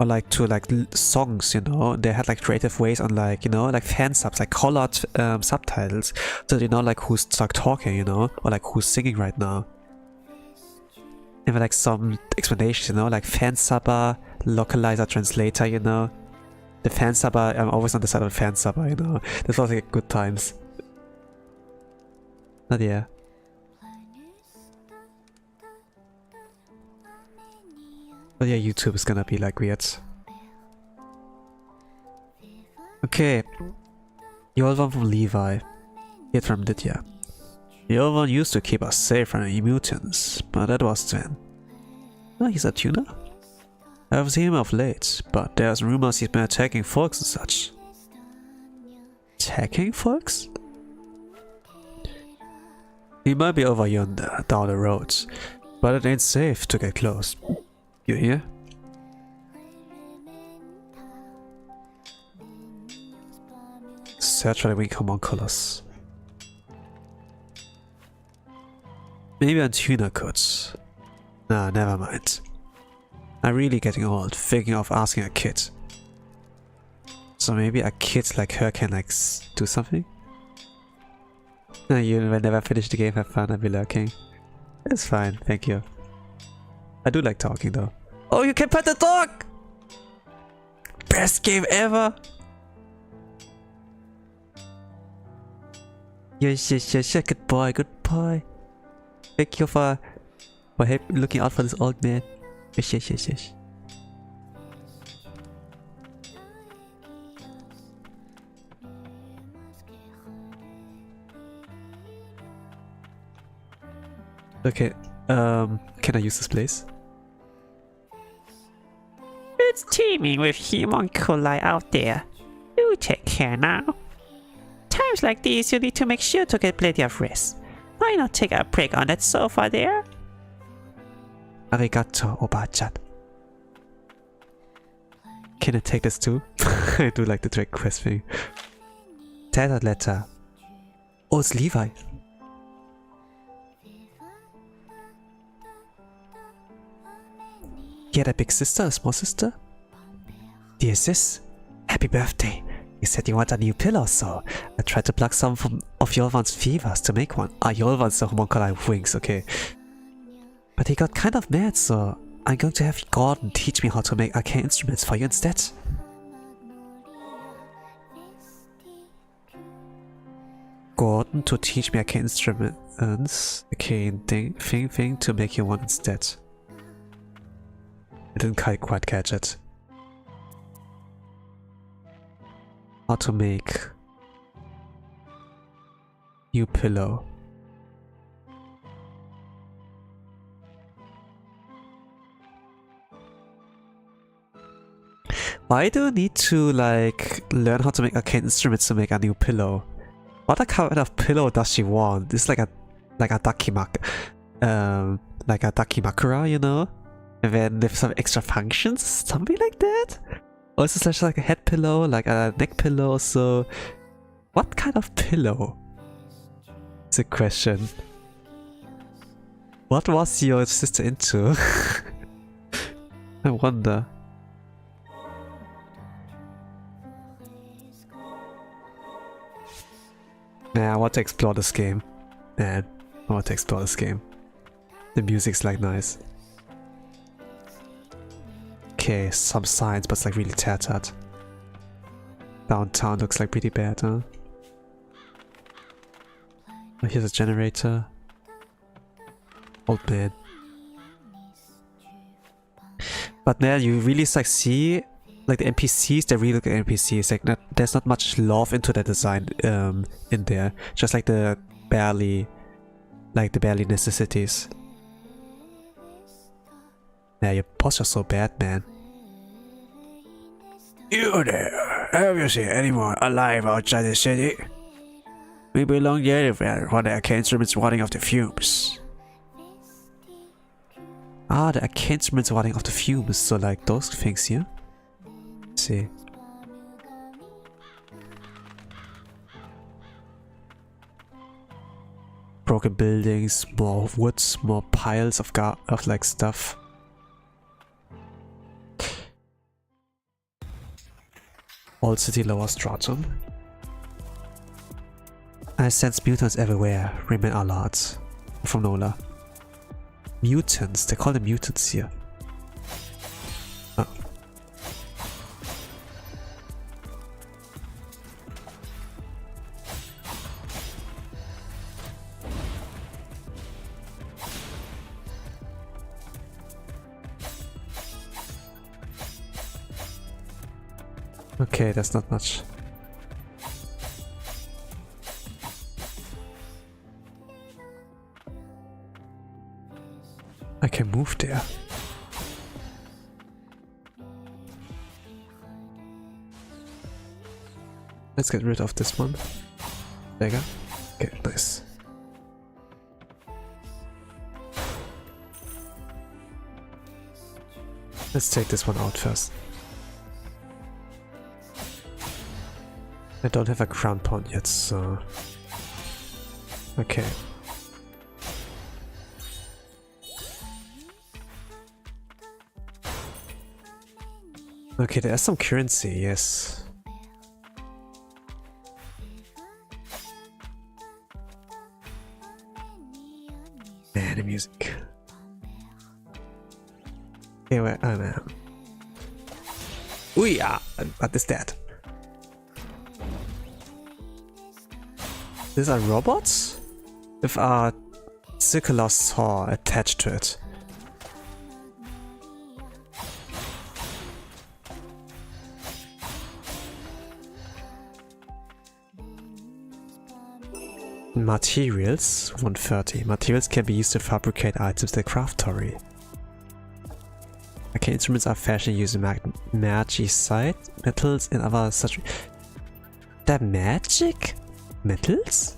Or like to like songs, you know, they had like creative ways on like, you know, like fan subs, like colored subtitles. So you know like who's like talking, you know, or like who's singing right now. And like some explanations, you know, like fan subber, localizer, translator, you know. The fan subber, I'm always on the side of the fan subber, you know. This was like good times. But yeah. But yeah, YouTube is gonna be like weird. Okay. Yolvan from Levi. Hit from Ditya. Yolvan used to keep us safe from the mutants, but that was then. Oh, he's a tuner? I haven't seen him of late, but there's rumors he's been attacking folks and such. Attacking folks? He might be over yonder, down the road, but it ain't safe to get close. You hear? Search for the wing homunculus. Maybe a tuner could. Nah, never mind. I'm really getting old, thinking of asking a kid. So maybe a kid like her can like do something? You will never finish the game, have fun, I'll be lurking. It's fine, thank you. I do like talking though. Oh, you can pet the dog! Best game ever! Yes, good boy, good boy. Thank you for looking out for this old man. Yes. Okay, can I use this place? It's teeming with homunculi out there. Do take care now. Times like these, you need to make sure to get plenty of rest. Why not take a break on that sofa there? Arigato, Oba-chan. Can I take this too? I do like the Drake quest thing. Tattered letter. Oh, it's Levi. He had a big sister, a small sister? Dear sis, happy birthday. You said you want a new pillow, so I tried to pluck some of Yolvan's fevers to make one. Ah, Yolvan's the homunculi with wings, okay. But he got kind of mad, so I'm going to have Gordon teach me how to make arcane instruments for you instead. Gordon to teach me arcane instruments, arcane thing to make you one instead. I didn't quite catch it. How to make new pillow. Why do you need to like learn how to make arcane instruments to make a new pillow? What kind of pillow does she want? It's like a dakimakura, you know? And then with some extra functions, something like that? Or is this just like a head pillow, like a neck pillow? So what kind of pillow? It's a question. What was your sister into? I wonder. Nah, I want to explore this game. Man, I want to explore this game. The music's like nice. Okay, some signs, but it's like really tattered. Downtown looks like pretty bad, huh? Oh, here's a generator. Old man. But man, you really like see like the NPCs, they really look at NPCs. Like there's not much love into the design in there. Just like the barely necessities. Yeah, your posture's so bad, man. You there? Have you seen anyone alive outside the city? We belong here when the arcane instruments running off the fumes. Ah, the arcane instruments running off the fumes, so like those things here. Let's see. Broken buildings, more woods, more piles of like stuff. Old city lower stratum. I sense mutants everywhere. Remain alert. From Nola. Mutants. They call them mutants here. Oh. Okay, that's not much. I can move there. Let's get rid of this one. There you go. Okay, nice. Let's take this one out first. I don't have a crown pawn yet, so... Okay. Okay, there's some currency, yes. Man, the music. Okay, where am I? Ooh yeah! What is that? These are robots? With a circular saw attached to it. Materials, 130. Materials can be used to fabricate items in the craftery. Okay, instruments are fashioned using magicite metals and other such... They're magic metals?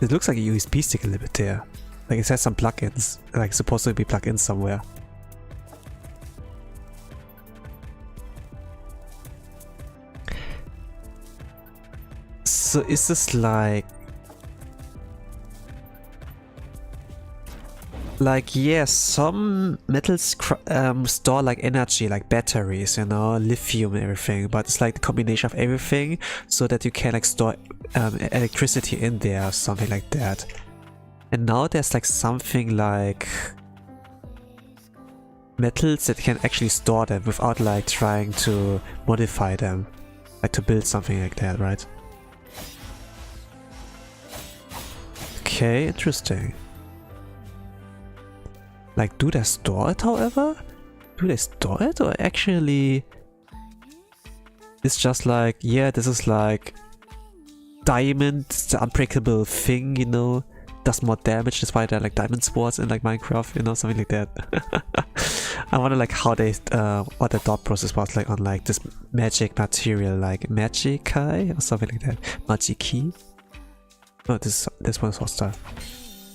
It looks like a USB stick a little bit there. Like it has some plugins, like supposed to be plugged in somewhere. So is this like yeah, some metals store like energy, like batteries, you know, lithium and everything, but it's like the combination of everything so that you can like store electricity in there or something like that. And now there's like something like metals that can actually store them without like trying to modify them, like to build something like that, right? Okay, interesting. Like, do they store it, however? Do they store it, or actually it's just like, yeah, this is like diamond, the unbreakable thing, you know, does more damage, that's why they're like diamond swords in like Minecraft, you know, something like that. I wonder like how they, what the thought process was like on like this magic material, like Magikai or something like that. Magiki? Oh, this one's hostile.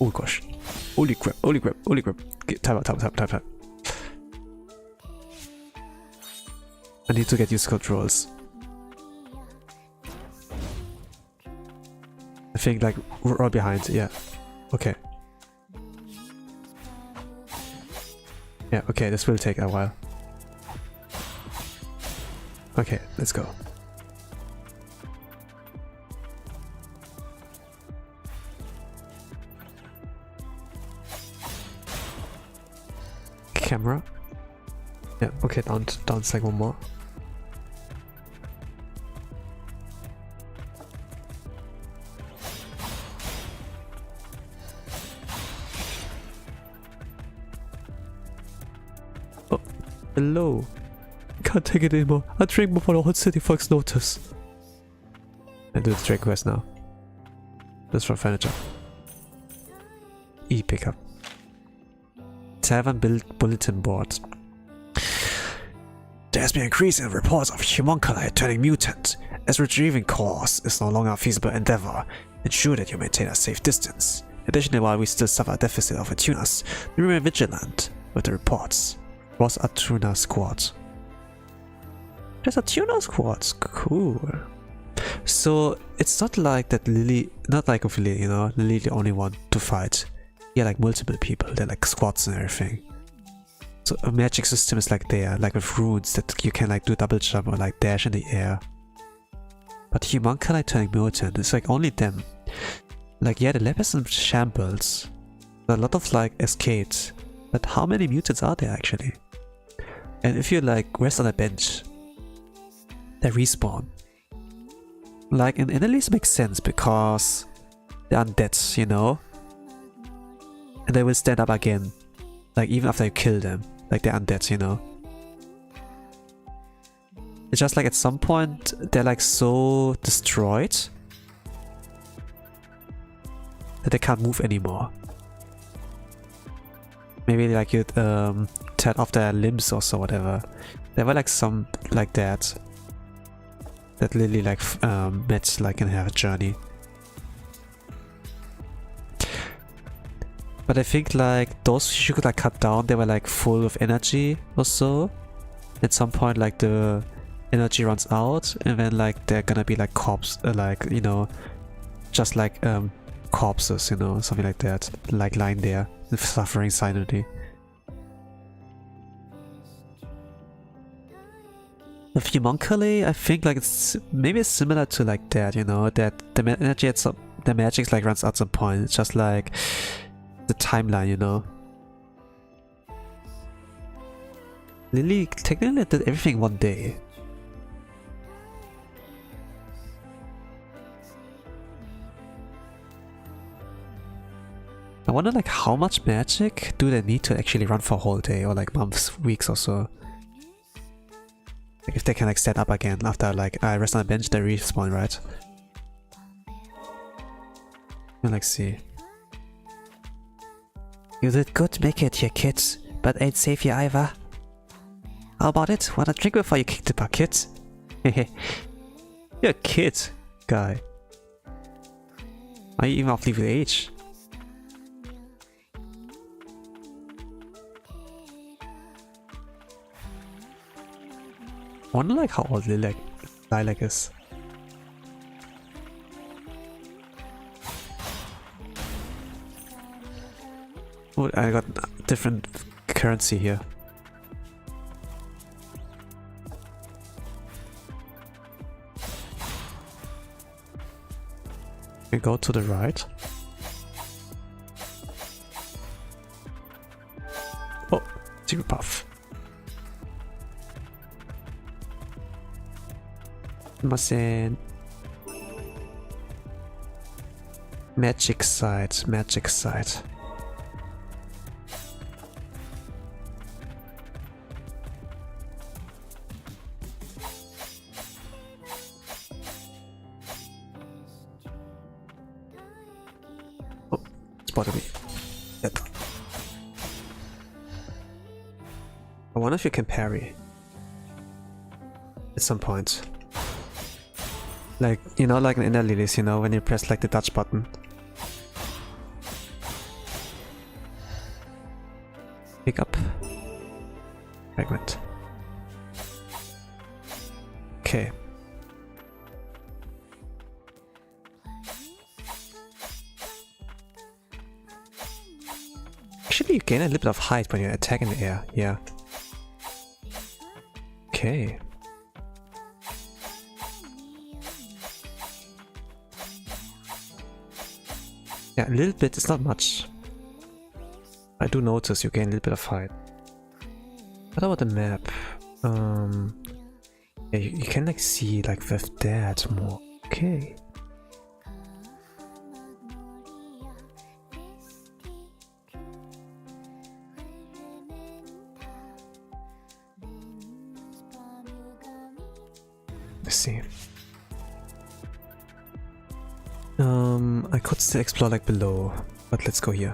Oh gosh. Holy crap, holy crap, holy crap. Time out. I need to get used to controls. I think like right behind, yeah. Okay. Yeah, okay, this will take a while. Okay, let's go. Camera. Yeah, okay, down like one more. Oh, hello. Can't take it anymore. I drink before the whole city folks notice. I do the trade quest now. That's for furniture. E-pickup. Tavern bulletin board. There has been an increase in reports of homunculi turning mutant. As retrieving cores is no longer a feasible endeavor, ensure that you maintain a safe distance. Additionally, while we still suffer a deficit of attuners, we remain vigilant with the reports. Was a tuner squad. There's a tuner squad. Cool. So it's not like that Lily, not like with Lily, you know, Lily the only one to fight. Yeah, like multiple people. They're like squads and everything. So a magic system is like there, like with runes that you can like do double jump or like dash in the air. But homunculi turning mutant, it's like only them. Like yeah, the lab is in shambles. There are a lot of like escaped. But how many mutants are there actually? And if you like rest on a bench, they respawn. Like in Ender Lilies makes sense because they're undead, you know? And they will stand up again. Like even after you kill them. Like they're undead, you know? It's just like at some point they're like so destroyed that they can't move anymore. Maybe like you'd tear off their limbs or so, whatever. There were like some like that. That Lily like met like in her journey. But I think like those she could like cut down, they were like full of energy or so. At some point like the energy runs out and then like they're gonna be like like, you know, just like corpses, you know, something like that. Like lying there, suffering silently. The homunculi, I think like it's maybe it's similar to like that, you know, that the energy at some, the magic like runs out some point. It's just like the timeline, you know. Lily technically did everything one day. I wonder like how much magic do they need to actually run for a whole day or like months, weeks or so. Like if they can like stand up again after like I rest on a bench, they respawn, right? And like see. You did good make it here, kids, but ain't safe here either. How about it? Want a drink before you kick the bucket? Hehe. You're a kid, guy. Are you even of legal age? I wonder like how old Lilac is. Oh, I got different currency here. We go to the right. Oh, secret path. Masen. Magic site, magic site. Spotted me. Yep. I wonder if you can parry. At some point. Like, you know, like in Ender Lilies, you know, when you press like the dodge button. Pick up. Fragment. Okay. Actually, you gain a little bit of height when you attack in the air, yeah. Okay. Yeah, a little bit, it's not much. I do notice you gain a little bit of height. What about the map? Yeah, you can like see like with that more. Okay. Let's see. I could still explore like below, but let's go here.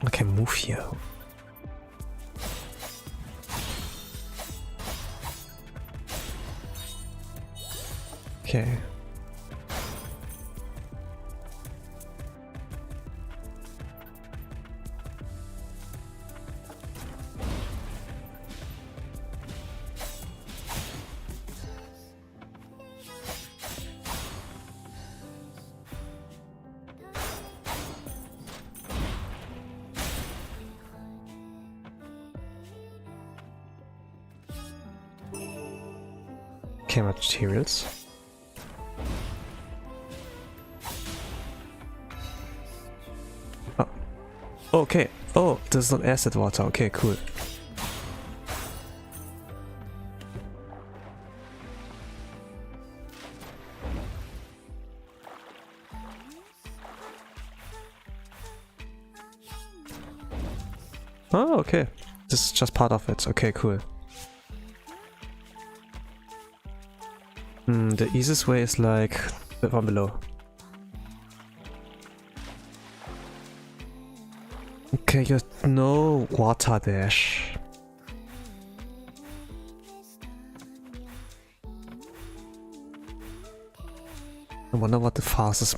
I can move here. Okay. Okay, materials. Oh. Okay. Oh, this is not acid water. Okay, cool. Oh, okay. This is just part of it. Okay, cool. The easiest way is like the one below. Okay, you have no water dash. I wonder what the fastest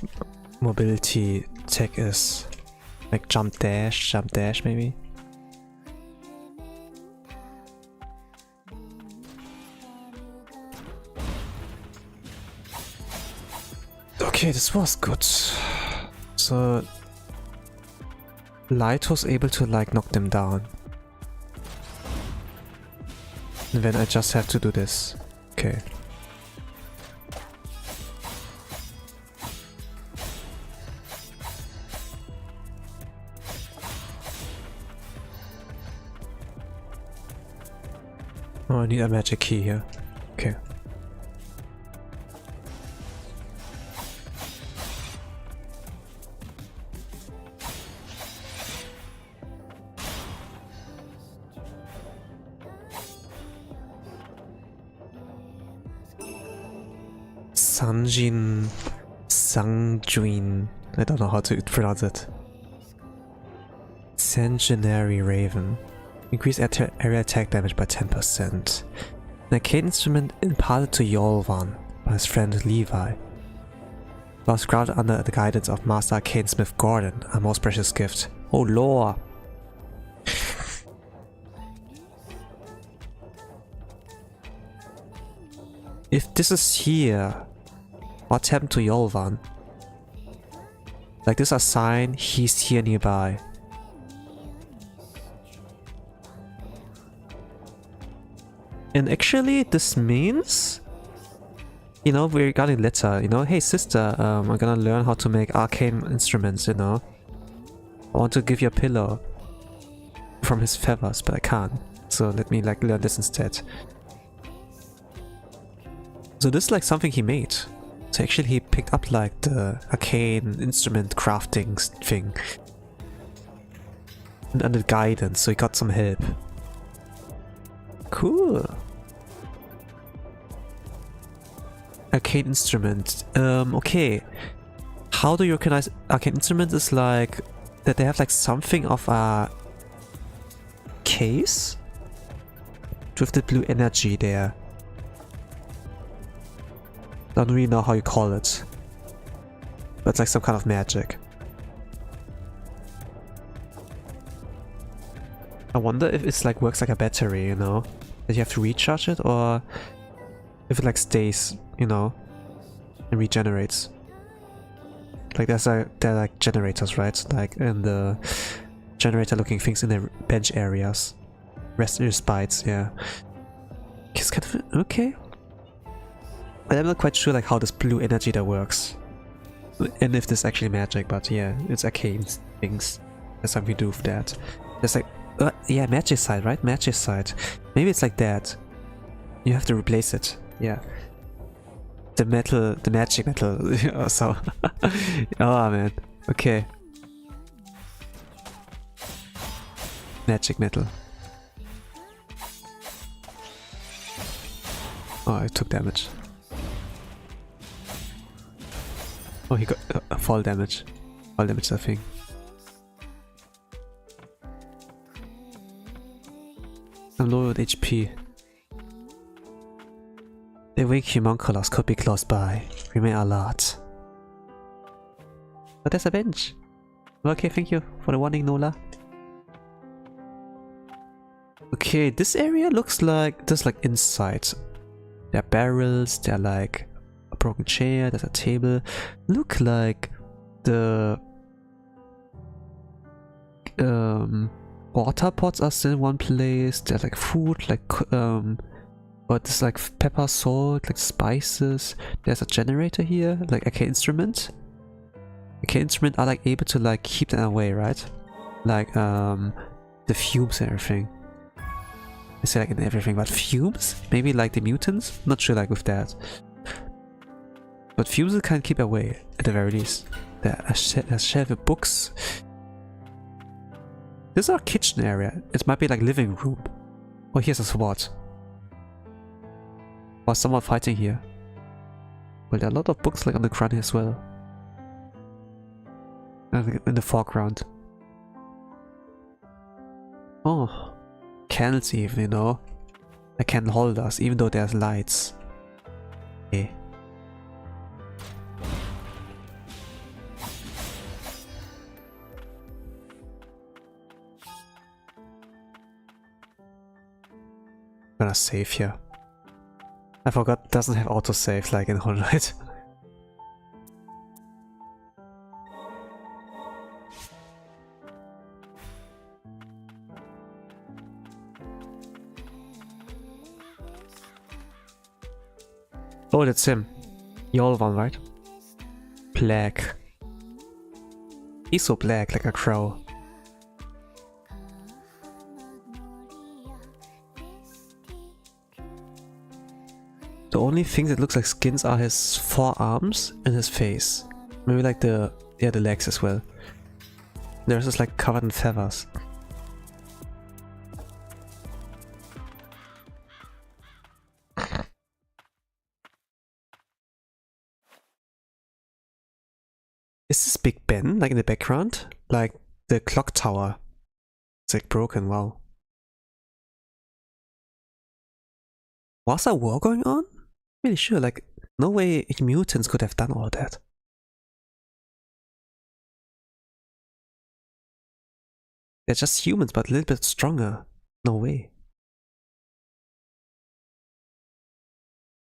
mobility tech is. Like jump dash maybe? Okay, this was good. So Light was able to like knock them down. And then I just have to do this. Okay. Oh, I need a magic key here. Okay. Sanguine, I don't know how to pronounce it. Sanguinary Raven. Increase area attack damage by 10%. An arcane instrument imparted to Yolvan by his friend Levi. Was grounded under the guidance of Master Arcane Smith Gordon, a most precious gift. Oh lore! If this is here, what happened to Yolvan? Like this is a sign he's here nearby. And actually this means, you know, we got a letter, you know, hey sister, I'm gonna learn how to make arcane instruments, you know. I want to give you a pillow from his feathers, but I can't. So let me like learn this instead. So this is like something he made. So actually he picked up like the arcane instrument crafting thing. And under guidance, so he got some help. Arcane instrument. Okay. How do you recognize arcane instruments? Is like that they have like something of a case with the blue energy there. Don't really know how you call it, but it's like some kind of magic. I wonder if it's like works like a battery, you know, that you have to recharge it, or if it like stays, you know, and regenerates. Like they're like generators, right? Like in the generator looking things in the bench areas. Respites, yeah. It's kind of okay. I'm not quite sure like how this blue energy that works. And if this is actually magic, but yeah, it's arcane things. There's something to do with that. There's like yeah, magicite, right? Magicite. Maybe it's like that. You have to replace it. Yeah. The metal, the magic metal. So, oh man. Okay. Magic metal. Oh, I took damage. Oh, he got fall damage. Fall damage, I think. I'm low with HP. The weak homunculus could be close by. Remain alert. But there's a bench. Okay, thank you for the warning, Nola. Okay, this area looks like there's like inside. There are barrels, there are like a broken chair, there's a table. Look like the water pots are still in one place. There's like food, like but there's like pepper, salt, like spices. There's a generator here, like arcane instrument. Arcane instrument are like able to like keep them away, right? Like the fumes and everything. I say like in everything, but fumes? Maybe like the mutants? Not sure like with that. But fumes can keep away at the very least. There's a shelf of books. This is our kitchen area. It might be like living room. Oh, here's a sword. Or someone fighting here. Well, there are a lot of books like on the ground as well. In the foreground. Oh. Candles even, you know. Like candle holders, even though there's lights. Okay. I'm gonna save here. I forgot it doesn't have autosave like in Hollow Knight. Oh, that's him. The old one, right? Black. He's so black, like a crow. The only thing that looks like skins are his forearms and his face. Maybe like the legs as well. The rest is like covered in feathers. Is this Big Ben like in the background? Like the clock tower. It's like broken, wow. Was a war going on? Really sure, like no way mutants could have done all that. They're just humans, but a little bit stronger. No way.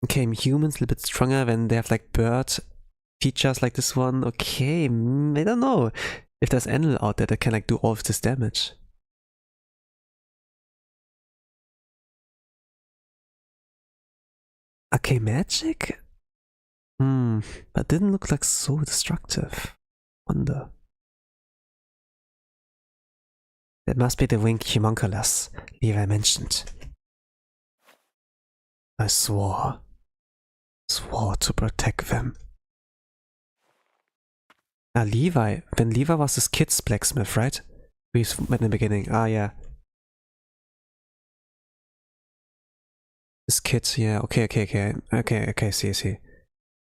Okay, humans a little bit stronger when they have like bird features like this one. Okay, I don't know if there's an animal out there that can like do all of this damage. Okay, magic? But didn't look like so destructive. Wonder. That must be the winged homunculus Levi mentioned. I swore to protect them. Ah, Levi. When Levi was this kid's blacksmith, right? We met in the beginning. Ah, yeah. This kid, yeah. Okay, see.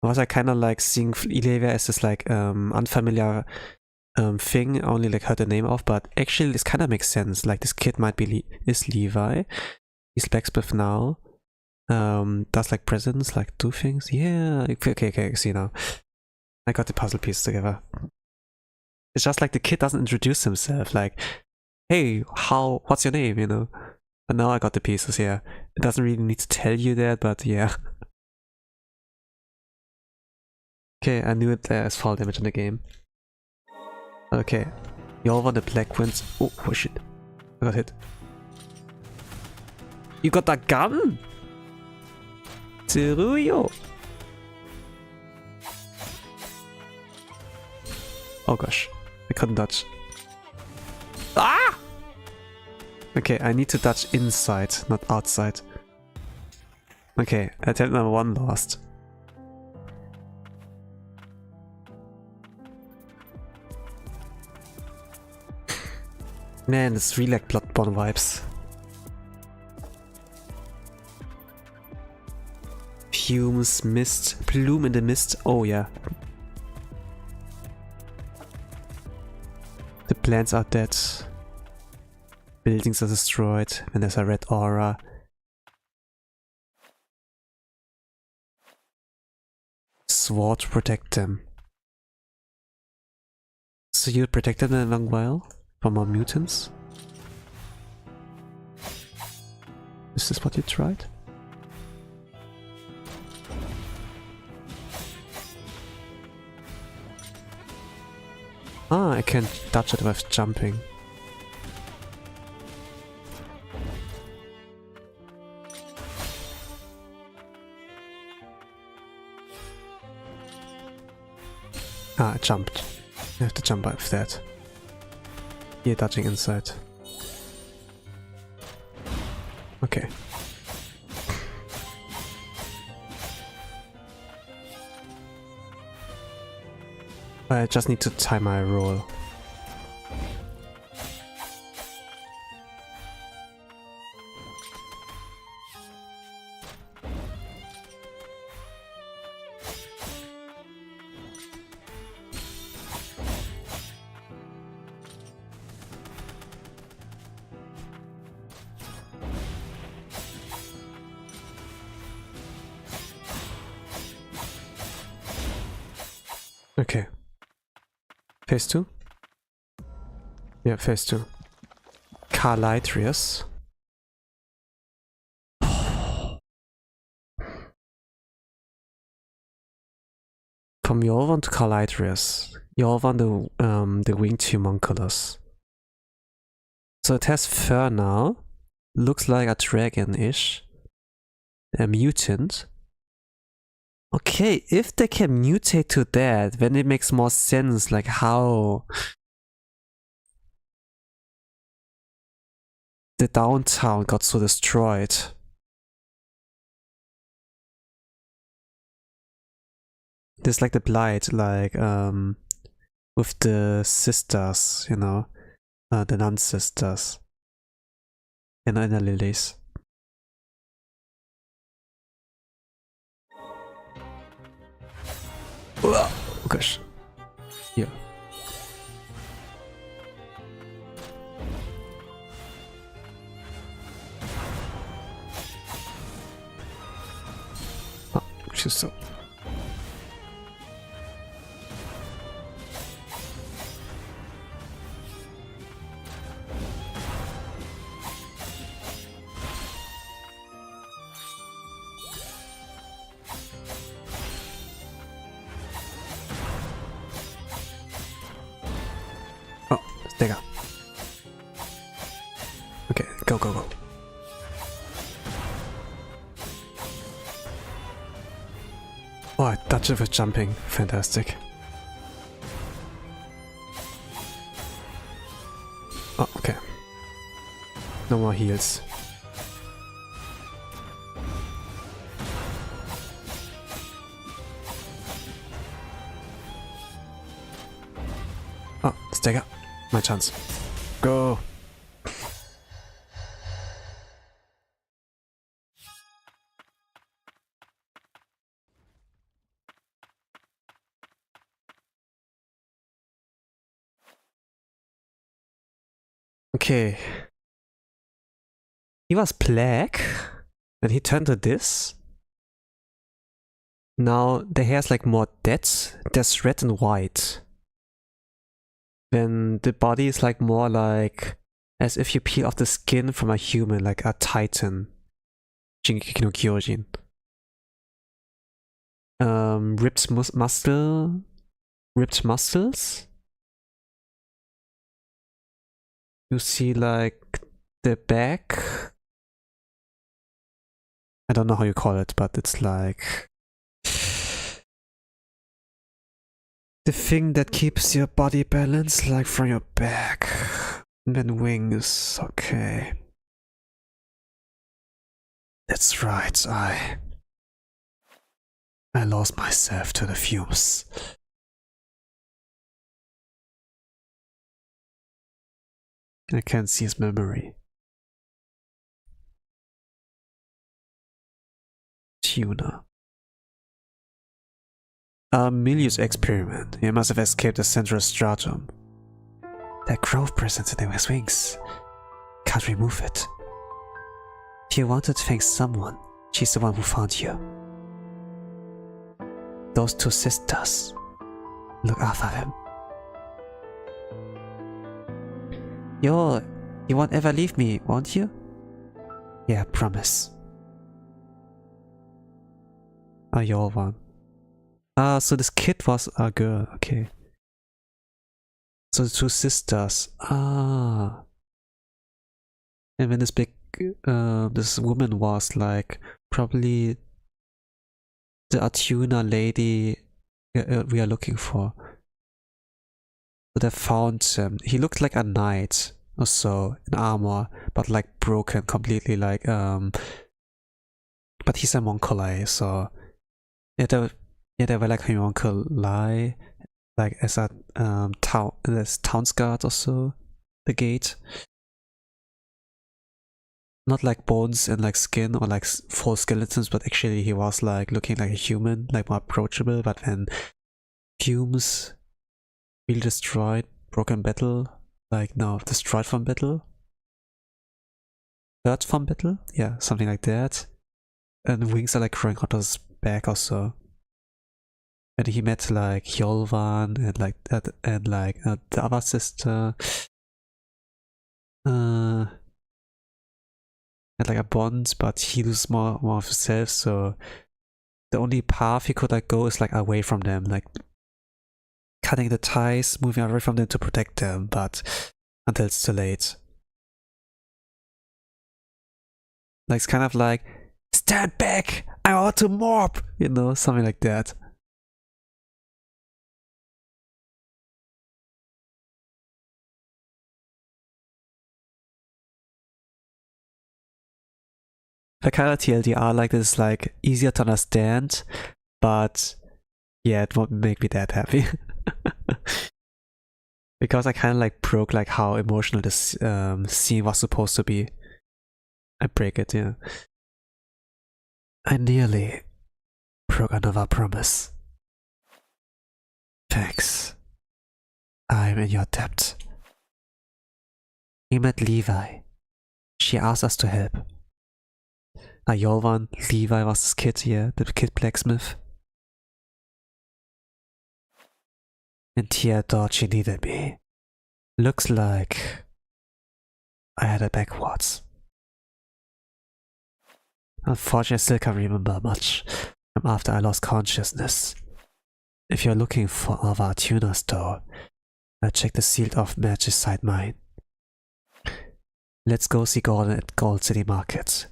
Was I kind of like seeing Ilevia as this like unfamiliar thing, only like heard the name of, but actually this kind of makes sense. Like this kid might be is Levi. He's blacksmith now. Does like presents, like do things. Yeah, okay, see now. I got the puzzle piece together. It's just like the kid doesn't introduce himself, like, hey, what's your name, you know? But now I got the pieces, yeah. It doesn't really need to tell you that, but yeah. Okay, I knew there's fall damage in the game. Okay, you all want the black wins. Oh shit. I got hit. You got that gun? Tsuruyo. Oh gosh, I couldn't dodge. Ah! Okay, I need to dodge inside, not outside. Okay, attempt number 1 lost. Man, it's really like Bloodborne vibes. Fumes, mist, plume in the mist. Oh yeah. The plants are dead. Buildings are destroyed and there's a red aura. Sword to protect them. So you protected them a long while from more mutants? Is this what you tried? Ah, I can dodge it with jumping. Ah, I jumped. I have to jump with that. Here, dodging inside. Okay. I just need to time my roll. Okay. Phase 2? Yeah, phase 2. Carlitrius. From Yorvan to Carlitrius. Yorvan the winged homunculus. So it has fur now. Looks like a dragon-ish. A mutant. Okay, if they can mutate to that, then it makes more sense, like how the downtown got so destroyed. There's like the blight, like with the sisters, you know, the nun sisters, and Ender Lilies. Oh gosh. Yeah. Oh, she's so. Dagger. Okay, go. Oh, I dodged it with jumping. Fantastic. Oh, okay. No more heals. Oh, stagger. My chance. Go. Okay. He was black, and he turned to this. Now the hair's like more dead. There's red and white. Then the body is like more like as if you peel off the skin from a human, like a titan. Shingeki no Kyojin. Ripped muscles. You see like the back. I don't know how you call it, but it's like the thing that keeps your body balanced, like from your back. And then wings, okay. That's right, I lost myself to the fumes. I can't see his memory. Tuna. A Milius experiment. He must have escaped the central stratum. That growth presence in his wings. Can't remove it. If you wanted to thank someone, she's the one who found you. Those two sisters. Look after them. You won't ever leave me, won't you? Yeah, promise. You're one. So this kid was a girl, okay. So the two sisters. And when this this woman was like probably the Atuna lady we are looking for. So they found him. He looked like a knight or so in armor, but like broken completely, like but he's a homunculi, so they were like homunculi, like as a town's guard or so, the gate. Not like bones and like skin or like full skeletons, but actually he was like looking like a human, like more approachable, but then fumes really destroyed, broken battle, like no, destroyed from battle, hurt from battle, yeah, something like that. And wings are like growing out of his back or so. And he met like Yolvan and like that, and like the other sister. Had like a bond, but he loses more of himself, so the only path he could like go is like away from them, like cutting the ties, moving away from them to protect them, but until it's too late. Like it's kind of like, stand back, I want to mob, you know, something like that. The kind of TLDR like this is like easier to understand, but yeah, it won't make me that happy. Because I kind of like broke like how emotional this scene was supposed to be. I break it, yeah. I nearly broke another promise. Thanks. I'm in your debt. We met Levi. She asked us to help. Yolvan, Levi was this kid here, the kid blacksmith. And Tia thought she needed me. Looks like I had it backwards. Unfortunately, I still can't remember much from after I lost consciousness. If you're looking for our tuner store, I'll check the sealed off match beside mine. Let's go see Gordon at Gold City Market.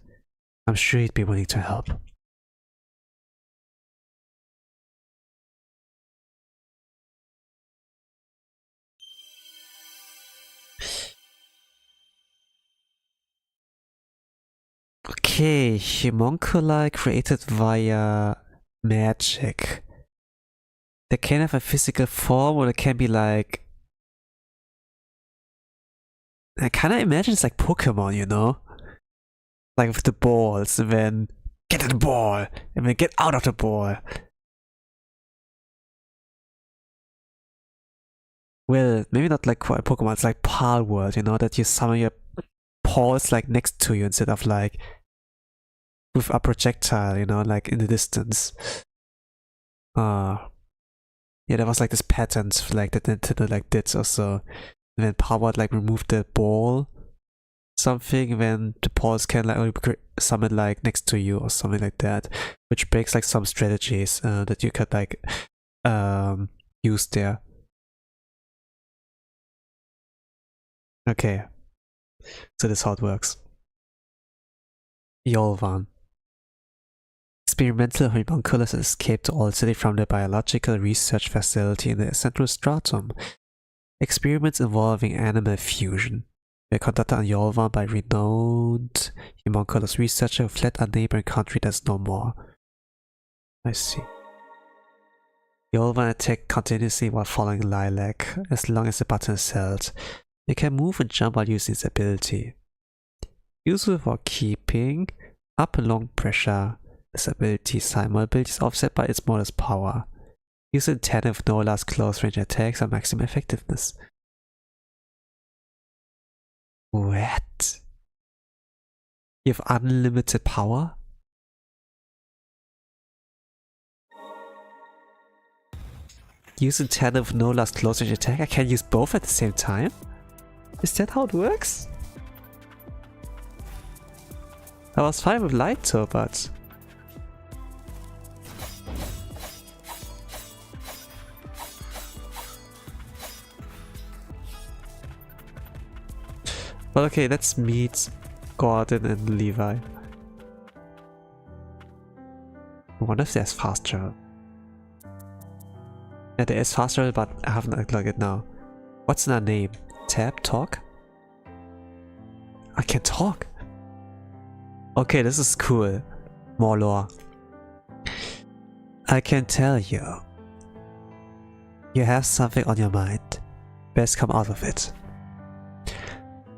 I'm sure he'd be willing to help. Okay, homunculi created via magic. They can have a physical form, or they can be like... I kinda imagine it's like Pokemon, you know? Like with the balls, and then get at the ball, and then get out of the ball. well, maybe not like quite Pokemon, it's like Pal World, you know, that you summon your paws like next to you instead of like with a projectile, you know, like in the distance. Yeah, there was like this patent like that Nintendo like did or so. And then Pal World like removed the ball something when the paws can like only summon like next to you or something like that, which breaks like some strategies that you could like use there. Okay, so this is how it works. Yolvan. Experimental homunculus escaped to Old City from the biological research facility in the central stratum. Experiments involving animal fusion were conducted on Yolvan by renowned homunculus researcher who fled a neighboring country that's no more. I see. Yolvan attack continuously while following Lilac as long as the button is held. You can move and jump while using its ability. Useful for keeping up long pressure. This ability's side mobility is offset by its modest power. Use in tandem with Nola's close range attacks on maximum effectiveness. What? You have unlimited power? Use in tandem with Nola's close range attack? I can use both at the same time? Is that how it works? I was fine with Lighto, but... well, okay, let's meet Gordon and Levi. I wonder if there's fast travel. Yeah, there is fast travel, but I haven't unlocked it now. What's in our name? Tab? Talk? I can talk? Okay, this is cool. More lore. I can tell you. You have something on your mind. Best come out of it.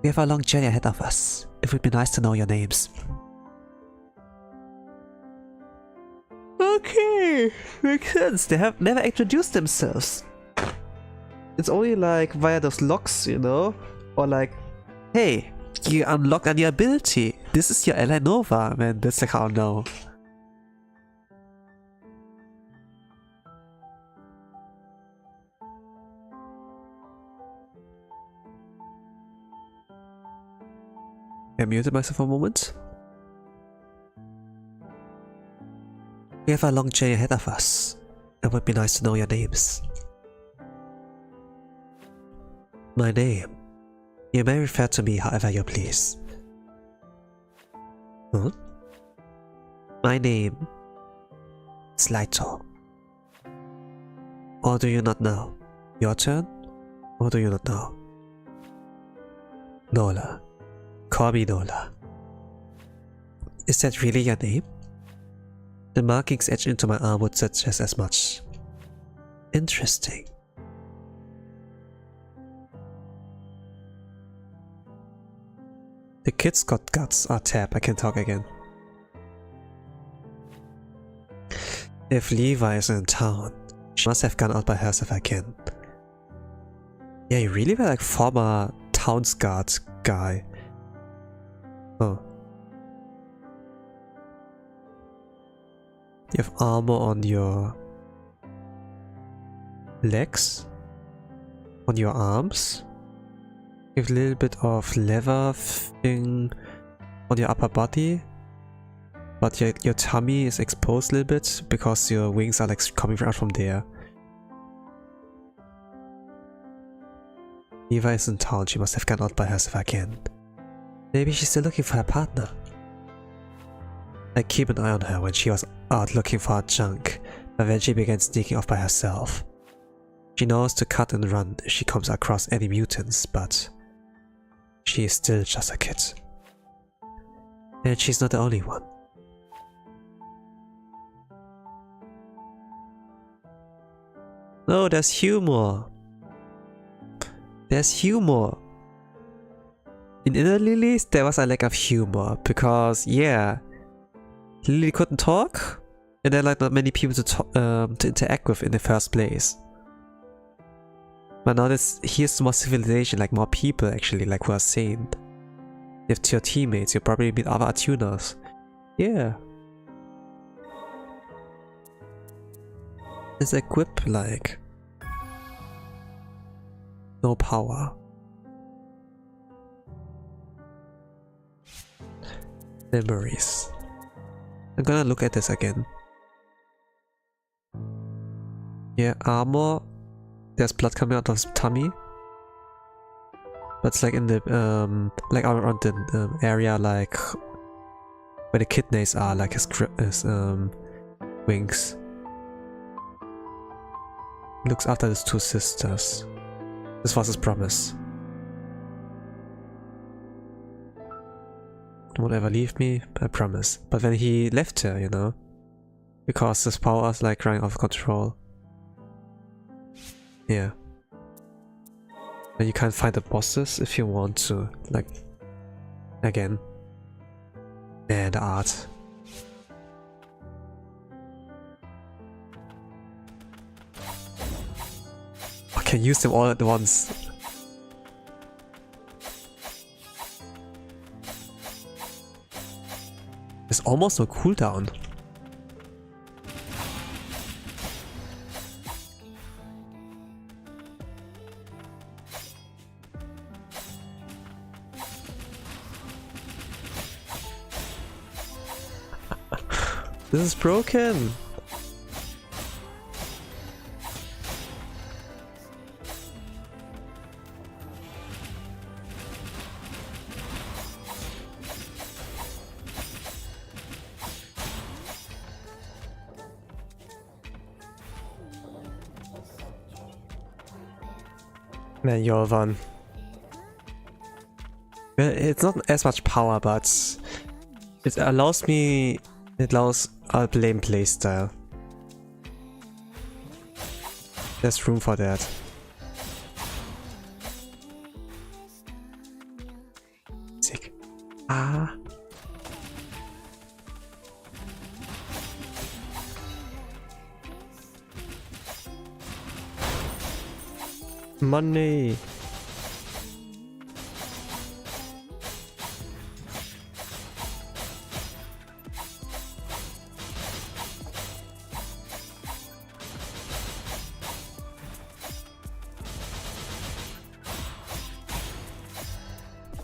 We have a long journey ahead of us. It would be nice to know your names. Okay, makes sense. They have never introduced themselves. It's only like via those locks, you know? Or like, hey, you unlocked a new ability. This is your ally Nova, man. That's like how I know. I muted myself for a moment. We have a long journey ahead of us. It would be nice to know your names. My name. You may refer to me however you please. Huh? My name is Lighto. Or do you not know? Your turn? Or do you not know? Nola. Call me Nola. Is that really your name? The markings etched into my arm would suggest as much. Interesting. The kid's got guts. Ah, tab. I can talk again. If Levi is in town, she must have gone out by herself again. Yeah, you really were like former town's guard guy. Oh. You have armor on your legs, on your arms. You have a little bit of leather thing on your upper body, but your tummy is exposed a little bit because your wings are like coming out from there. Eva is in town. She must have gone out by herself again. Maybe she's still looking for her partner. I keep an eye on her when she was out looking for her junk, but then she began sneaking off by herself. She knows to cut and run if she comes across any mutants, but she is still just a kid. And she's not the only one. No, there's humor. There's humor. In Ender Lilies, there was a lack of humor because, yeah, Lily couldn't talk, and there are like not many people to interact with in the first place. But now here's more civilization, like more people actually, like who are sane. You have your teammates, you probably meet other tuners. Yeah. It's equipped like no power. Memories. I'm gonna look at this again. Yeah, armor. There's blood coming out of his tummy. But it's like in the like around the area like where the kidneys are, like his wings. Looks after his two sisters. This was his promise. Won't ever leave me, I promise. But then he left her, you know, because his power is like running off control. Yeah. And you can't find the bosses if you want to, like, again. And the art. I can use them all at once. There's almost no cooldown. This is broken. Man, you're one. It's not as much power, but it allows me. It allows a blame playstyle. There's room for that. Sick. Ah. Money.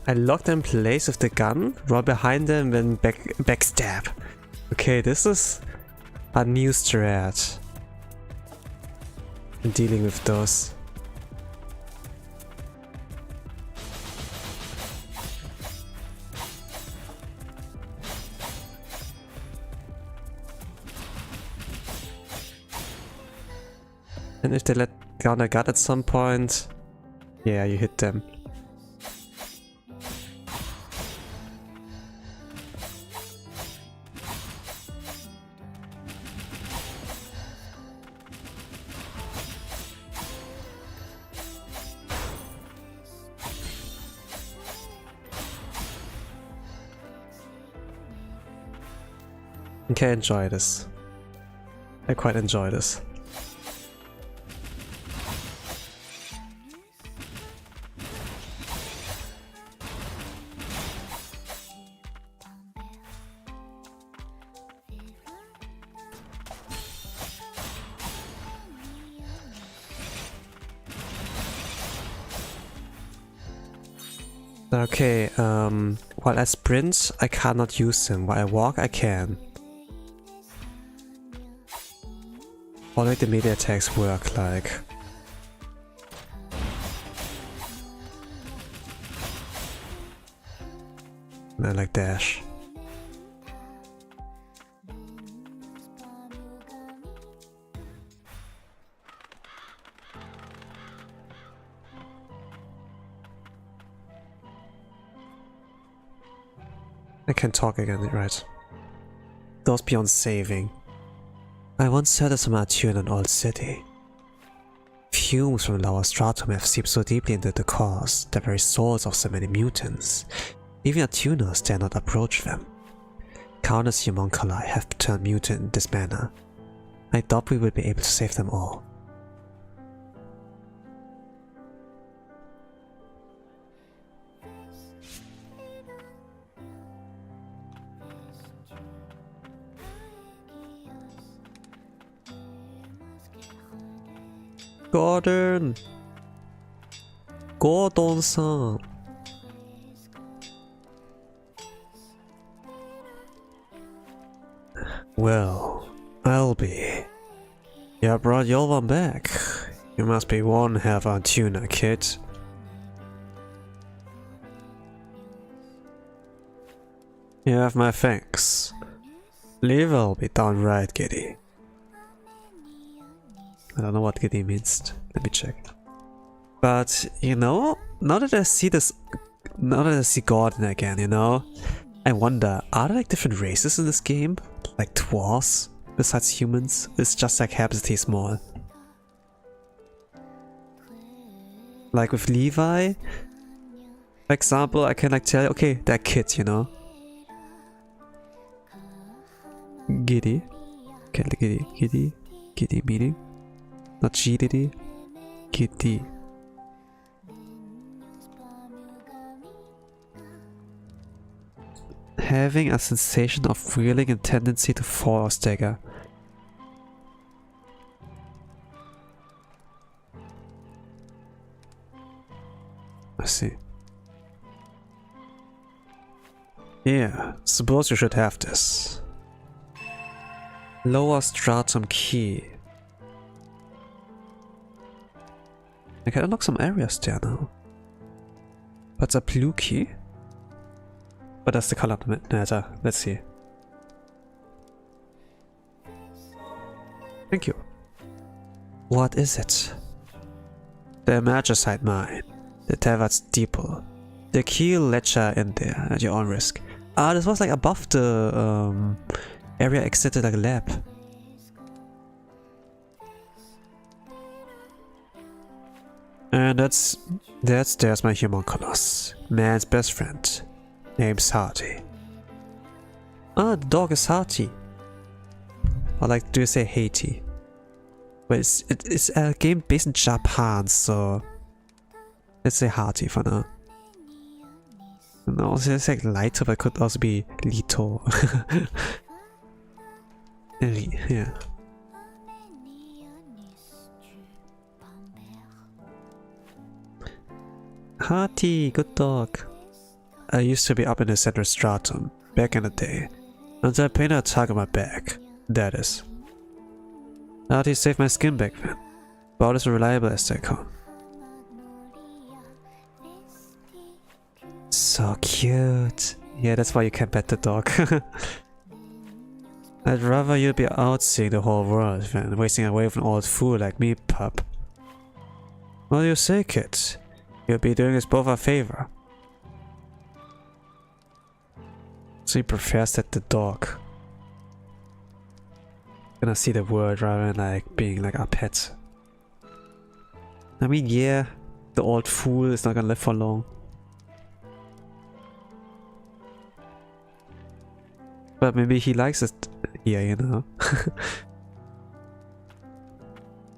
I locked in place with the gun, roll behind them, then backstab. Okay, this is a new strat. In dealing with those. And if they let down a gun at some point, yeah, you hit them. Okay, enjoy this. I quite enjoy this. Okay, while I sprint, I cannot use him. While I walk, I can. Only the melee attacks work, like. And I like dash. I can talk again, right? Goes beyond saving. I once heard of some tune in an old city. Fumes from lower stratum have seeped so deeply into the cores, the very souls of so many mutants. Even our tuners dare not approach them. Countless homunculi have turned mutant in this manner. I doubt we will be able to save them all. Gordon! Gordon-san! Well, I'll be. You brought your one back. You must be one hell of a tuner, kid. You have my thanks. Leave will be downright giddy. I don't know what giddy means. Let me check. But, you know, now that I see Gordon again, you know, I wonder, are there like different races in this game? Like dwarves, besides humans? It's just like happens to be small. Like with Levi, for example, I can like tell, okay, they're kids, you know. Giddy. Okay, giddy meaning. Not GDD. Giddy. Having a sensation of reeling and tendency to fall or stagger. I see. Yeah, suppose you should have this. Lower stratum key. I can unlock some areas there now. But a blue key? But that's the color matter. Let's see. Thank you. What is it? The Magicite mine. The Tavard steeple. The key ledger in there at your own risk. Ah, this was like above the area exited like a lab. And there's my homunculus. Man's best friend. Name's Hearty. Ah, the dog is Hearty. Or like, do you say Haiti? But it's a game based in Japan, so let's say Hearty for now. And also it's like Lito, but it could also be Lito. Yeah. Hearty, good dog. I used to be up in the center stratum, back in the day, until I painted a tag on my back. That is. Hearty saved my skin back then. About as reliable as they come. So cute. Yeah, that's why you can't pet the dog. I'd rather you be out seeing the whole world than wasting away with an old fool like me, pup. What do you say, kid? You'll be doing us both a favor. So he prefers that the dog gonna see the world rather than like being like a pet. I mean, yeah, the old fool is not gonna live for long. But maybe he likes it here, you know.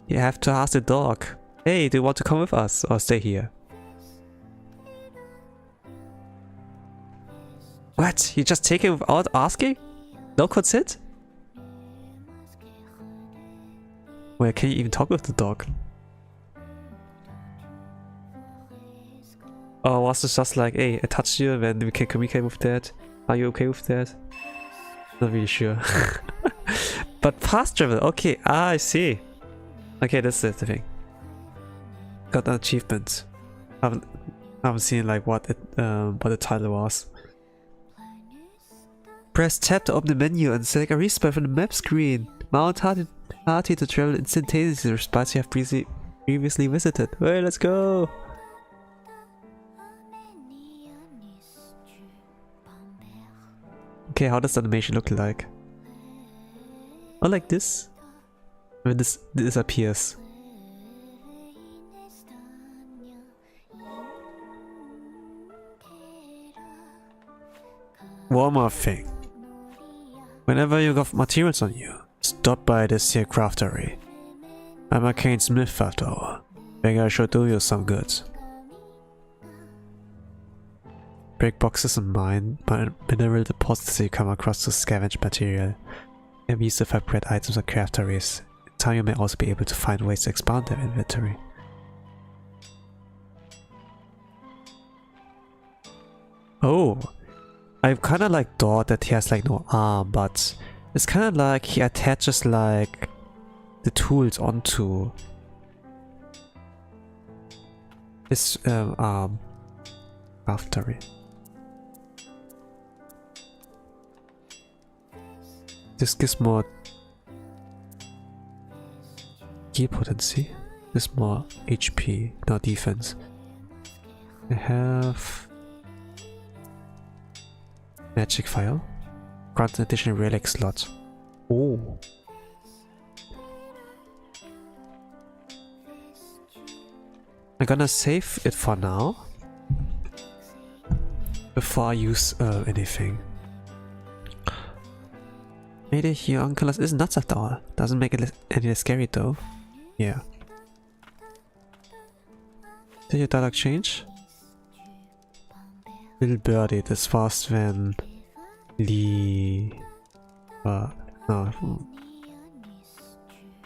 You have to ask the dog, hey, do you want to come with us or stay here? What? You just take it without asking? No consent? Wait, can you even talk with the dog? Or was it just like, hey, I touched you, then we can communicate with that? Are you okay with that? Not really sure. But fast travel, okay, I see. Okay, that's the thing. Got an achievement. I haven't seen like what the title was. Press tab to open the menu and select a respawn from the map screen. Mount Hearty to travel instantaneously to spots you have previously visited. Hey, let's go! Okay, how does the animation look like? Oh, like this? When this disappears. One more thing. Whenever you got materials on you, stop by this here craftery. I'm a Kane Smith after all. Think I should do you some good. Break boxes and mine mineral deposits you come across to scavenge material. And use to fabricate items and crafteries time you may also be able to find ways to expand their inventory. Oh, I kind of like thought that he has like no arm, but it's kind of like he attaches like the tools onto his arm after it. This gives more heal potency. This more HP, not defense. I have magic file. Grants an additional relic slot. Oh. I'm gonna save it for now before I use anything. Maybe your uncle is nuts at all. Doesn't make it any less scary though. Yeah. Did your dialogue change? Little birdie, this fast when Lee... no.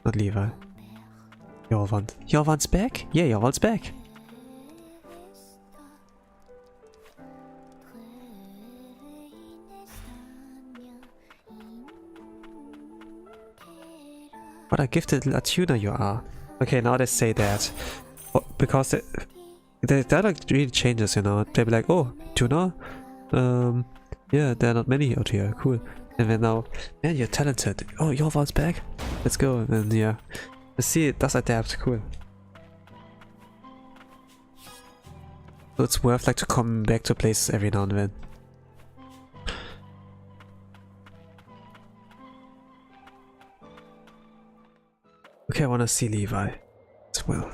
Not Levi. Jorvan's back? Yeah, Jorvan's back. What a gifted little tuner you are. Okay, now they say that. Because the dialogue really changes, you know. They'll be like, oh, tuner? Yeah, there are not many out here, cool. And then now, man, you're talented. Oh, Jorvan's back? Let's go. And then, yeah. Let's see, it does adapt, cool. So it's worth like to come back to places every now and then. Okay, I wanna see Levi as well.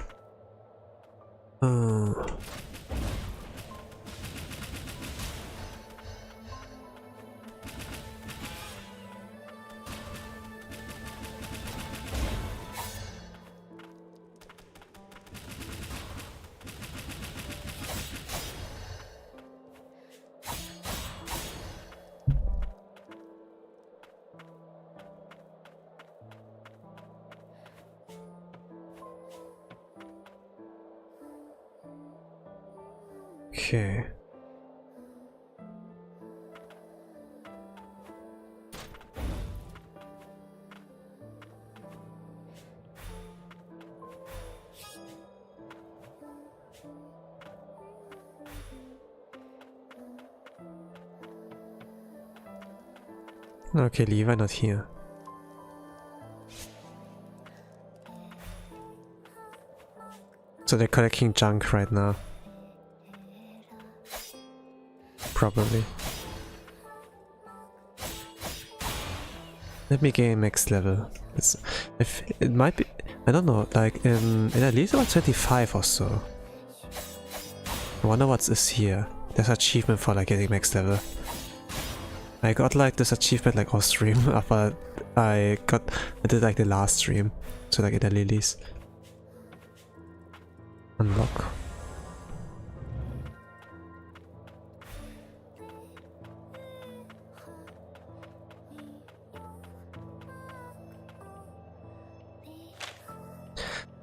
Okay. Okay, Levi not here. So they're collecting junk right now. Probably. Let me gain max level. If it might be, I don't know, like in at least about 25 or so. I wonder what is here. There's an achievement for like getting max level. I got like this achievement like off stream after I did like the last stream. So like Ender Lilies. Unlock.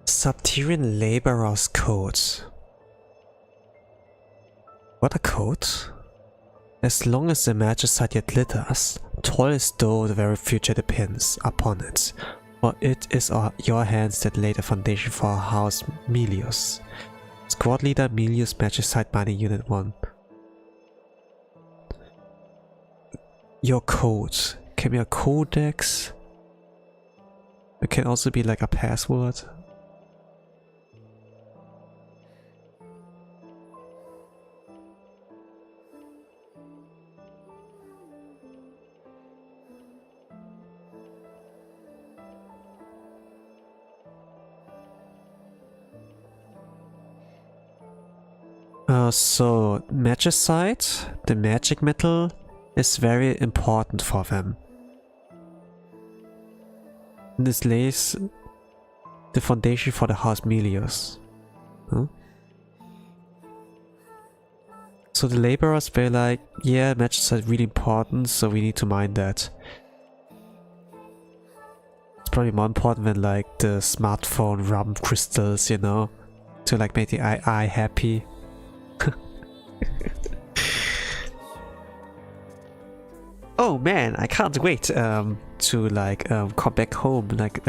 Subterranean Laborer's Code. What a code? As long as the magicite yet glitters, toil as though the very future depends upon it, for it is your hands that lay the foundation for our house Melius. Squad leader Melius, Magicite Mining Unit 1. Your code. Can be a codex. It can also be like a password. So magicite, the magic metal, is very important for them. This lays the foundation for the house Melius. Huh? So the laborers were like, yeah, magicite is really important, so we need to mine that. It's probably more important than like the smartphone RAM crystals, you know, to like make the eye happy. Oh man, I can't wait to like come back home, like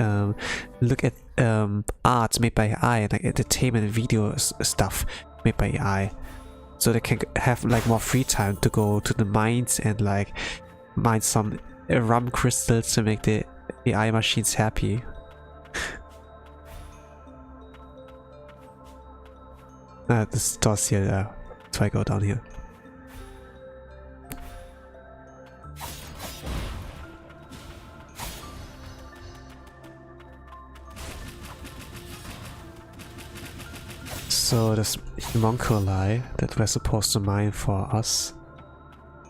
look at art made by AI and like entertainment video stuff made by AI, so they can have like more free time to go to the mines and like mine some RAM crystals to make the AI machines happy. This door's here, so I go down here. So this homunculi that we're supposed to mine for us.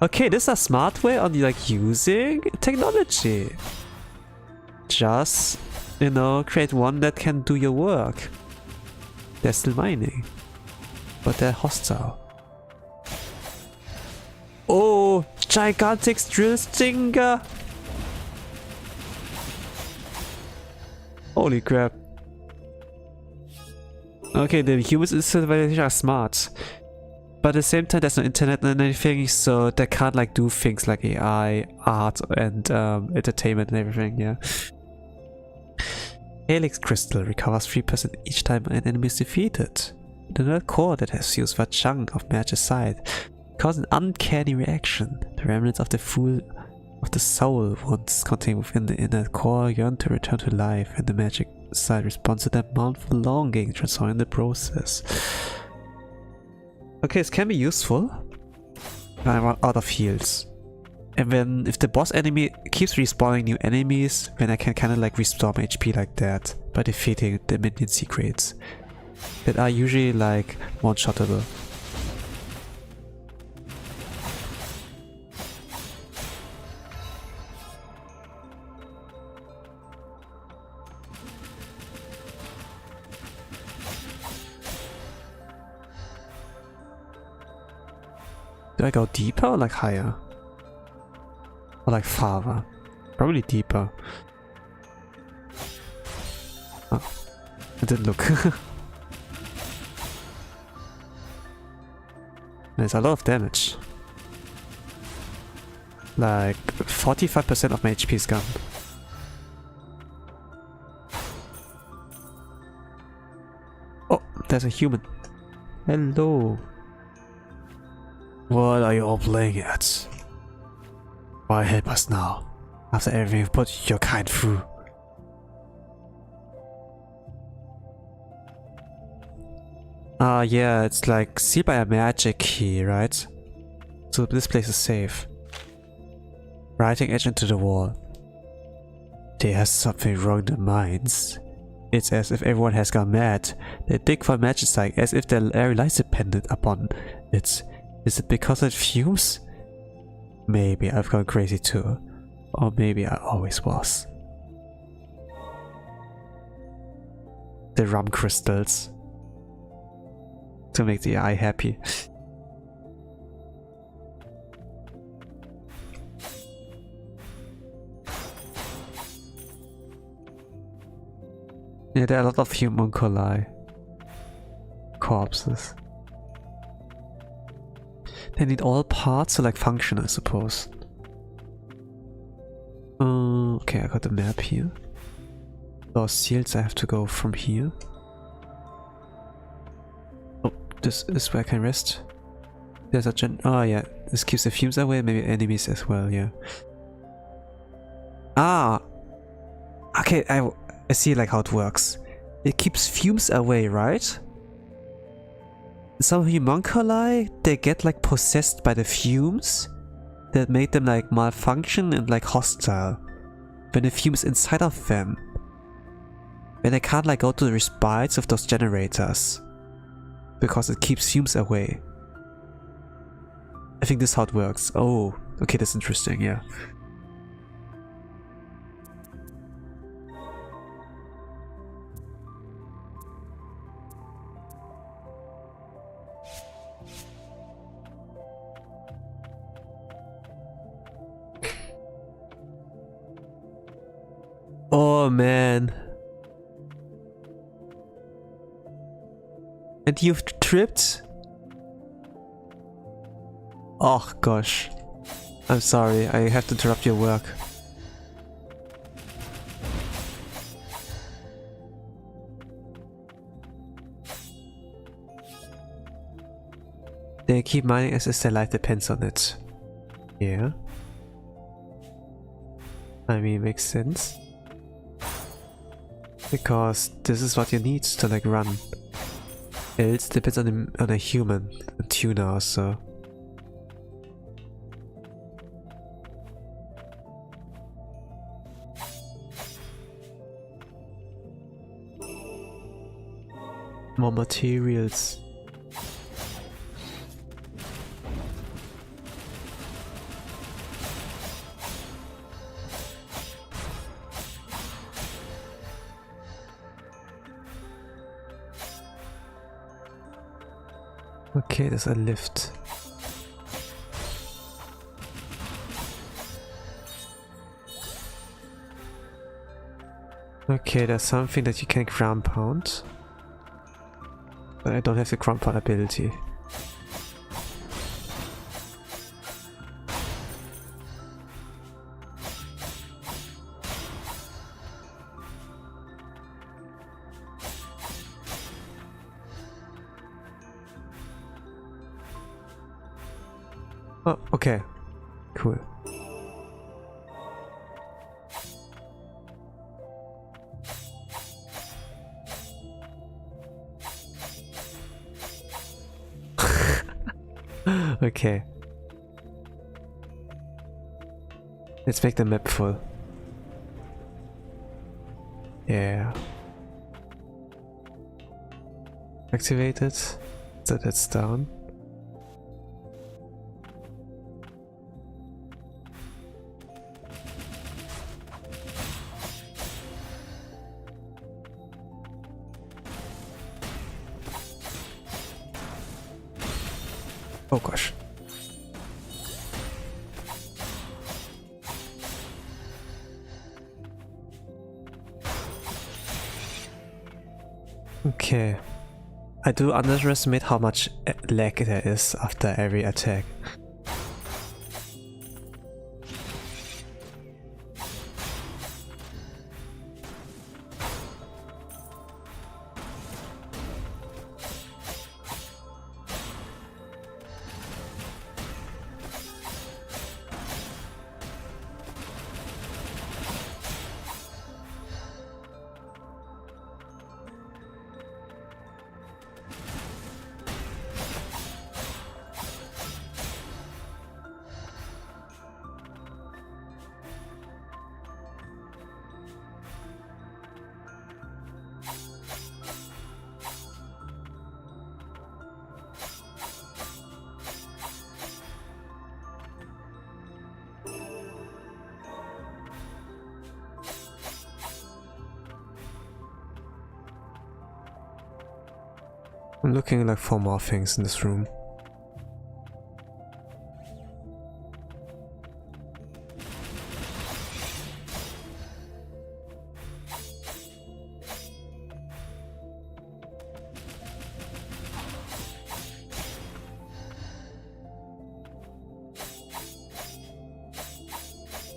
Okay, this is a smart way on like using technology. Just, you know, create one that can do your work. They're still mining, but they're hostile. Oh, gigantic drill stinger! Holy crap. Okay, the humans in civilization are smart, but at the same time there's no internet and anything, so they can't like do things like AI, art, and entertainment and everything, yeah. Helix crystal recovers 3% each time an enemy is defeated. The nerd core that has used a chunk of magicite causes an uncanny reaction. The remnants of the soul once contained within the inner core yearn to return to life, and the magic side responds to that mournful longing, transforming the process. Okay, this can be useful. I run out of heals. And then if the boss enemy keeps respawning new enemies, then I can kind of like restore my HP like that by defeating the minion secrets that are usually like one-shottable. Do I go deeper or like higher? Or like farther? Probably deeper. Oh, I didn't look. There's a lot of damage. Like 45% of my HP is gone. Oh, there's a human. Hello. What are you all playing at? Why help us now, after everything you've put your kind through? Yeah, it's like sealed by a magic key, right? So this place is safe. Writing edge into the wall. There's something wrong in the mines. It's as if everyone has gone mad. They dig for magicite as if their very lives depended upon it. Is it because it fumes? Maybe I've gone crazy too. Or maybe I always was. The rum crystals. To make the eye happy. Yeah, there are a lot of homunculi. Corpses. They need all parts to like function, I suppose. Okay, I got the map here. Those seals, I have to go from here. Oh, this is where I can rest. There's a oh yeah, this keeps the fumes away, maybe enemies as well, yeah. Ah! Okay, I see like how it works. It keeps fumes away, right? Some homunculi, they get like possessed by the fumes that make them like malfunction and like hostile. When the fumes inside of them, when they can't like go to the respites of those generators because it keeps fumes away. I think this is how it works. Oh, okay, that's interesting, yeah. Oh man. And you've tripped? Oh gosh. I'm sorry, I have to interrupt your work. They keep mining as their life depends on it. Yeah. I mean, makes sense. Because this is what you need to like run. Else depends on a human, a tuner or so. More materials. Okay, there's a lift. Okay, there's something that you can ground pound. But I don't have the ground pound ability. Oh, okay. Cool. Okay. Let's make the map full. Yeah. Activated. So that's down. Oh gosh. Okay. I do underestimate how much lag there is after every attack. I'm looking like for more things in this room.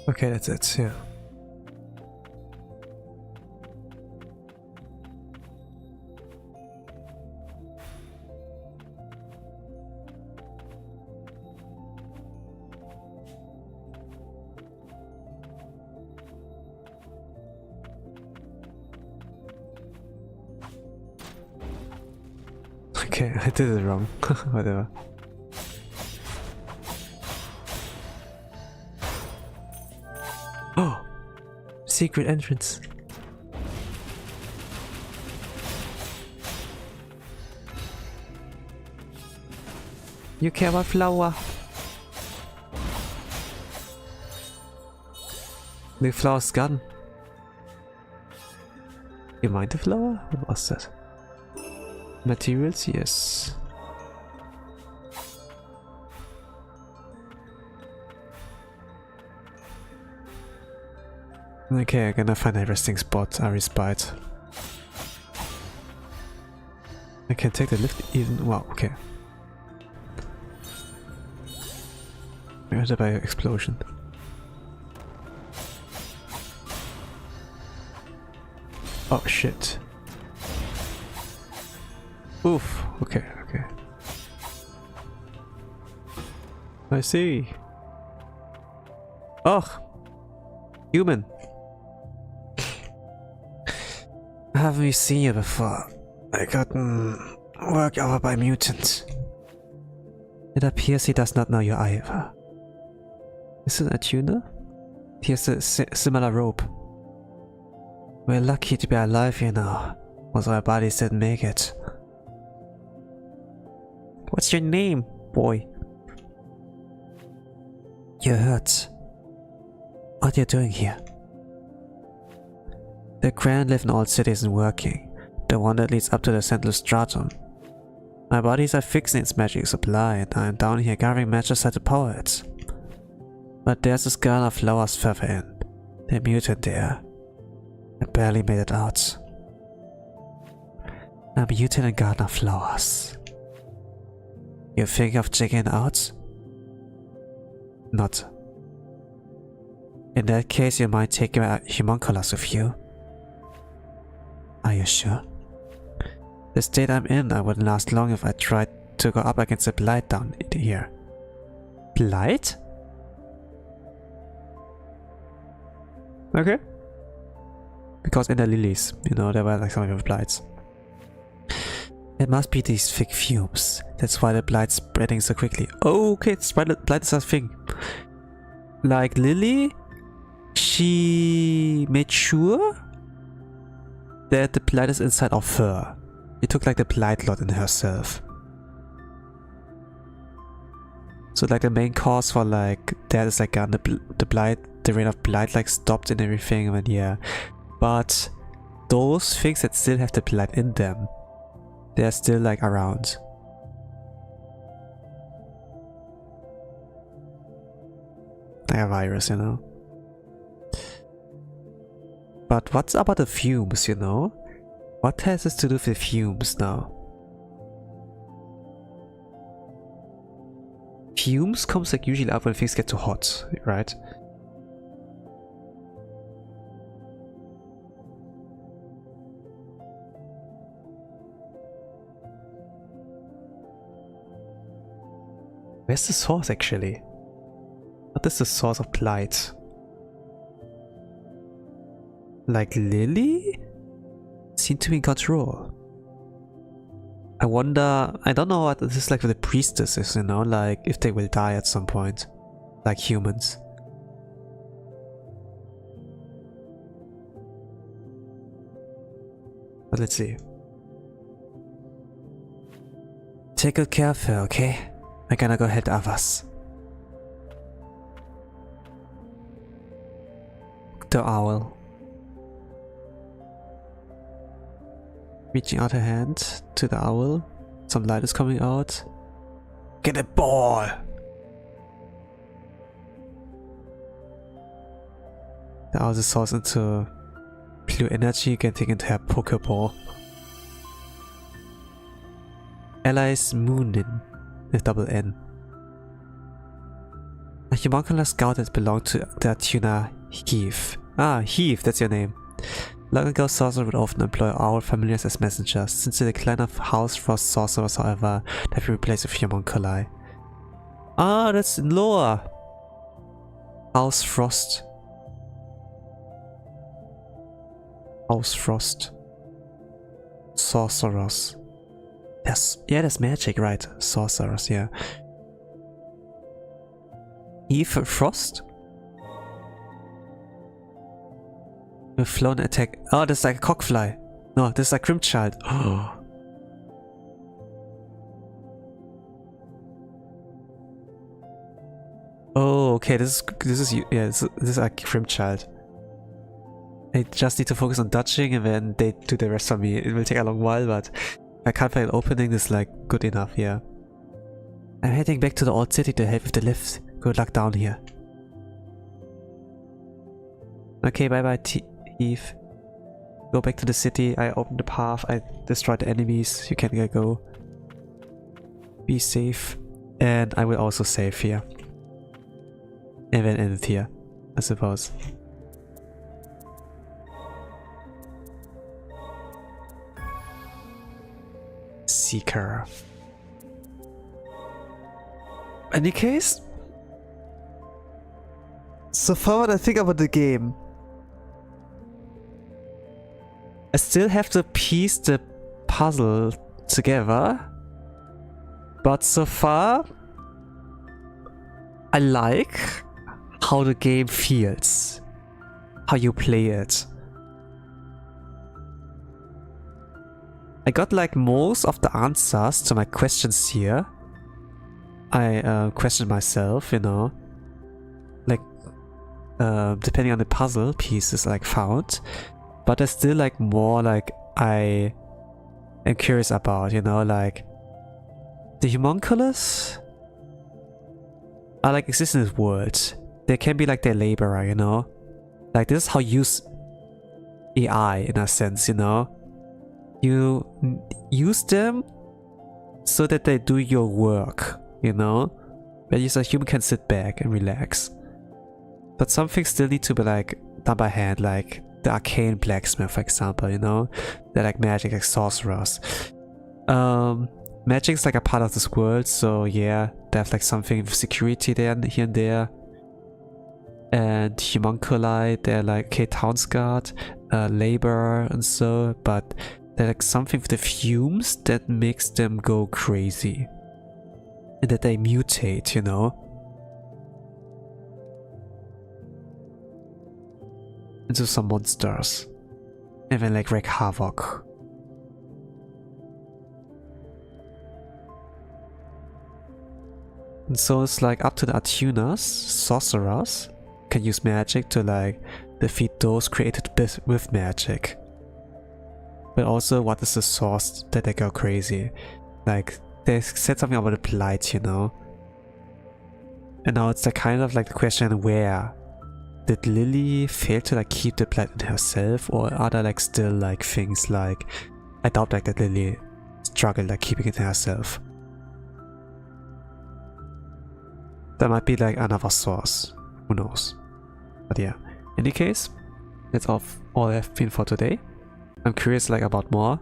Okay, that's it, yeah. Okay, I did it wrong. Whatever. Oh! Secret entrance. You care about flower? The flower's gone. You mind the flower? What was that? Materials, yes. Okay, I'm gonna find a resting spot. I respite. I can take the lift even. Wow, okay. I got hit by an explosion. Oh shit. Oof. Okay, okay. I see. Oh! Human! Haven't we seen you before? I got worked over by mutants. It appears he does not know you either. Is it a tuner? He has a similar rope. We're lucky to be alive, you know. Although our bodies didn't make it. What's your name, boy? You're hurt. What are you doing here? The grand live in all cities isn't working. The one that leads up to the central stratum. My bodies are fixing its magic supply and I'm down here gathering matches to power it. But there's this girl of flowers further in. The mutant there. I barely made it out. A mutant and garden of flowers. You think of checking it out? Not. In that case, you might take your homunculus with you. Are you sure? The state I'm in, I wouldn't last long if I tried to go up against the blight down here. Blight? Okay. Because Ender Lilies, you know, there were like some of the blights. It must be these thick fumes. That's why the blight's spreading so quickly. Oh, okay, it's blight is a thing. Like Lily, she made sure that the blight is inside of her. She took like the blight lot in herself. So like the main cause for like that is like the blight, the reign of blight like stopped and everything, and yeah. But those things that still have the blight in them, they're still like around. Like a virus, you know. But what's about the fumes, you know? What has this to do with the fumes now? Fumes comes like usually up when things get too hot, right? Where's the source actually? What is the source of blight? Like Lily? Seem to be in control. I wonder, I don't know what this is like with the priestesses, you know, like if they will die at some point. Like humans. But let's see. Take good care of her, okay? I'm gonna go help others. The owl. Reaching out her hand to the owl. Some light is coming out. Get a ball! The owl dissolves into blue energy, getting into her Pokeball. Allies Moonin with double N. A homunculus scout that belonged to the tuner Heath. Ah, Heath, that's your name. Long ago, sorcerers would often employ owl familiars as messengers. Since the decline of House Frost sorcerers, however, they have been replaced with homunculi. Ah, that's in lore! House Frost. House Frost. Sorcerers. Yeah, that's magic, right? Sorcerers, yeah. Eve Frost? With flown attack. Oh, this is like a cockfly. No, this is like Grimchild. Oh. Oh, okay. This is yeah. This is like Grimchild. I just need to focus on dodging, and then they do the rest for me. It will take a long while, but I can't find an opening. This is like good enough. Yeah. I'm heading back to the old city to help with the lift. Good luck down here. Okay, bye bye, Eve. Go back to the city. I opened the path. I destroyed the enemies. You can go. Be safe. And I will also save here. And then end it here, I suppose. Seeker. Any case? So far what I think about the game. I still have to piece the puzzle together. But so far, I like how the game feels. How you play it. I got like most of the answers to my questions here. I questioned myself, you know. Like, depending on the puzzle pieces like found. But there's still like more like I am curious about, you know, like the homunculus are like exist in this world. They can be like their laborer, you know. Like this is how you use AI in a sense, you know. You use them so that they do your work, you know. But a human can sit back and relax. But some things still need to be like done by hand, like the arcane blacksmith, for example, you know. They're like magic, like sorcerers. Magic is like a part of this world, so yeah, they have like something with security there and here and there. And homunculi, they're like, okay, townsguard, labor and so, but they're like something with the fumes that makes them go crazy. And that they mutate, you know. Into some monsters. And then like wreak havoc. And so it's like up to the Artunas, sorcerers, can use magic to like defeat those created with magic. But also, what is the source that they go crazy? Like, they said something about the blight, you know? And now it's the kind of like the question, where? Did Lily fail to like keep the blight in herself? Or are there like still like things like... I doubt like that Lily struggled like keeping it in herself. There might be like another source. Who knows? But yeah. In any case, that's all I've been for today. I'm curious like about more.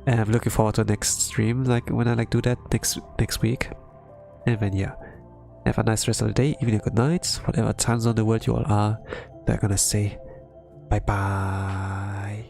And I'm looking forward to the next stream, like when I like do that next week. And then yeah. Have a nice rest of the day, evening, good night, whatever time zone in the world you all are. They're gonna say bye bye.